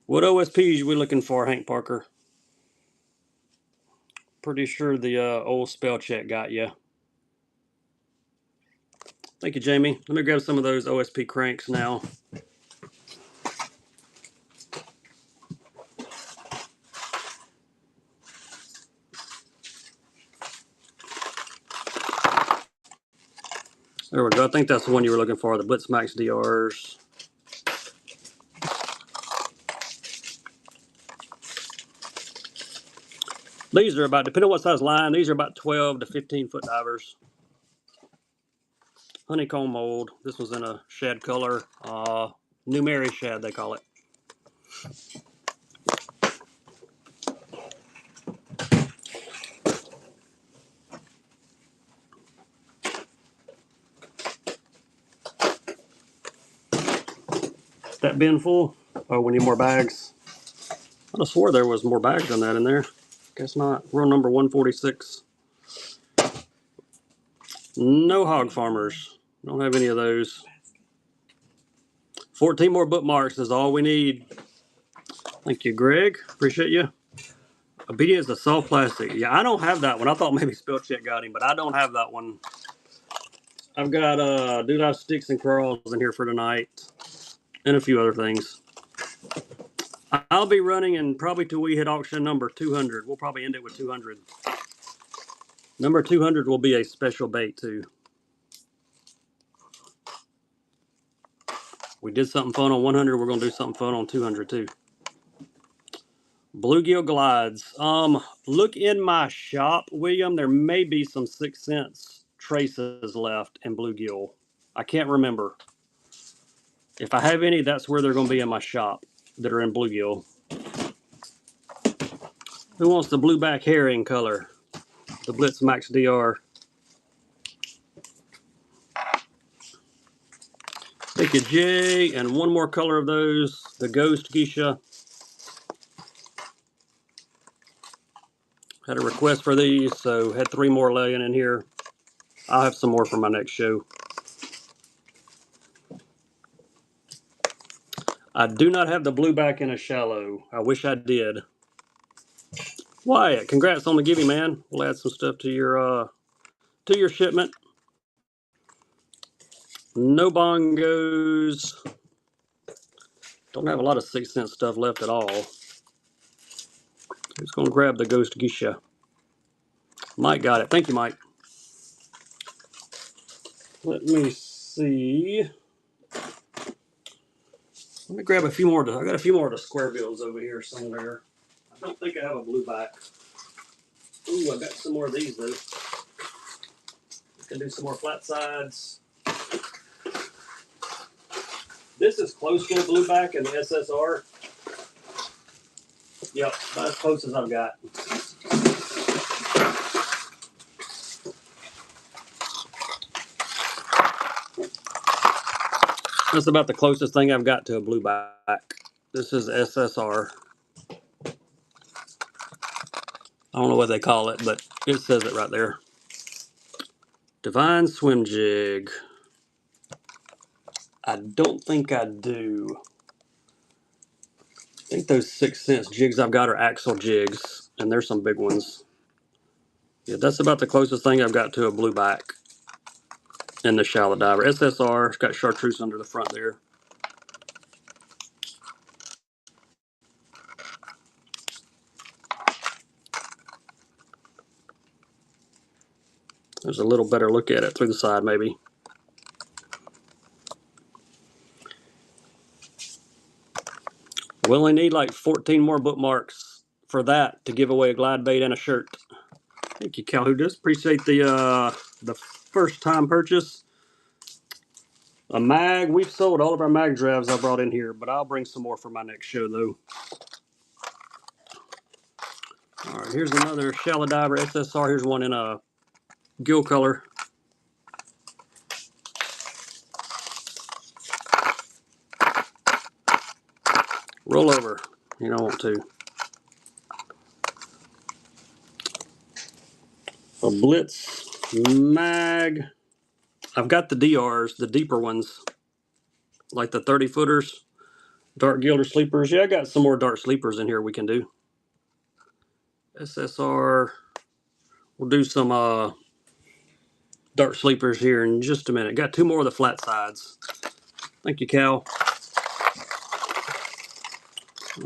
What OSPs are we looking for, Hank Parker? Pretty sure the old spell check got you. Thank you, Jamie. Let me grab some of those OSP cranks now. There we go. I think that's the one you were looking for, the Blitz Max DRs. These are about, depending on what size line, these are about 12 to 15 foot divers. Honeycomb mold. This was in a shad color. New Mary shad, they call it. Is that bin full? Oh, we need more bags. I swore there was more bags than that in there. Guess not. Rule number 146. No hog farmers. Don't have any of those. 14 more bookmarks is all we need. Thank you, Greg. Appreciate you. Obedience to soft plastic. Yeah, I don't have that one. I thought maybe spell check got him, but I don't have that one. I've got do not sticks and crawls in here for tonight, and a few other things. I'll be running and probably till we hit auction number 200. We'll probably end it with 200. Number 200 will be a special bait too. We did something fun on 100. We're going to do something fun on 200 too. Bluegill glides. Look in my shop, William. There may be some 6 cents traces left in bluegill. I can't remember. If I have any, that's where they're going to be in my shop that are in bluegill. Who wants the blueback herring color? The Blitz Max DR. Thank you, Jay. And one more color of those, the Ghost Geisha. Had a request for these, so had 3 more laying in here. I'll have some more for my next show. I do not have the blueback in a shallow. I wish I did. Wyatt, congrats on the giving, man. We'll add some stuff to your shipment. No bongos. Don't have a lot of 6 cent stuff left at all. Who's gonna grab the Ghost Geisha? Mike got it. Thank you, Mike. Let me see. Let me grab a few more. I got a few more of the square bills over here somewhere. I don't think I have a blueback. Ooh, I got some more of these though. We can do some more flat sides. This is close to a blueback in the SSR. Yep, about as close as I've got. That's about the closest thing I've got to a blueback. This is SSR. I don't know what they call it, but it says it right there. Divine Swim Jig. I don't think I do. I think those 6 cents jigs I've got are axle jigs, and there's some big ones. Yeah, that's about the closest thing I've got to a blueback in the shallow diver. SSR, it's got chartreuse under the front there. There's a little better look at it through the side, maybe. We only need like 14 more bookmarks for that to give away a glide bait and a shirt. Thank you, Cal. Who does appreciate the first time purchase. A mag. We've sold all of our mag drafts I brought in here, but I'll bring some more for my next show though. All right, here's another shallow diver SSR. Here's one in a gill color. Roll over. You don't want to. A Blitz mag. I've got the DRs, the deeper ones, like the 30 footers, dark gilder sleepers. Yeah, I got some more dark sleepers in here we can do. SSR. We'll do some dark sleepers here in just a minute. Got 2 more of the flat sides. Thank you, Cal.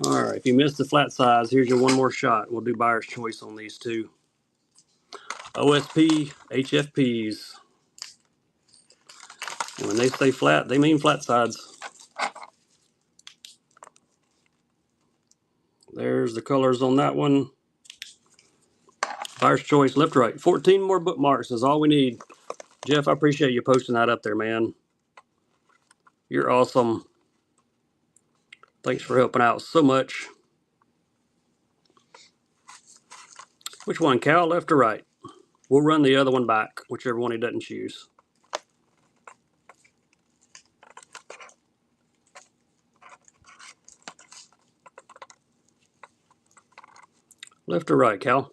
All right, if you missed the flat sides, here's your one more shot. We'll do buyer's choice on these 2. OSP HFPs. And when they say flat, they mean flat sides. There's the colors on that one. Buyer's choice, left, right. 14 more bookmarks is all we need. Jeff, I appreciate you posting that up there, man. You're awesome. Thanks for helping out so much. Which one, Cal, left or right? We'll run the other one back, whichever one he doesn't choose. Left or right, Cal?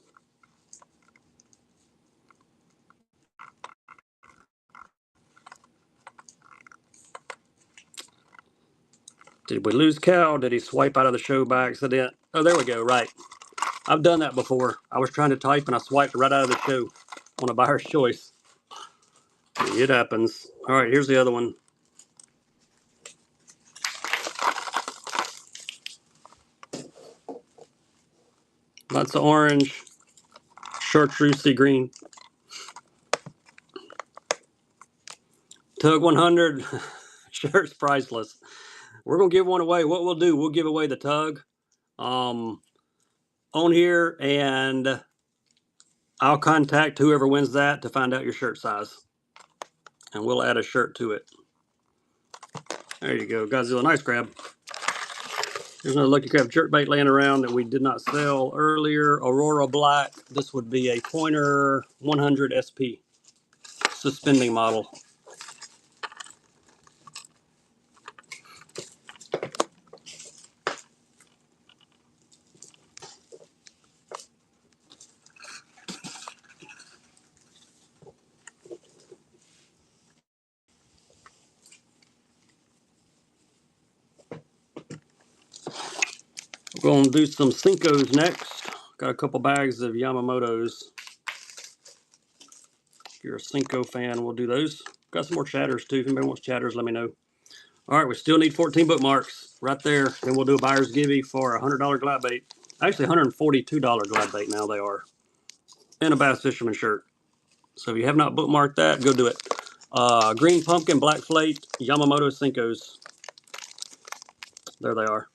Did we lose Cal? Did he swipe out of the show by accident? Oh, there we go, right. I've done that before. I was trying to type and I swiped right out of the show on a buyer's choice. It happens. All right, here's the other one. Lots of orange, chartreusey green. Tug 100 shirt's priceless. We're gonna give one away. What we'll do, we'll give away the tug on here, and I'll contact whoever wins that to find out your shirt size, and we'll add a shirt to it. There you go, Godzilla. Nice grab. There's another Lucky Craft jerk bait laying around that we did not sell earlier. Aurora Black. This would be a Pointer 100 SP suspending model. We're going to do some Senkos next. Got a couple bags of Yamamoto's. If you're a Senko fan, we'll do those. Got some more chatters too. If anybody wants chatters, let me know. All right, we still need 14 bookmarks right there. Then we'll do a buyer's givey for a $100 glide bait. Actually, $142 glide bait now they are. And a Bass Fisherman shirt. So if you have not bookmarked that, go do it. Green pumpkin, black flake, Yamamoto Senkos. There they are.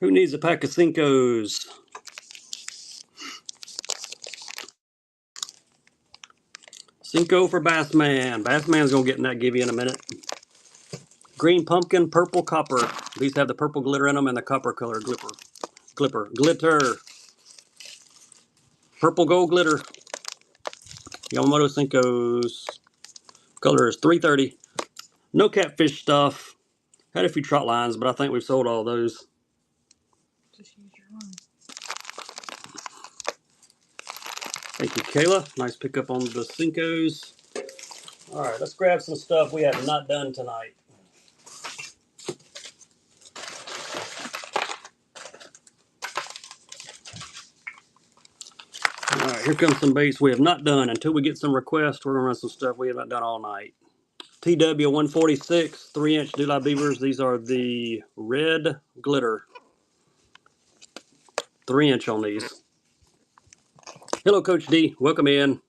Who needs a pack of Senkos? Senko for Bassman. Bassman's gonna get in that givey in a minute. Green pumpkin, purple copper. These have the purple glitter in them and the copper color glitter. Purple gold glitter. Yamamoto Senkos. Color is 330. No catfish stuff. Had a few trot lines, but I think we've sold all those. Just use your one. Thank you, Kayla. Nice pickup on the Senkos. All right, let's grab some stuff we have not done tonight. All right, here comes some baits we have not done. Until we get some requests, we're going to run some stuff we have not done all night. TW146 3-inch Dewey Beavers. These are the red glitter. 3-inch on these. Hello, Coach D. Welcome in.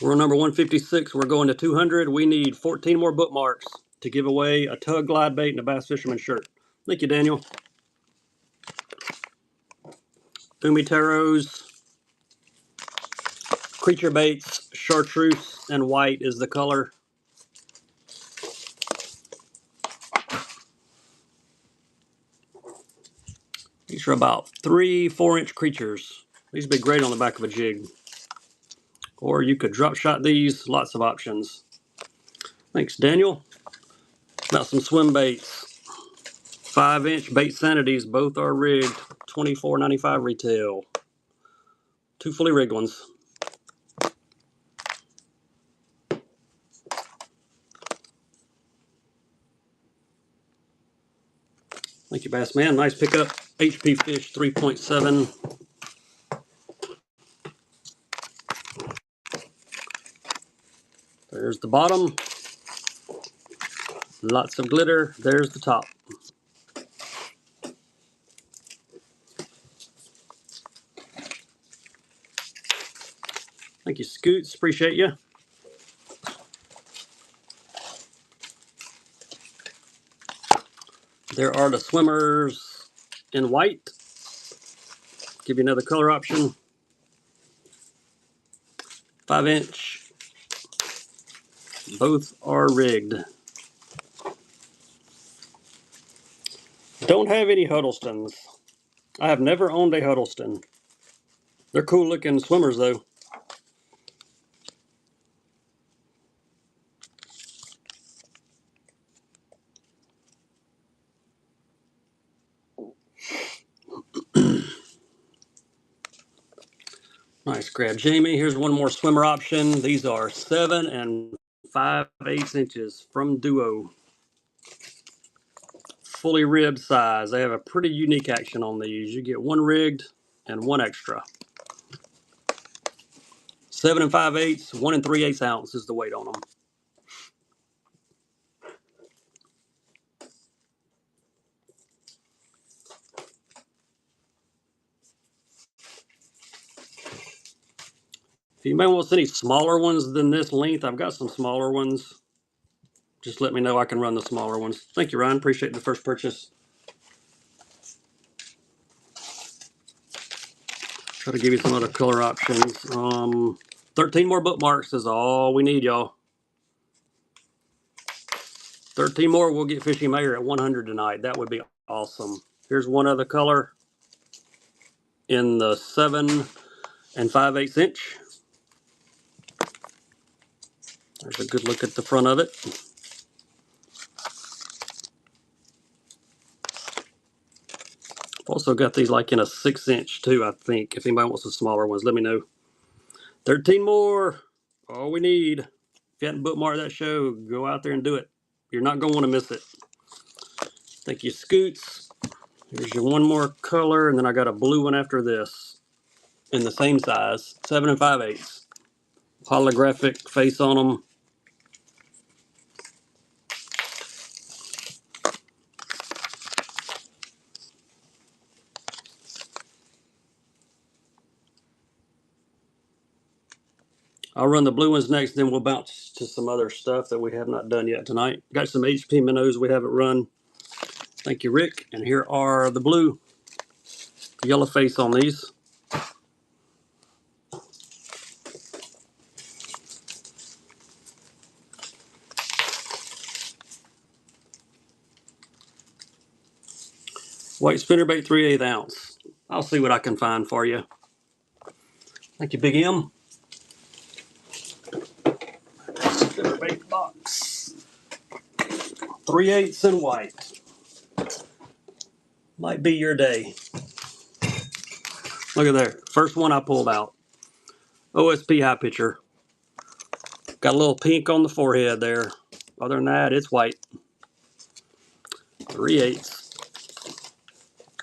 We're on number 156. We're going to 200. We need 14 more bookmarks to give away a tug glide bait and a Bass Fisherman shirt. Thank you, Daniel. Umitaros, creature baits, chartreuse, and white is the color. These are about 3-4-inch creatures. These would be great on the back of a jig. Or you could drop shot these. Lots of options. Thanks, Daniel. Got some swim baits. 5-inch bait sanities. Both are rigged. $24.95 retail. 2 fully rigged ones. Thank you, Bassman. Nice pickup. HP Fish 3.7. There's the bottom. Lots of glitter. There's the top. Thank you, Scoots. Appreciate you. There are the swimmers in white. Give you another color option. 5-inch. Both are rigged. Don't have any Huddlestons. I have never owned a Huddleston. They're cool looking swimmers though. Nice grab, Jamie. Here's one more swimmer option. These are 7 5/8 inches from Duo. Fully ribbed size. They have a pretty unique action on these. You get one rigged and one extra. 7 5/8, 1 3/8 ounce is the weight on them. If you may want any smaller ones than this length, I've got some smaller ones. Just let me know. I can run the smaller ones. Thank you, Ryan. Appreciate the first purchase. Try to give you some other color options. 13 more bookmarks is all we need, y'all. 13 more, we'll get Fishy Mayor at 100 tonight. That would be awesome. Here's one other color in the 7 5/8 inch. There's a good look at the front of it. Also got these like in a 6 inch too, I think. If anybody wants the smaller ones, let me know. 13 more. All we need. If you hadn't bookmarked that show, go out there and do it. You're not going to want to miss it. Thank you, Scoots. Here's your one more color, and then I got a blue one after this in the same size, 7 5/8. Holographic face on them. I'll run the blue ones next, then we'll bounce to some other stuff that we have not done yet tonight. Got some HP minnows we haven't run. Thank you, Rick. And here are the blue yellow face on these. White spinnerbait 3/8 ounce. I'll see what I can find for you. Thank you, Big M. Spinnerbait box. 3/8 in white. Might be your day. Look at there. First one I pulled out. OSP high pitcher. Got a little pink on the forehead there. Other than that, it's white. 3/8.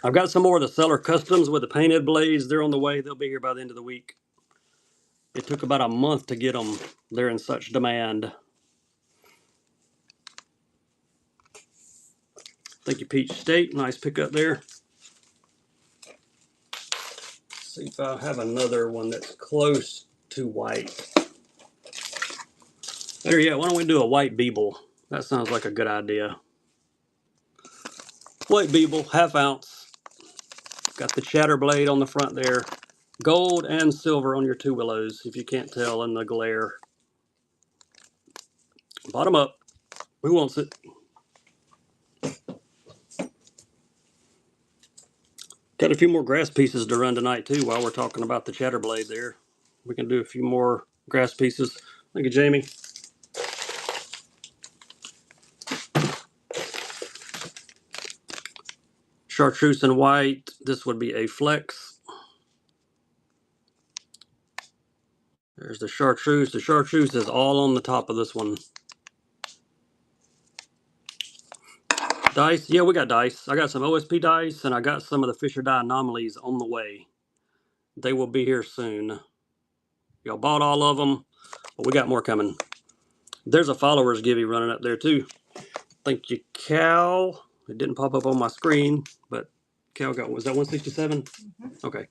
I've got some more of the Seller Customs with the painted blades. They're on the way. They'll be here by the end of the week. It took about a month to get them. They're in such demand. Thank you, Peach State. Nice pickup there. Let's see if I have another one that's close to white. Better yet, why don't we do a white beeble? That sounds like a good idea. White beeble, ½ ounce. Got the chatter blade on the front there. Gold and silver on your two willows, if you can't tell in the glare. Bottom up. Who wants it? Got a few more grass pieces to run tonight too while we're talking about the chatter blade there. We can do a few more grass pieces. Thank you, Jamie. Chartreuse and white. This would be a flex. There's the chartreuse. The chartreuse is all on the top of this one. Dice. Yeah, we got dice. I got some OSP dice, and I got some of the Fisher die anomalies on the way. They will be here soon. Y'all bought all of them, but we got more coming. There's a followers givey running up there too. Thank you, Cal. It didn't pop up on my screen, but Cal got, was that 167? Okay.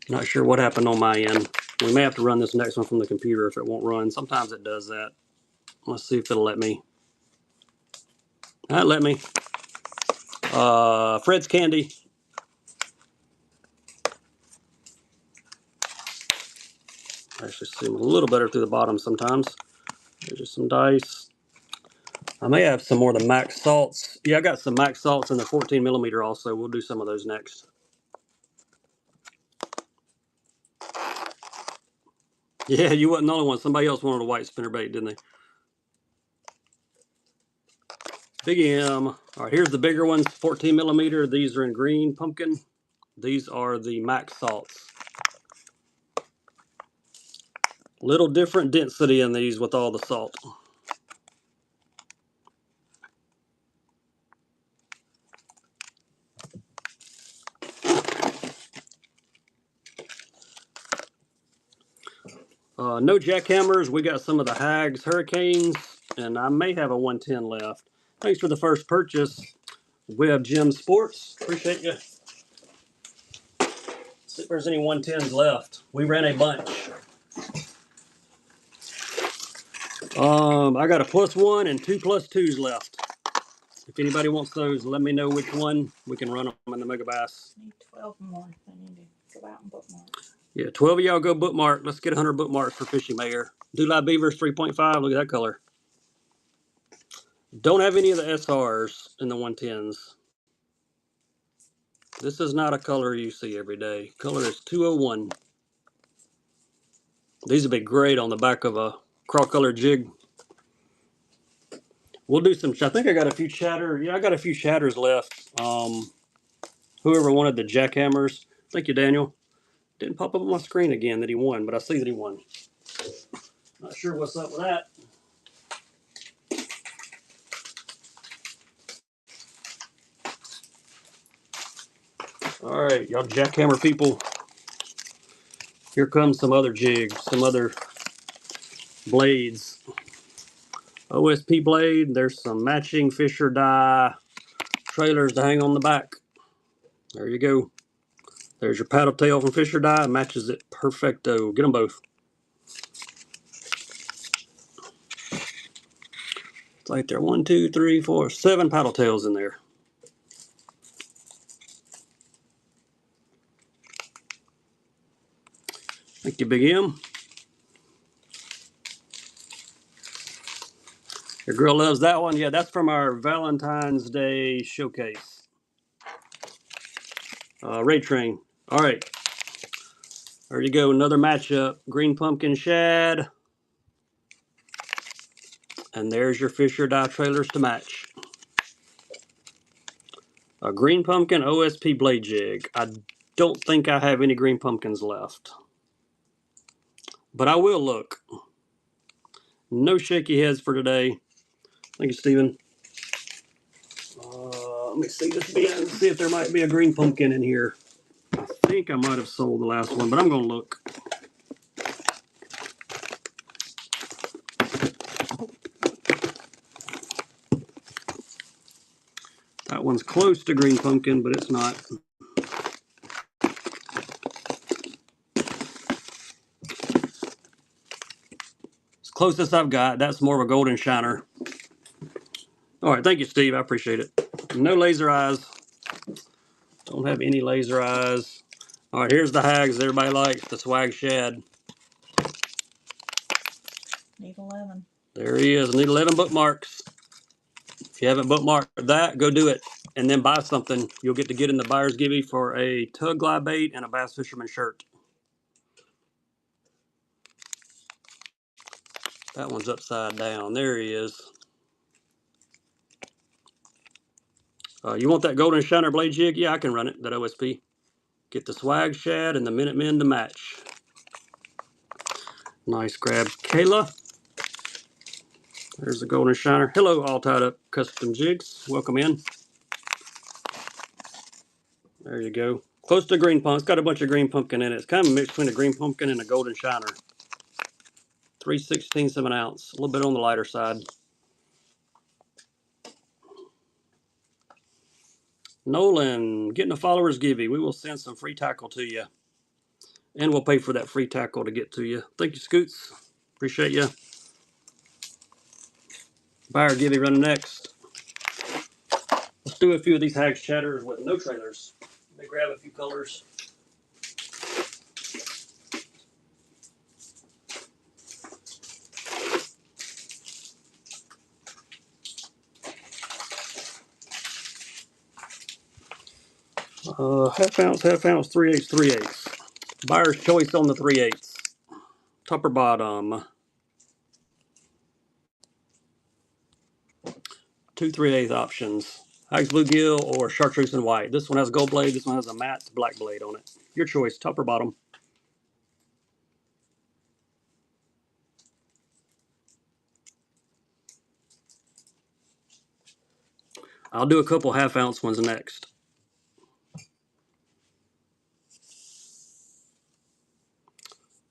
Not sure what happened on my end. We may have to run this next one from the computer if it won't run. Sometimes it does that. Let's see if it'll let me. Let me. Fred's Candy. Actually see them a little better through the bottom sometimes. There's just some dice. I may have some more of the Max Salts. Yeah, I got some Max Salts in the 14 millimeter also. We'll do some of those next. Yeah, you wasn't the only one. Somebody else wanted a white spinnerbait, didn't they? Big M. All right, here's the bigger ones, 14 millimeter. These are in green pumpkin. These are the Max Salts. Little different density in these with all the salt. No jackhammers. We got some of the Hags Hurricanes, and I may have a 110 left. Thanks for the first purchase, Web Gym Sports. Appreciate you. See if there's any 110s left. We ran a bunch. I got a +1 and 2 +2s left. If anybody wants those, let me know which one. We can run them in the Mega Bass. I need 12 more. I need to go out and bookmark. Yeah, 12 of y'all go bookmark. Let's get 100 bookmarks for Fishing Mayor. Dewlight Beavers 3.5. Look at that color. Don't have any of the SRs in the 110s. This is not a color you see every day. Color is 201. These would be great on the back of a craw color jig. We'll do some. I think I got a few chatter. Yeah, I got a few chatters left. Whoever wanted the jackhammers. Thank you, Daniel. Didn't pop up on my screen again that he won, but I see that he won. Not sure what's up with that. All right, y'all jackhammer people. Here comes some other jigs, some other blades. OSP blade. There's some matching Fisher die trailers to hang on the back. There you go. There's your paddle tail from Fisher die. Matches it perfecto. Get them both. It's like there 1, 2, 3, 4, 7 paddle tails in there. Thank you, Big M. Your girl loves that one. Yeah, that's from our Valentine's Day showcase. Ray Train. All right. There you go. Another matchup. Green Pumpkin Shad. And there's your Fisher die trailers to match. A Green Pumpkin OSP blade jig. I don't think I have any Green Pumpkins left. But I will look. No shaky heads for today. Thank you, Steven. Let me see this bin. See if there might be a Green Pumpkin in here. I think I might have sold the last one, but I'm going to look. That one's close to Green Pumpkin, but it's not. It's closest I've got. That's more of a golden shiner. All right, thank you, Steve. I appreciate it. No laser eyes. Don't have any laser eyes. All right, here's the Hags everybody likes, the Swag Shad. Need 11. There he is. I need 11 bookmarks. If you haven't bookmarked that, go do it. And then buy something. You'll get to get in the buyer's givey for a tug glide bait and a bass fisherman shirt. That one's upside down. There he is. You want that golden shiner blade jig? Yeah, I can run it, that OSP. Get the Swag Shad and the Minutemen to match. Nice grab, Kayla. There's the golden shiner. Hello, all tied up custom jigs. Welcome in. There you go. Close to green pumpkin. It's got a bunch of green pumpkin in it. It's kind of a mix between a green pumpkin and a golden shiner. 3/16 of an ounce. A little bit on the lighter side. Nolan, getting a follower's givey. We will send some free tackle to you. And we'll pay for that free tackle to get to you. Thank you, Scoots. Appreciate you. Buyer givey running next. Let's do a few of these Hags chatters with no trailers. Let me grab a few colors. Half ounce, 3/8, 3/8. Buyer's choice on the 3/8. Top or bottom. 2 3/8 options. Hags bluegill or chartreuse and white. This one has a gold blade. This one has a matte black blade on it. Your choice, top or bottom. I'll do a couple half ounce ones next.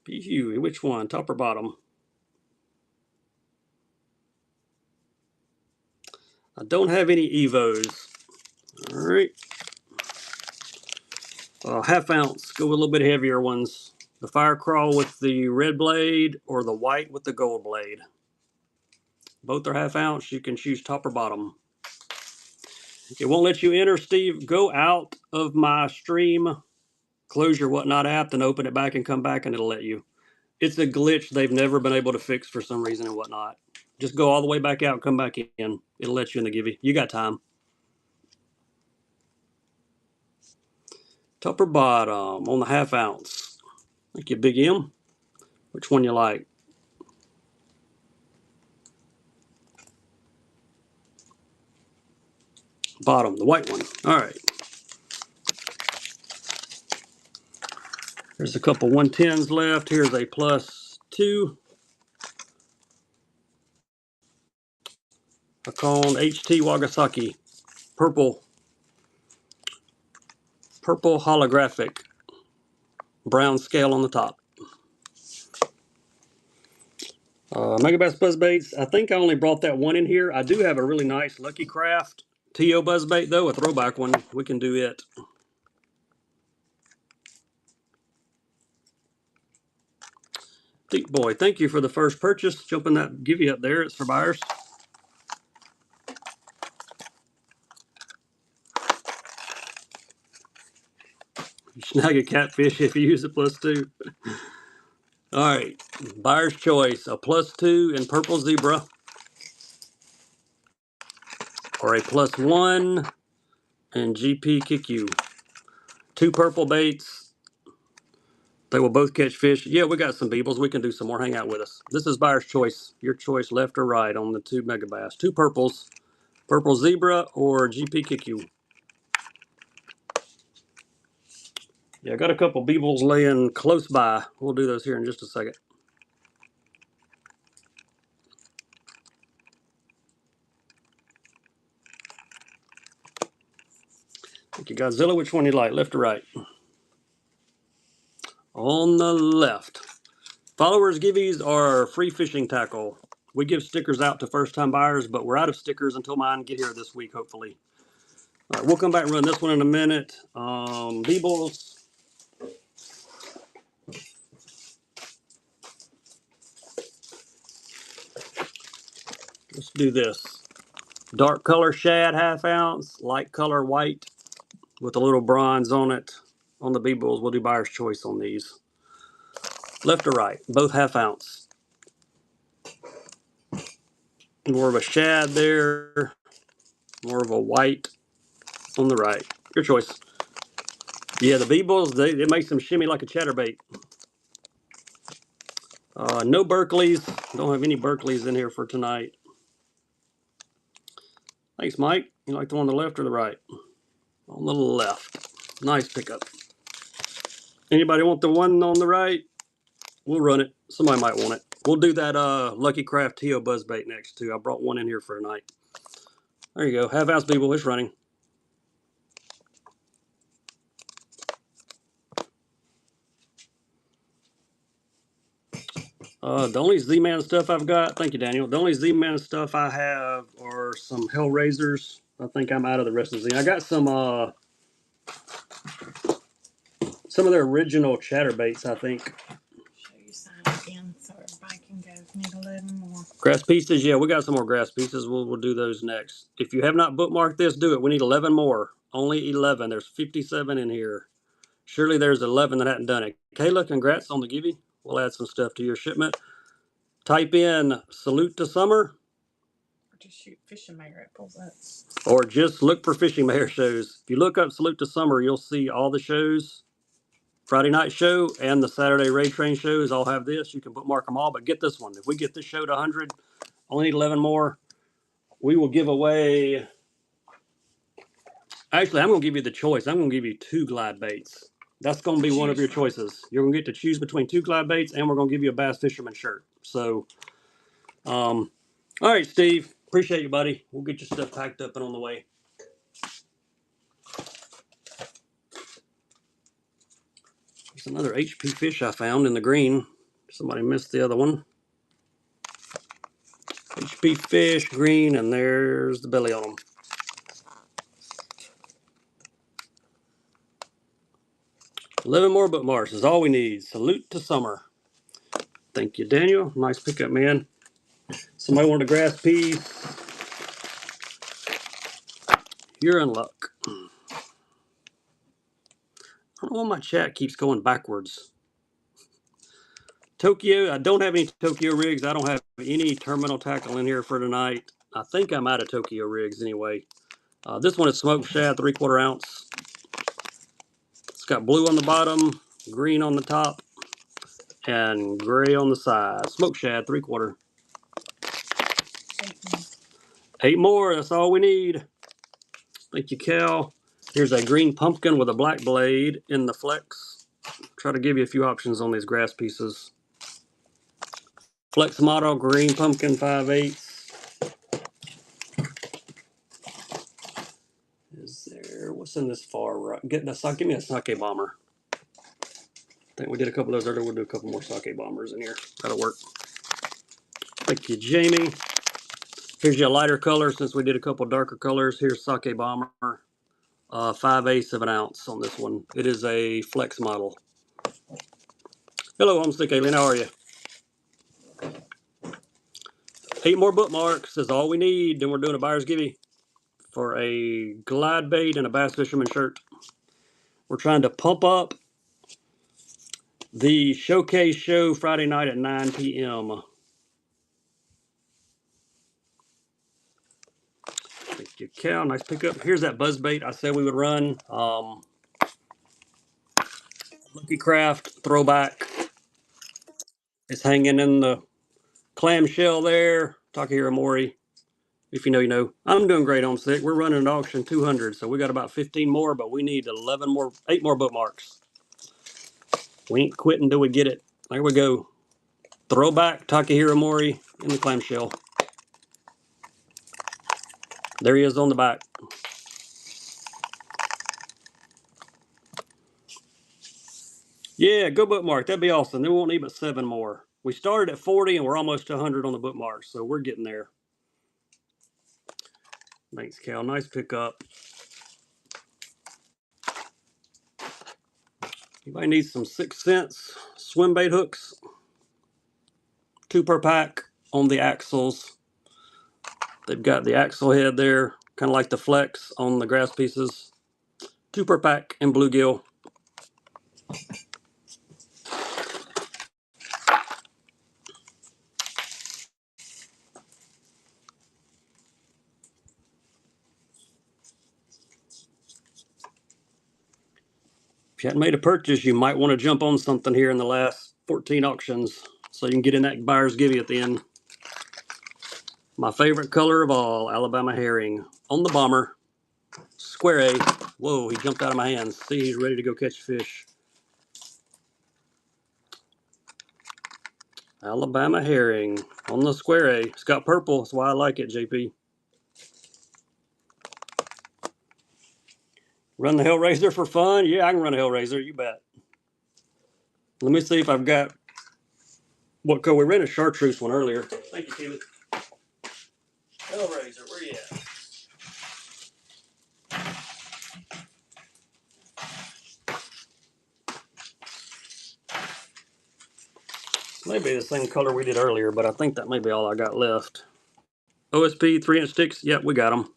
Which one? Top or bottom? I don't have any Evos. All right. Half ounce. Go with a little bit heavier ones. The fire crawl with the red blade or the white with the gold blade. Both are half ounce. You can choose top or bottom. It won't let you enter, Steve. Go out of my stream, close your whatnot app, then open it back and come back, and it'll let you. It's a glitch they've never been able to fix for some reason and whatnot. Just go all the way back out, come back in. It'll let you in the givey. You got time. Top or bottom on the half ounce. Thank you, Big M. Which one you like? Bottom, the white one. All right. There's a couple 110s left. Here's a +2. A cone HT Wagasaki. Purple holographic. Brown scale on the top. Megabass buzzbaits. I think I only brought that one in here. I do have a really nice Lucky Craft TO buzzbait though, a throwback one. We can do it. Deep Boy, thank you for the first purchase. Jumping that give you up there. It's for buyers. You snag a catfish if you use a +2. All right, buyer's choice: a +2 in purple zebra, or a +1 in GP kick you. 2 purple baits. They will both catch fish. Yeah, we got some beebles. We can do some more. Hang out with us. This is buyer's choice. Your choice, left or right, on the 2 megabass. 2 purples, purple zebra or GP kick you. Yeah, I got a couple beebles laying close by. We'll do those here in just a second. Thank you, Godzilla. Which one you like, left or right? On the left. Followers giveies are free fishing tackle. We give stickers out to first-time buyers, but we're out of stickers until mine get here this week, hopefully. All right, we'll come back and run this one in a minute. Beebles. Let's do this. Dark color shad, half ounce. Light color white with a little bronze on it. On the Beebles, we'll do buyer's choice on these. Left or right, both half ounce. More of a shad there. More of a white on the right. Your choice. Yeah, the Beebles, it makes them shimmy like a chatterbait. No Berkeleys. Don't have any Berkeleys in here for tonight. Thanks, Mike. You like the one on the left or the right? On the left. Nice pickup. Anybody want the one on the right? We'll run it. Somebody might want it. We'll do that Lucky Craft TO buzzbait next too. I brought one in here for tonight. There you go. Half ounce Beeble. It's running. The only Z-Man stuff I've got, thank you, Daniel. The only Z-Man stuff I have are some Hellraisers. I think I'm out of the rest of the Z. I got some of their original chatterbaits, I think. Show you sign again so everybody can go. Need 11 more. Grass pieces, yeah, we got some more grass pieces. We'll do those next. If you have not bookmarked this, do it. We need 11 more. Only 11. There's 57 in here. Surely there's 11 that hadn't done it. Kayla, congrats on the givey. We'll add some stuff to your shipment. Type in salute to summer. Or just shoot Fishin Mayor. It pulls up. Or just look for Fishing Mayor shows. If you look up salute to summer, you'll see all the shows. Friday night show and the Saturday Ray Train shows all have this. You can bookmark them all, but get this one. If we get this show to 100, only need 11 more. We will give away. Actually, I'm going to give you the choice. I'm going to give you 2 glide baits. That's going to be one of your choices. You're going to get to choose between 2 glide baits, and we're going to give you a Bass Fisherman shirt. So, all right, Steve. Appreciate you, buddy. We'll get your stuff packed up and on the way. There's another HP fish I found in the green. Somebody missed the other one. HP fish, green, and there's the belly on them. 11 more bookmarks is all we need. Salute to summer. Thank you, Daniel. Nice pickup, man. Somebody wanted a grass piece. You're in luck. I don't know why my chat keeps going backwards. Tokyo, I don't have any Tokyo rigs. I don't have any terminal tackle in here for tonight. I think I'm out of Tokyo rigs anyway. This one is smoked shad, 3/4 ounce. It's got blue on the bottom, green on the top, and gray on the side. Smoked shad, 3/4. 8 more, that's all we need. Thank you, Cal. Here's a green pumpkin with a black blade in the flex. Try to give you a few options on these grass pieces. Flex model, green pumpkin, 5/8. Is there, what's in this far right? Give me a sake bomber. I think we did a couple of those earlier. We'll do a couple more sake bombers in here. That'll work. Thank you, Jamie. Here's your lighter color since we did a couple darker colors. Here's sake bomber. 5/8 of an ounce on this one. It is a flex model. Hello, Homestick Alien. How are you? 8 more bookmarks is all we need. Then we're doing a buyer's givey for a glide bait and a bass fisherman shirt. We're trying to pump up the showcase show Friday night at 9 p.m. Thank you, Cal. Nice pickup. Here's that buzz bait I said we would run. Lucky Craft throwback. It's hanging in the clamshell there. Takahiro Mori. If you know, you know. I'm doing great on sick. We're running an auction 200, so we got about 15 more, but we need 8 more bookmarks. We ain't quitting until we get it. There we go. Throwback Takahiro Mori in the clamshell. There he is on the back. Yeah, go bookmark. That'd be awesome. Then we won't need but 7 more. We started at 40 and we're almost to 100 on the bookmarks, so we're getting there. Thanks, Cal. Nice pickup. Anybody needs some 6 cents swim bait hooks? 2 per pack on the axles. They've got the axle head there, kind of like the flex on the grass pieces. 2 per pack in bluegill. If you hadn't made a purchase, you might want to jump on something here in the last 14 auctions so you can get in that buyer's givey at the end. My favorite color of all, Alabama herring. On the bomber, square A. Whoa, he jumped out of my hands. See, he's ready to go catch fish. Alabama herring on the square A. It's got purple, that's why I like it, JP. Run the Hellraiser for fun? Yeah, I can run a Hellraiser, you bet. Let me see if I've got what color. We ran a chartreuse one earlier. Thank you, Keely. Hellraiser, where you at? Maybe the same color we did earlier, but I think that may be all I got left. OSP 3-inch sticks. Yep, we got them.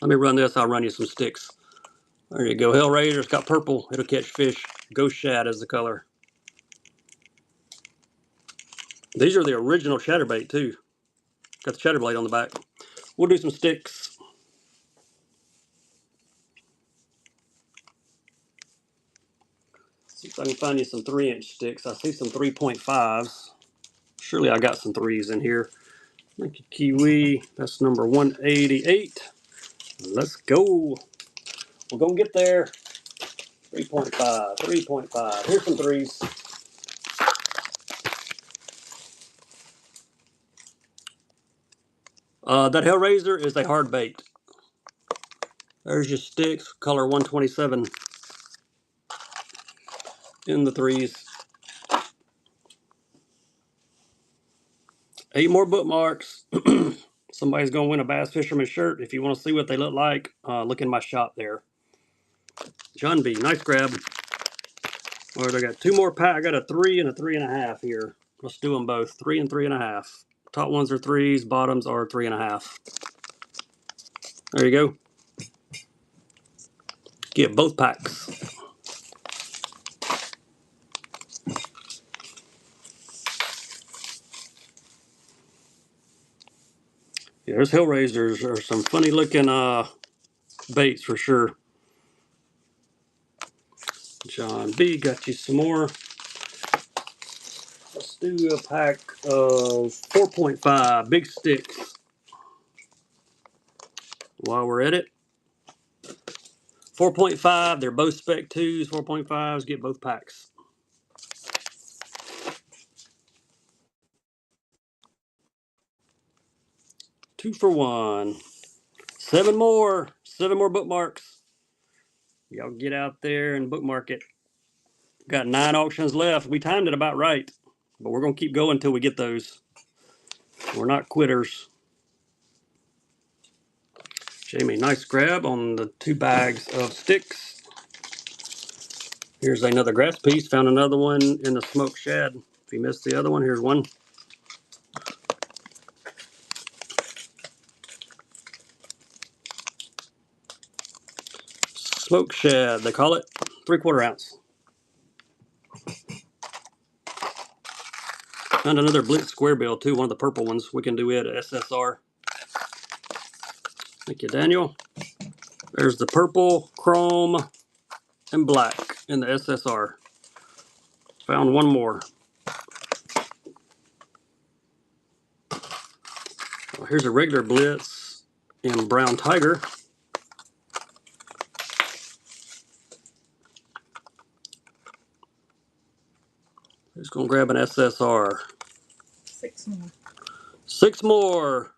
Let me run this. I'll run you some sticks. There you go. Hellraiser. It's got purple. It'll catch fish. Ghost shad is the color. These are the original chatterbait too. Got the chatterblade on the back. We'll do some sticks. See if I can find you some 3-inch sticks. I see some 3.5s. Surely I got some 3s in here. Thank you, Kiwi. That's number 188. Let's go. We're going to get there. 3.5, 3.5. Here's some 3s. That Hellraiser is a hard bait. There's your sticks, color 127 in the 3s. 8 more bookmarks. Somebody's going to win a Bass Fisherman shirt. If you want to see what they look like, look in my shop there. John B, nice grab. All right, I got 2 more pack. I got a 3 and a 3.5 here. Let's do them both. 3 and 3.5. Top ones are 3s, bottoms are 3.5. There you go. Get both packs. Yeah, there's Hellraisers are some funny looking baits for sure. John B got you some more. Let's do a pack of 4.5 big sticks. While we're at it, 4.5, they're both spec 2s, 4.5s, get both packs. Two for one. 7 more bookmarks. Y'all get out there and bookmark it. Got 9 auctions left. We timed it about right, but we're going to keep going until we get those. We're not quitters. Jamie, nice grab on the 2 bags of sticks. Here's another grass piece. Found another one in the smoked shad. If you missed the other one, here's one. Smoked shad, they call it. 3/4 ounce. Found another Blitz square bill too, one of the purple ones. We can do it at SSR. Thank you, Daniel. There's the purple, chrome, and black in the SSR. Found one more. Well, here's a regular Blitz in brown tiger. Just gonna grab an SSR. 6 more. 6 more.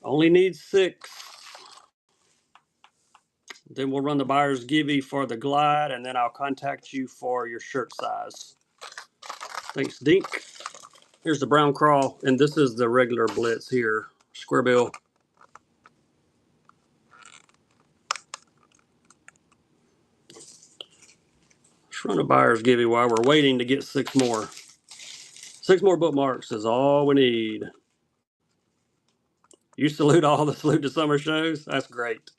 Only need 6. Then we'll run the buyer's givey for the glide, and then I'll contact you for your shirt size. Thanks, Dink. Here's the brown crawl, and this is the regular Blitz here. Square bill. Let's run a buyer's givey while we're waiting to get 6 more. 6 more bookmarks is all we need. You salute the summer shows? That's great.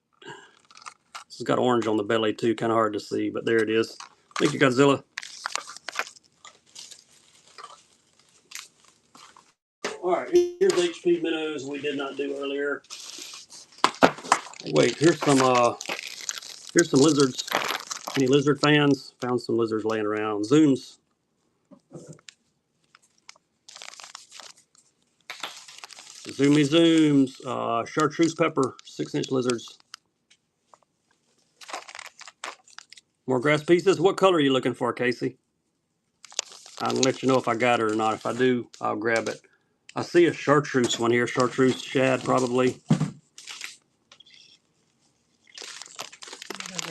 This has got orange on the belly too, kind of hard to see, but there it is. Thank you, Godzilla. All right, here's HP minnows we did not do earlier. Wait, here's some lizards. Any lizard fans? Found some lizards laying around. Zooms. Zoomy zooms. Chartreuse pepper, 6-inch lizards. More grass pieces. What color are you looking for, Casey? I'll let you know if I got it or not. If I do, I'll grab it. I see a chartreuse one here. Chartreuse shad, probably.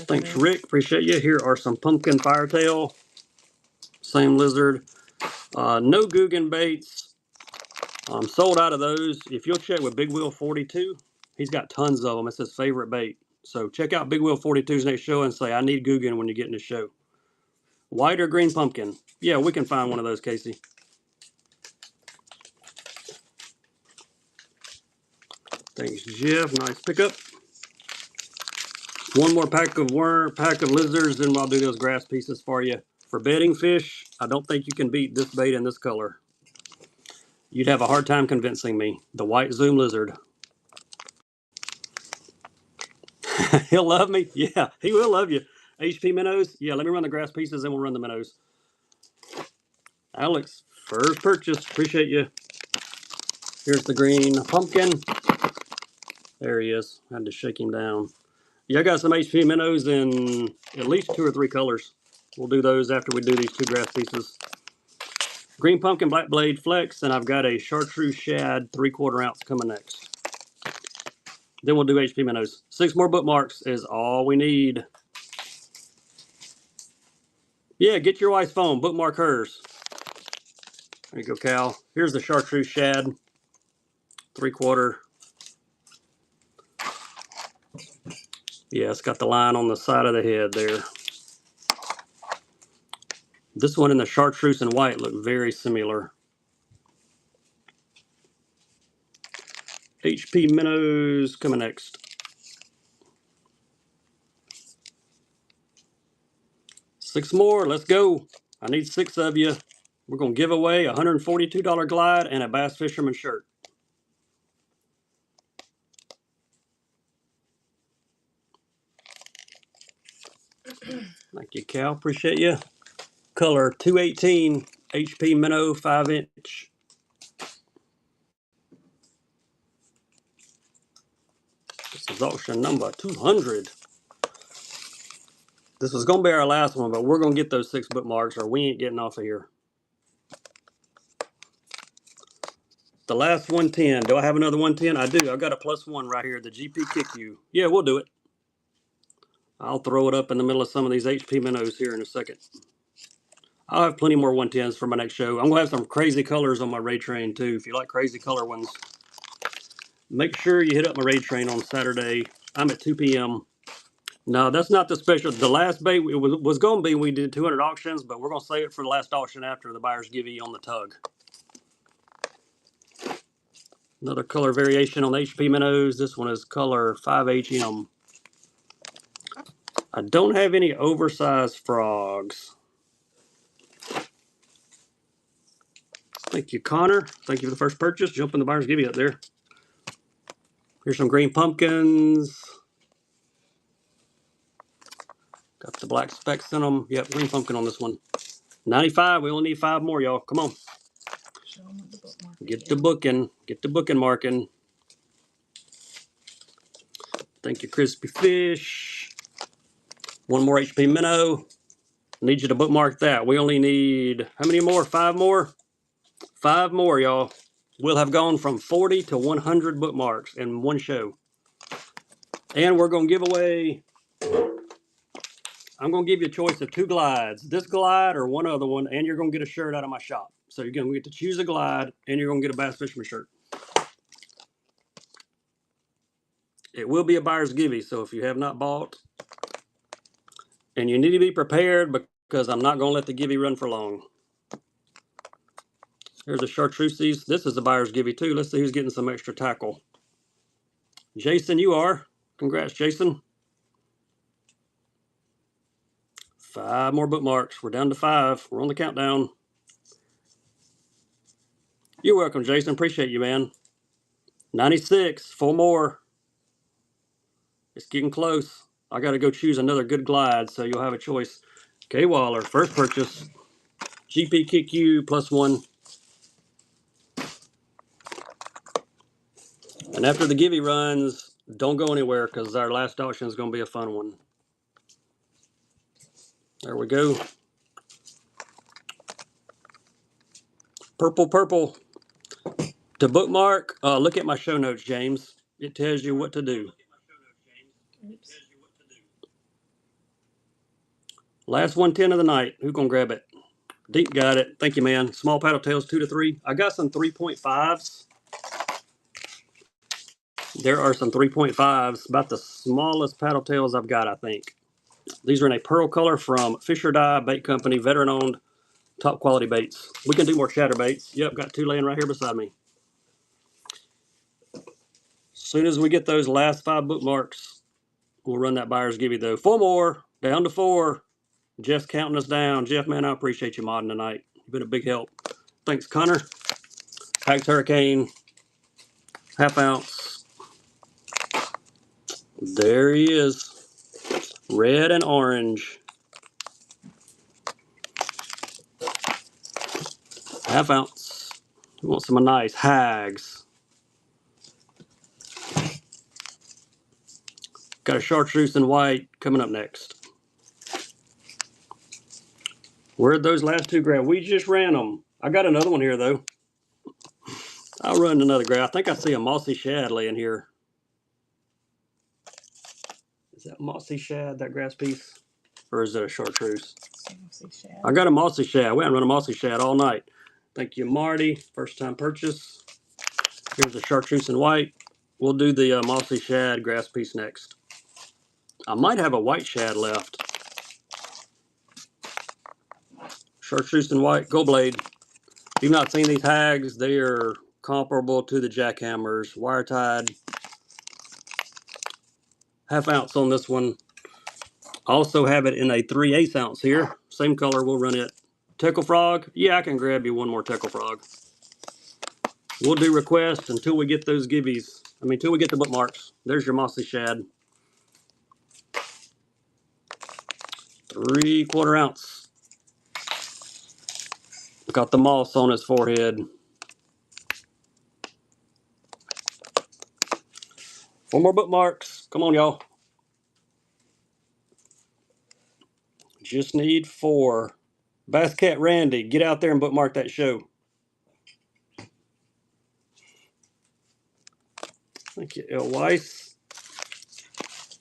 Thanks, Rick. Appreciate you. Here are some pumpkin firetail. Same lizard. No Guggen baits. Sold out of those. If you'll check with Big Wheel 42, he's got tons of them. It's his favorite bait. So check out Big Wheel 42's next show and say, I need Guggen when you get in the show. White or green pumpkin? Yeah, we can find one of those, Casey. Thanks, Jeff. Nice pickup. One more pack of lizards, and I'll do those grass pieces for you. For bedding fish, I don't think you can beat this bait in this color. You'd have a hard time convincing me. The white zoom lizard. He'll love me. Yeah, he will love you. HP minnows. Yeah, let me run the grass pieces, and we'll run the minnows. Alex, first purchase. Appreciate you. Here's the green pumpkin. There he is. I had to shake him down. Yeah, I got some HP minnows in at least 2 or 3 colors. We'll do those after we do these 2 grass pieces. Green pumpkin, black blade flex, and I've got a chartreuse shad 3/4 ounce coming next. Then we'll do HP minnows. 6 more bookmarks is all we need. Yeah, get your wife's phone, bookmark hers. There you go, Cal. Here's the chartreuse shad, 3/4. Yeah, it's got the line on the side of the head there. This one and the chartreuse and white look very similar. HP minnows coming next. 6 more, let's go. I need 6 of you. We're going to give away a $142 glide and a Bass Fisherman shirt. Thank you, Cal. Appreciate you. Color 218, HP minnow, 5-inch. This is auction number 200. This was going to be our last one, but we're going to get those 6 bookmarks or we ain't getting off of here. The last 110. Do I have another 110? I do. I've got a +1 right here, the GP Kick You. Yeah, we'll do it. I'll throw it up in the middle of some of these HP minnows here in a second. I'll have plenty more 110s for my next show. I'm going to have some crazy colors on my raid train too. If you like crazy color ones, make sure you hit up my raid train on Saturday. I'm at 2 p.m. No, that's not the special. The last bait it was going to be, we did 200 auctions, but we're going to save it for the last auction after the buyers give you on the tug. Another color variation on HP minnows. This one is color 5HM. I don't have any oversized frogs. Thank you, Connor. Thank you for the first purchase. Jump in the buyers give you up there. Here's some green pumpkins. Got the black specks in them. Yep, green pumpkin on this one. 95. We only need 5 more, y'all. Come on. Show them what the bookmark Get is. the booking. Get the booking marking. Thank you, Crispy Fish. 1 more HP minnow. Need you to bookmark that. We only need, how many more? 5 more? 5 more, y'all. We'll have gone from 40 to 100 bookmarks in one show. And we're going to give away, I'm going to give you a choice of 2 glides. This glide or one other one, and you're going to get a shirt out of my shop. So you're going to get to choose a glide, and you're going to get a Bass Fisherman shirt. It will be a buyer's giveaway, so if you have not bought, and you need to be prepared because I'm not going to let the giveaway run for long. Here's a chartreuses. This is a buyer's giveaway too. Let's see who's getting some extra tackle. Jason, you are. Congrats, Jason. 5 more bookmarks. We're down to 5. We're on the countdown. You're welcome, Jason. Appreciate you, man. 96. 4 more. It's getting close. I got to go choose another good glide, so you'll have a choice. K Waller, first purchase. GP Kick You +1. And after the giveaway runs, don't go anywhere because our last auction is going to be a fun one. There we go. Purple, purple. To bookmark, look at my show notes, James. It tells you what to do. Oops. Last 110 of the night. Who's going to grab it? Deep got it. Thank you, man. Small paddle tails, 2 to 3. I got some 3.5s. There are some 3.5s. About the smallest paddle tails I've got, I think. These are in a pearl color from Fisher Dye Bait Company, veteran-owned, top quality baits. We can do more chatter baits. Yep, got 2 laying right here beside me. As soon as we get those last 5 bookmarks, we'll run that buyer's giveaway though. 4 more, down to 4. Jeff's counting us down. Jeff, man, I appreciate you modding tonight. You've been a big help. Thanks, Connor. Pax Hurricane, ½ ounce. There he is. Red and orange. ½ ounce. We want some nice hags. Got a chartreuse and white coming up next. Where'd those last 2 grab? We just ran them. I got another one here, though. I'll run another grab. I think I see a mossy shad laying here. Is that mossy shad, that grass piece? Or is it a chartreuse? I got a mossy shad. We haven't run a mossy shad all night. Thank you, Marty. First time purchase. Here's the chartreuse and white. We'll do the mossy shad grass piece next. I might have a white shad left. Chartreuse and white, gold blade. If you've not seen these hags, they are comparable to the jackhammers. Wire tied. Half ounce on this one. Also have it in a 3/8 ounce here. Same color, we'll run it. Tickle frog. Yeah, I can grab you one more tickle frog. We'll do requests until we get those gibbies. Until we get the bookmarks. There's your mossy shad. 3/4 ounce. Got the moss on his forehead. 4 more bookmarks. Come on, y'all. Just need 4. Bass Cat Randy, get out there and bookmark that show. Thank you, L. Weiss.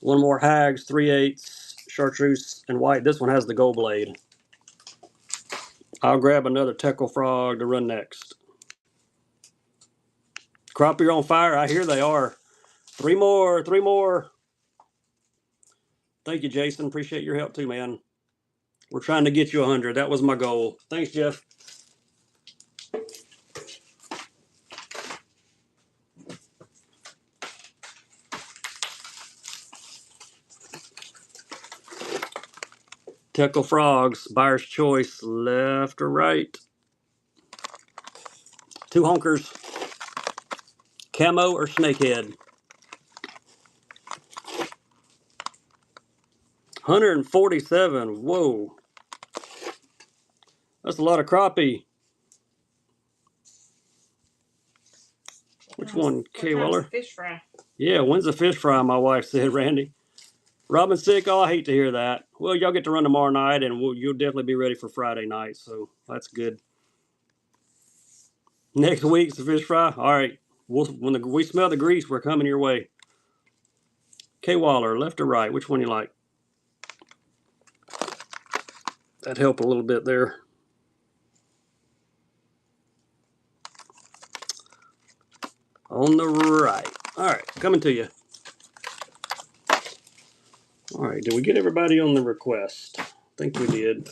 1 more hags, 3/8, chartreuse, and white. This one has the gold blade. I'll grab another Teckle Frog to run next. Crappie on fire. I hear they are. 3 more, 3 more. Thank you, Jason. Appreciate your help too, man. We're trying to get you 100. That was my goal. Thanks, Jeff. Teckle Frogs, buyer's choice, left or right. 2 honkers. Camo or snakehead. 147. Whoa. That's a lot of crappie. Which one, K. Weller? Fish fry. Yeah, when's the fish fry, my wife said, Randy. Robin's sick. Oh, I hate to hear that. Well, y'all get to run tomorrow night, and you'll definitely be ready for Friday night, so that's good. Next week's the fish fry. All right. When we smell the grease, we're coming your way. K. Waller, left or right? Which one you like? That'd help a little bit there. On the right. All right, coming to you. All right, did we get everybody on the request? I think we did.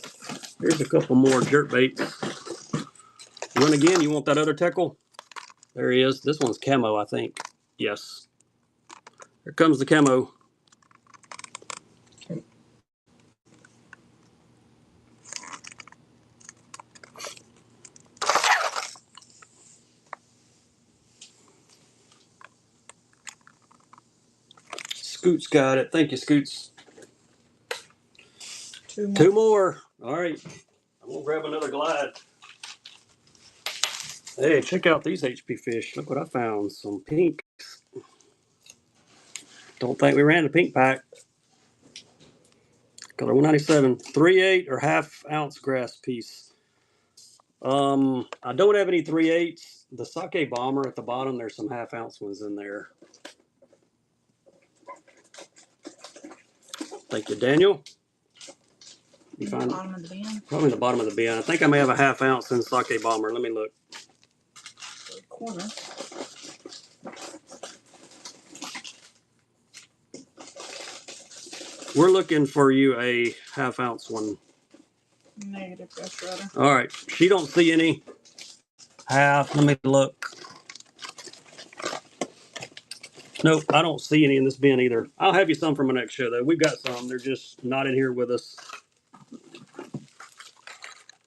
Here's a couple more jerk baits. Run again. You want that other Teckle? There he is. This one's camo, I think. Yes. Here comes the camo. Scoots got it. Thank you, Scoots. 2 more. 2 more. All right. I'm going to grab another glide. Hey, check out these HP fish. Look what I found. Some pinks. Don't think we ran the pink pack. Color 197. 3/8 or half ounce grass piece. I don't have any 3/8s. The sake bomber at the bottom, there's some half ounce ones in there. Thank you, Daniel. You find the bottom of the bin? Probably the bottom of the bin. I think I may have a half ounce in sake bomber. Let me look. Corner. We're looking for you a half ounce one. Negative, Ghost Rider. All right. She don't see any half. Let me look. Nope, I don't see any in this bin either. I'll have you some from my next show, though. We've got some. They're just not in here with us.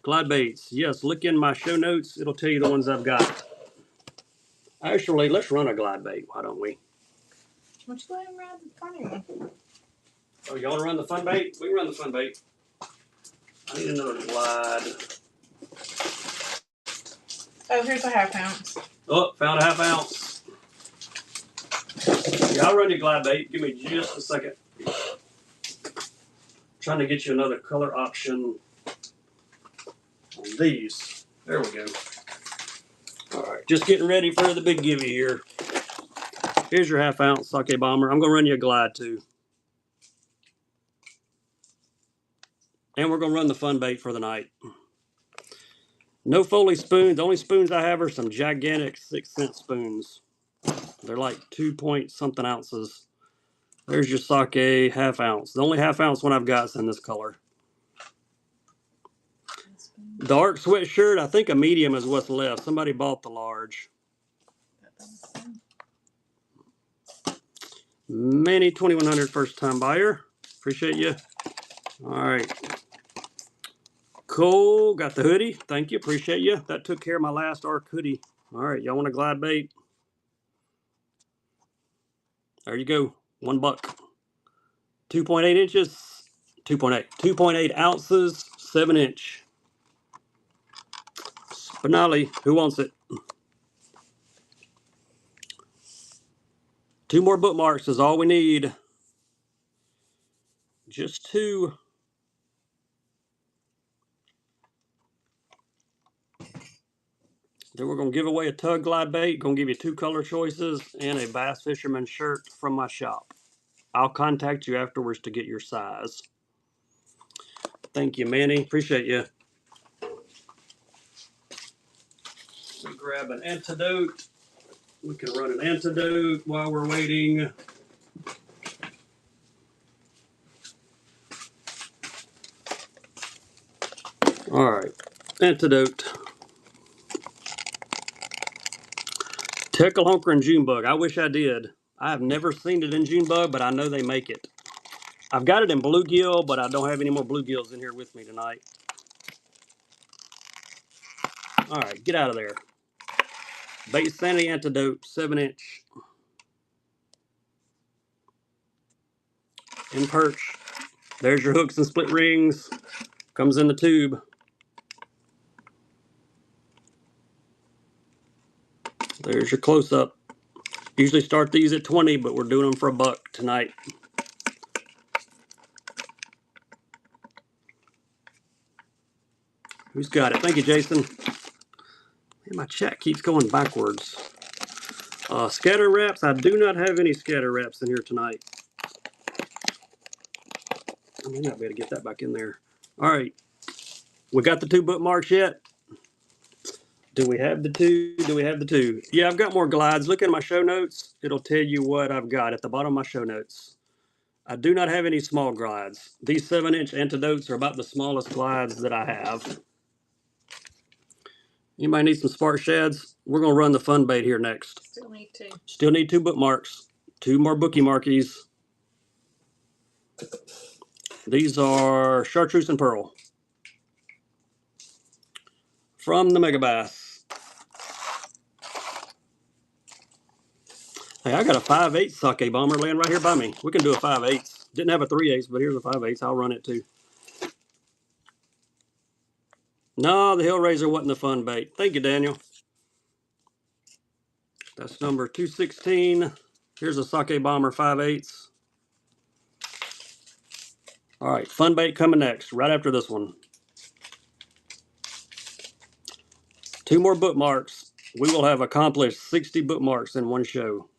Glide baits. Yes, look in my show notes. It'll tell you the ones I've got. Actually, let's run a glide bait. Why don't we? Why don't you let him ride the funny one? Oh, you want to run the fun bait? We can run the fun bait. I need another glide. Oh, here's a half ounce. Oh, found a half ounce. Yeah, I'll run your glide bait. Give me just a second. Trying to get you another color option on these. There we go. All right, just getting ready for the big givey here. Here's your half ounce sake bomber. I'm going to run you a glide too. And we're going to run the fun bait for the night. No Foley spoons. The only spoons I have are some gigantic 6-cent spoons. They're like 2 point something ounces. There's your sake, half ounce. The only half ounce one I've got is in this color. Dark sweatshirt, I think a medium is what's left. Somebody bought the large. Manny 2100 first time buyer. Appreciate you. All right. Cole got the hoodie. Thank you. Appreciate you. That took care of my last ARC hoodie. All right. Y'all want a glide bait? There you go. $1. 2.8 inches. 2.8. 2.8 ounces. 7-inch. Spinelli. Who wants it? 2 more bookmarks is all we need. Just 2. Then we're going to give away a tug glide bait. Going to give you 2 color choices and a Bass Fisherman shirt from my shop. I'll contact you afterwards to get your size. Thank you, Manny. Appreciate you. We grab an antidote. We can run an antidote while we're waiting. All right, antidote. Tickle Honker and June Bug. I wish I did. I have never seen it in June Bug, but I know they make it. I've got it in bluegill, but I don't have any more bluegills in here with me tonight. All right, get out of there. Bait Sanity Antidote, 7-inch. In perch. There's your hooks and split rings. Comes in the tube. There's your close-up. Usually start these at 20, but we're doing them for $1 tonight. Who's got it? Thank you, Jason. Man, my chat keeps going backwards. Scatter wraps. I do not have any scatter wraps in here tonight. I may not be able to get that back in there. All right. We got the 2 bookmarks yet? Do we have the 2? Do we have the 2? Yeah, I've got more glides. Look at my show notes. It'll tell you what I've got at the bottom of my show notes. I do not have any small glides. These 7-inch antidotes are about the smallest glides that I have. Anybody need some spark shads? We're going to run the fun bait here next. Still need 2. Still need 2 bookmarks. 2 more bookie markies. These are chartreuse and pearl. From the Mega Bass. Hey, I got a 5/8 sake bomber laying right here by me. We can do a 5/8. Didn't have a 3/8, but here's a 5/8. I'll run it too. No, the Hellraiser wasn't the fun bait. Thank you, Daniel. That's number 216. Here's a sake bomber 5/8. All right, fun bait coming next, right after this one. 2 more bookmarks. We will have accomplished 60 bookmarks in one show.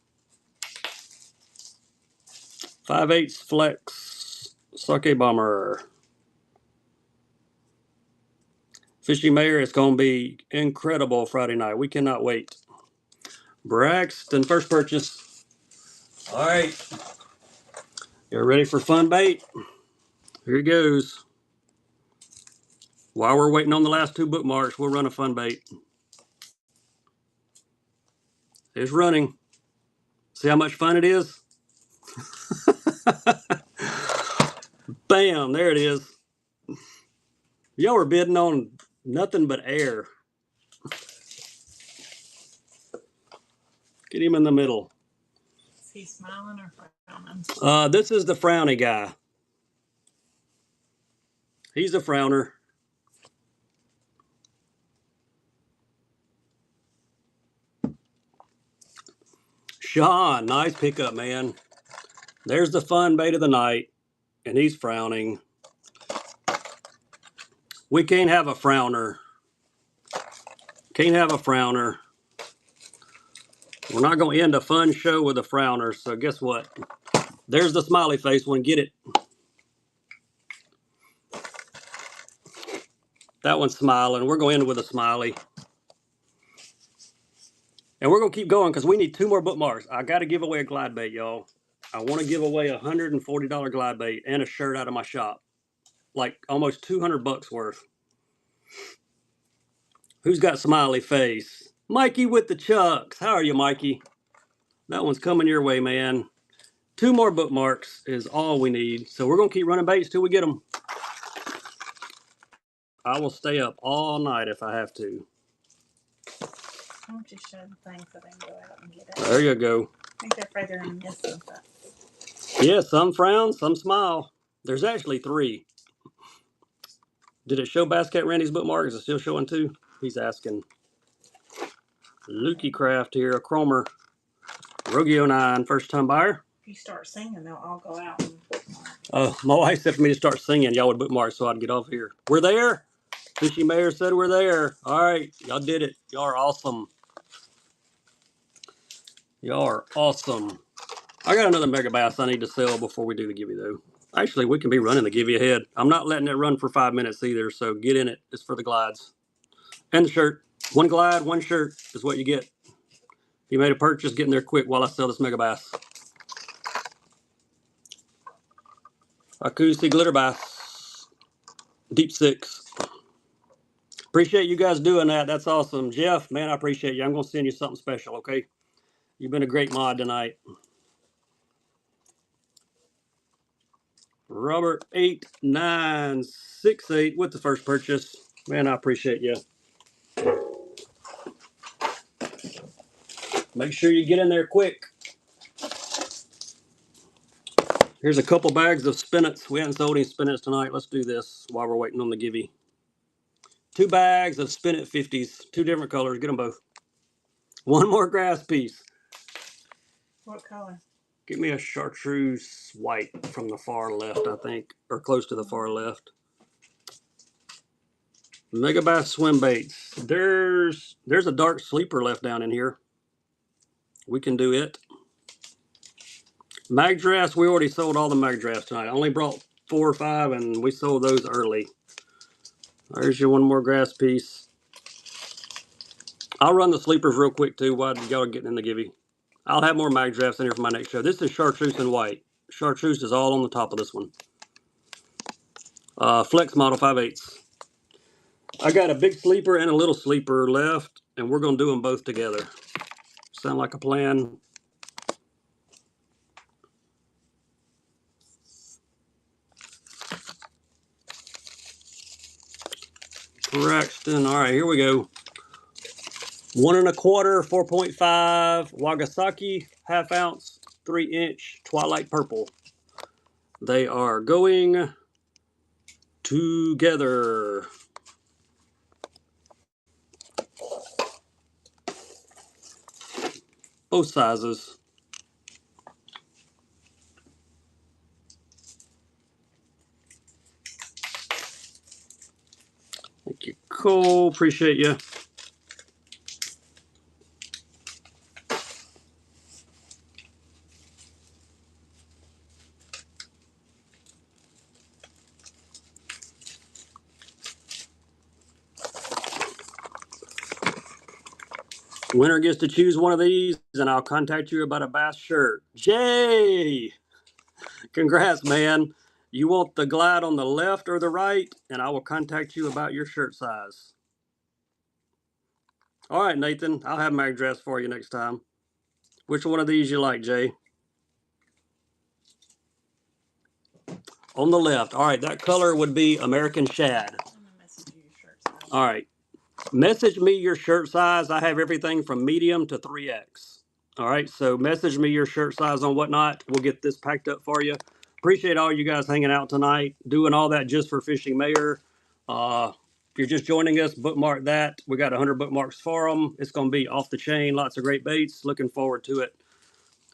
5/8 flex sake bomber. Fishy Mayor is going to be incredible Friday night. We cannot wait. Braxton, first purchase. All right. You're ready for fun bait? Here it goes. While we're waiting on the last 2 bookmarks, we'll run a fun bait. It's running. See how much fun it is? Bam, there it is. Y'all were bidding on nothing but air. Get him in the middle. Is he smiling or frowning? This is the frowny guy. He's a frowner. Sean, nice pickup, man. There's the fun bait of the night, and he's frowning. We can't have a frowner. Can't have a frowner. We're not going to end a fun show with a frowner, so guess what? There's the smiley face one. Get it. That one's smiling. We're going to end with a smiley. And we're going to keep going because we need 2 more bookmarks. I got to give away a glide bait, y'all. I want to give away a $140 glide bait and a shirt out of my shop. Like almost 200 bucks worth. Who's got smiley face? Mikey with the Chucks. How are you, Mikey? That one's coming your way, man. 2 more bookmarks is all we need. So we're going to keep running baits till we get them. I will stay up all night if I have to. Why don't you show the thing so they can go out and get it? There you go. I think they're afraid they're going to miss something. Yeah, some frown, some smile. There's actually 3. Did it show Bass Cat Randy's bookmark? Is it still showing 2? He's asking. Lukey Craft here, a Cromer. Rogie 09, first time buyer. If you start singing, they'll all go out and bookmark. My wife said for me to start singing, y'all would bookmark so I'd get off here. We're there. Fishy Mayor said we're there. All right, y'all did it. Y'all are awesome. Y'all are awesome. I got another mega bass I need to sell before we do the giveaway though. Actually, we can be running the giveaway ahead. I'm not letting it run for 5 minutes either, so get in it. It's for the glides. And the shirt. 1 glide, 1 shirt is what you get. If you made a purchase, get in there quick while I sell this mega bass. Akusi glitter bass. Deep 6. Appreciate you guys doing that. That's awesome. Jeff, man, I appreciate you. I'm going to send you something special, okay? You've been a great mod tonight. Robert 8968 with the first purchase. Man, I appreciate you. Make sure you get in there quick. Here's a couple bags of spinets. We haven't sold any spinets tonight. Let's do this while we're waiting on the givey. 2 bags of spinet 50s. 2 different colors. Get them both. 1 more grass piece. What color? Give me a chartreuse white from the far left, I think. Or close to the far left. Mega Bass swim baits. There's a dark sleeper left down in here. We can do it. Mag drafts, we already sold all the mag drafts tonight. I only brought 4 or 5 and we sold those early. There's your 1 more grass piece. I'll run the sleepers real quick too while y'all are getting in the givey. I'll have more mag drafts in here for my next show. This is chartreuse and white. Chartreuse is all on the top of this one. Flex model 5/8. I got a big sleeper and a little sleeper left, and we're going to do them both together. Sound like a plan? Braxton. All right, here we go. 1 1/4, 4.5 Wagasaki, ½ ounce, 3-inch Twilight Purple. They are going together. Both sizes. Thank you, Cole. Appreciate you. Winner gets to choose one of these, and I'll contact you about a bass shirt. Jay! Congrats, man. You want the glide on the left or the right? And I will contact you about your shirt size. All right, Nathan. I'll have mag dress for you next time. Which one of these you like, Jay? On the left. All right, that color would be American Shad. I'm going to message you your shirt size. All right. Message me your shirt size. I have everything from medium to 3X. All right, so message me your shirt size on whatnot. We'll get this packed up for you. Appreciate all you guys hanging out tonight, doing all that just for Fishing Mayor. If you're just joining us, bookmark that. We got 100 bookmarks for them. It's going to be off the chain. Lots of great baits. Looking forward to it.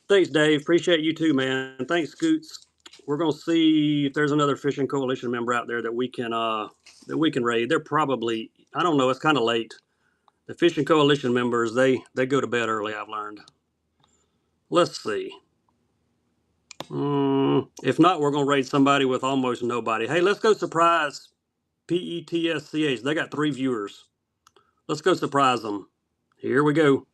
Thanks, Dave. Appreciate you too, man. Thanks, Scoots. We're going to see if there's another Fishing Coalition member out there that we can raid. They're probably, I don't know, it's kind of late. The Fishing Coalition members, they go to bed early, I've learned. Let's see. If not, we're going to raid somebody with almost nobody. Hey, let's go surprise PETSCH. They got 3 viewers. Let's go surprise them. Here we go.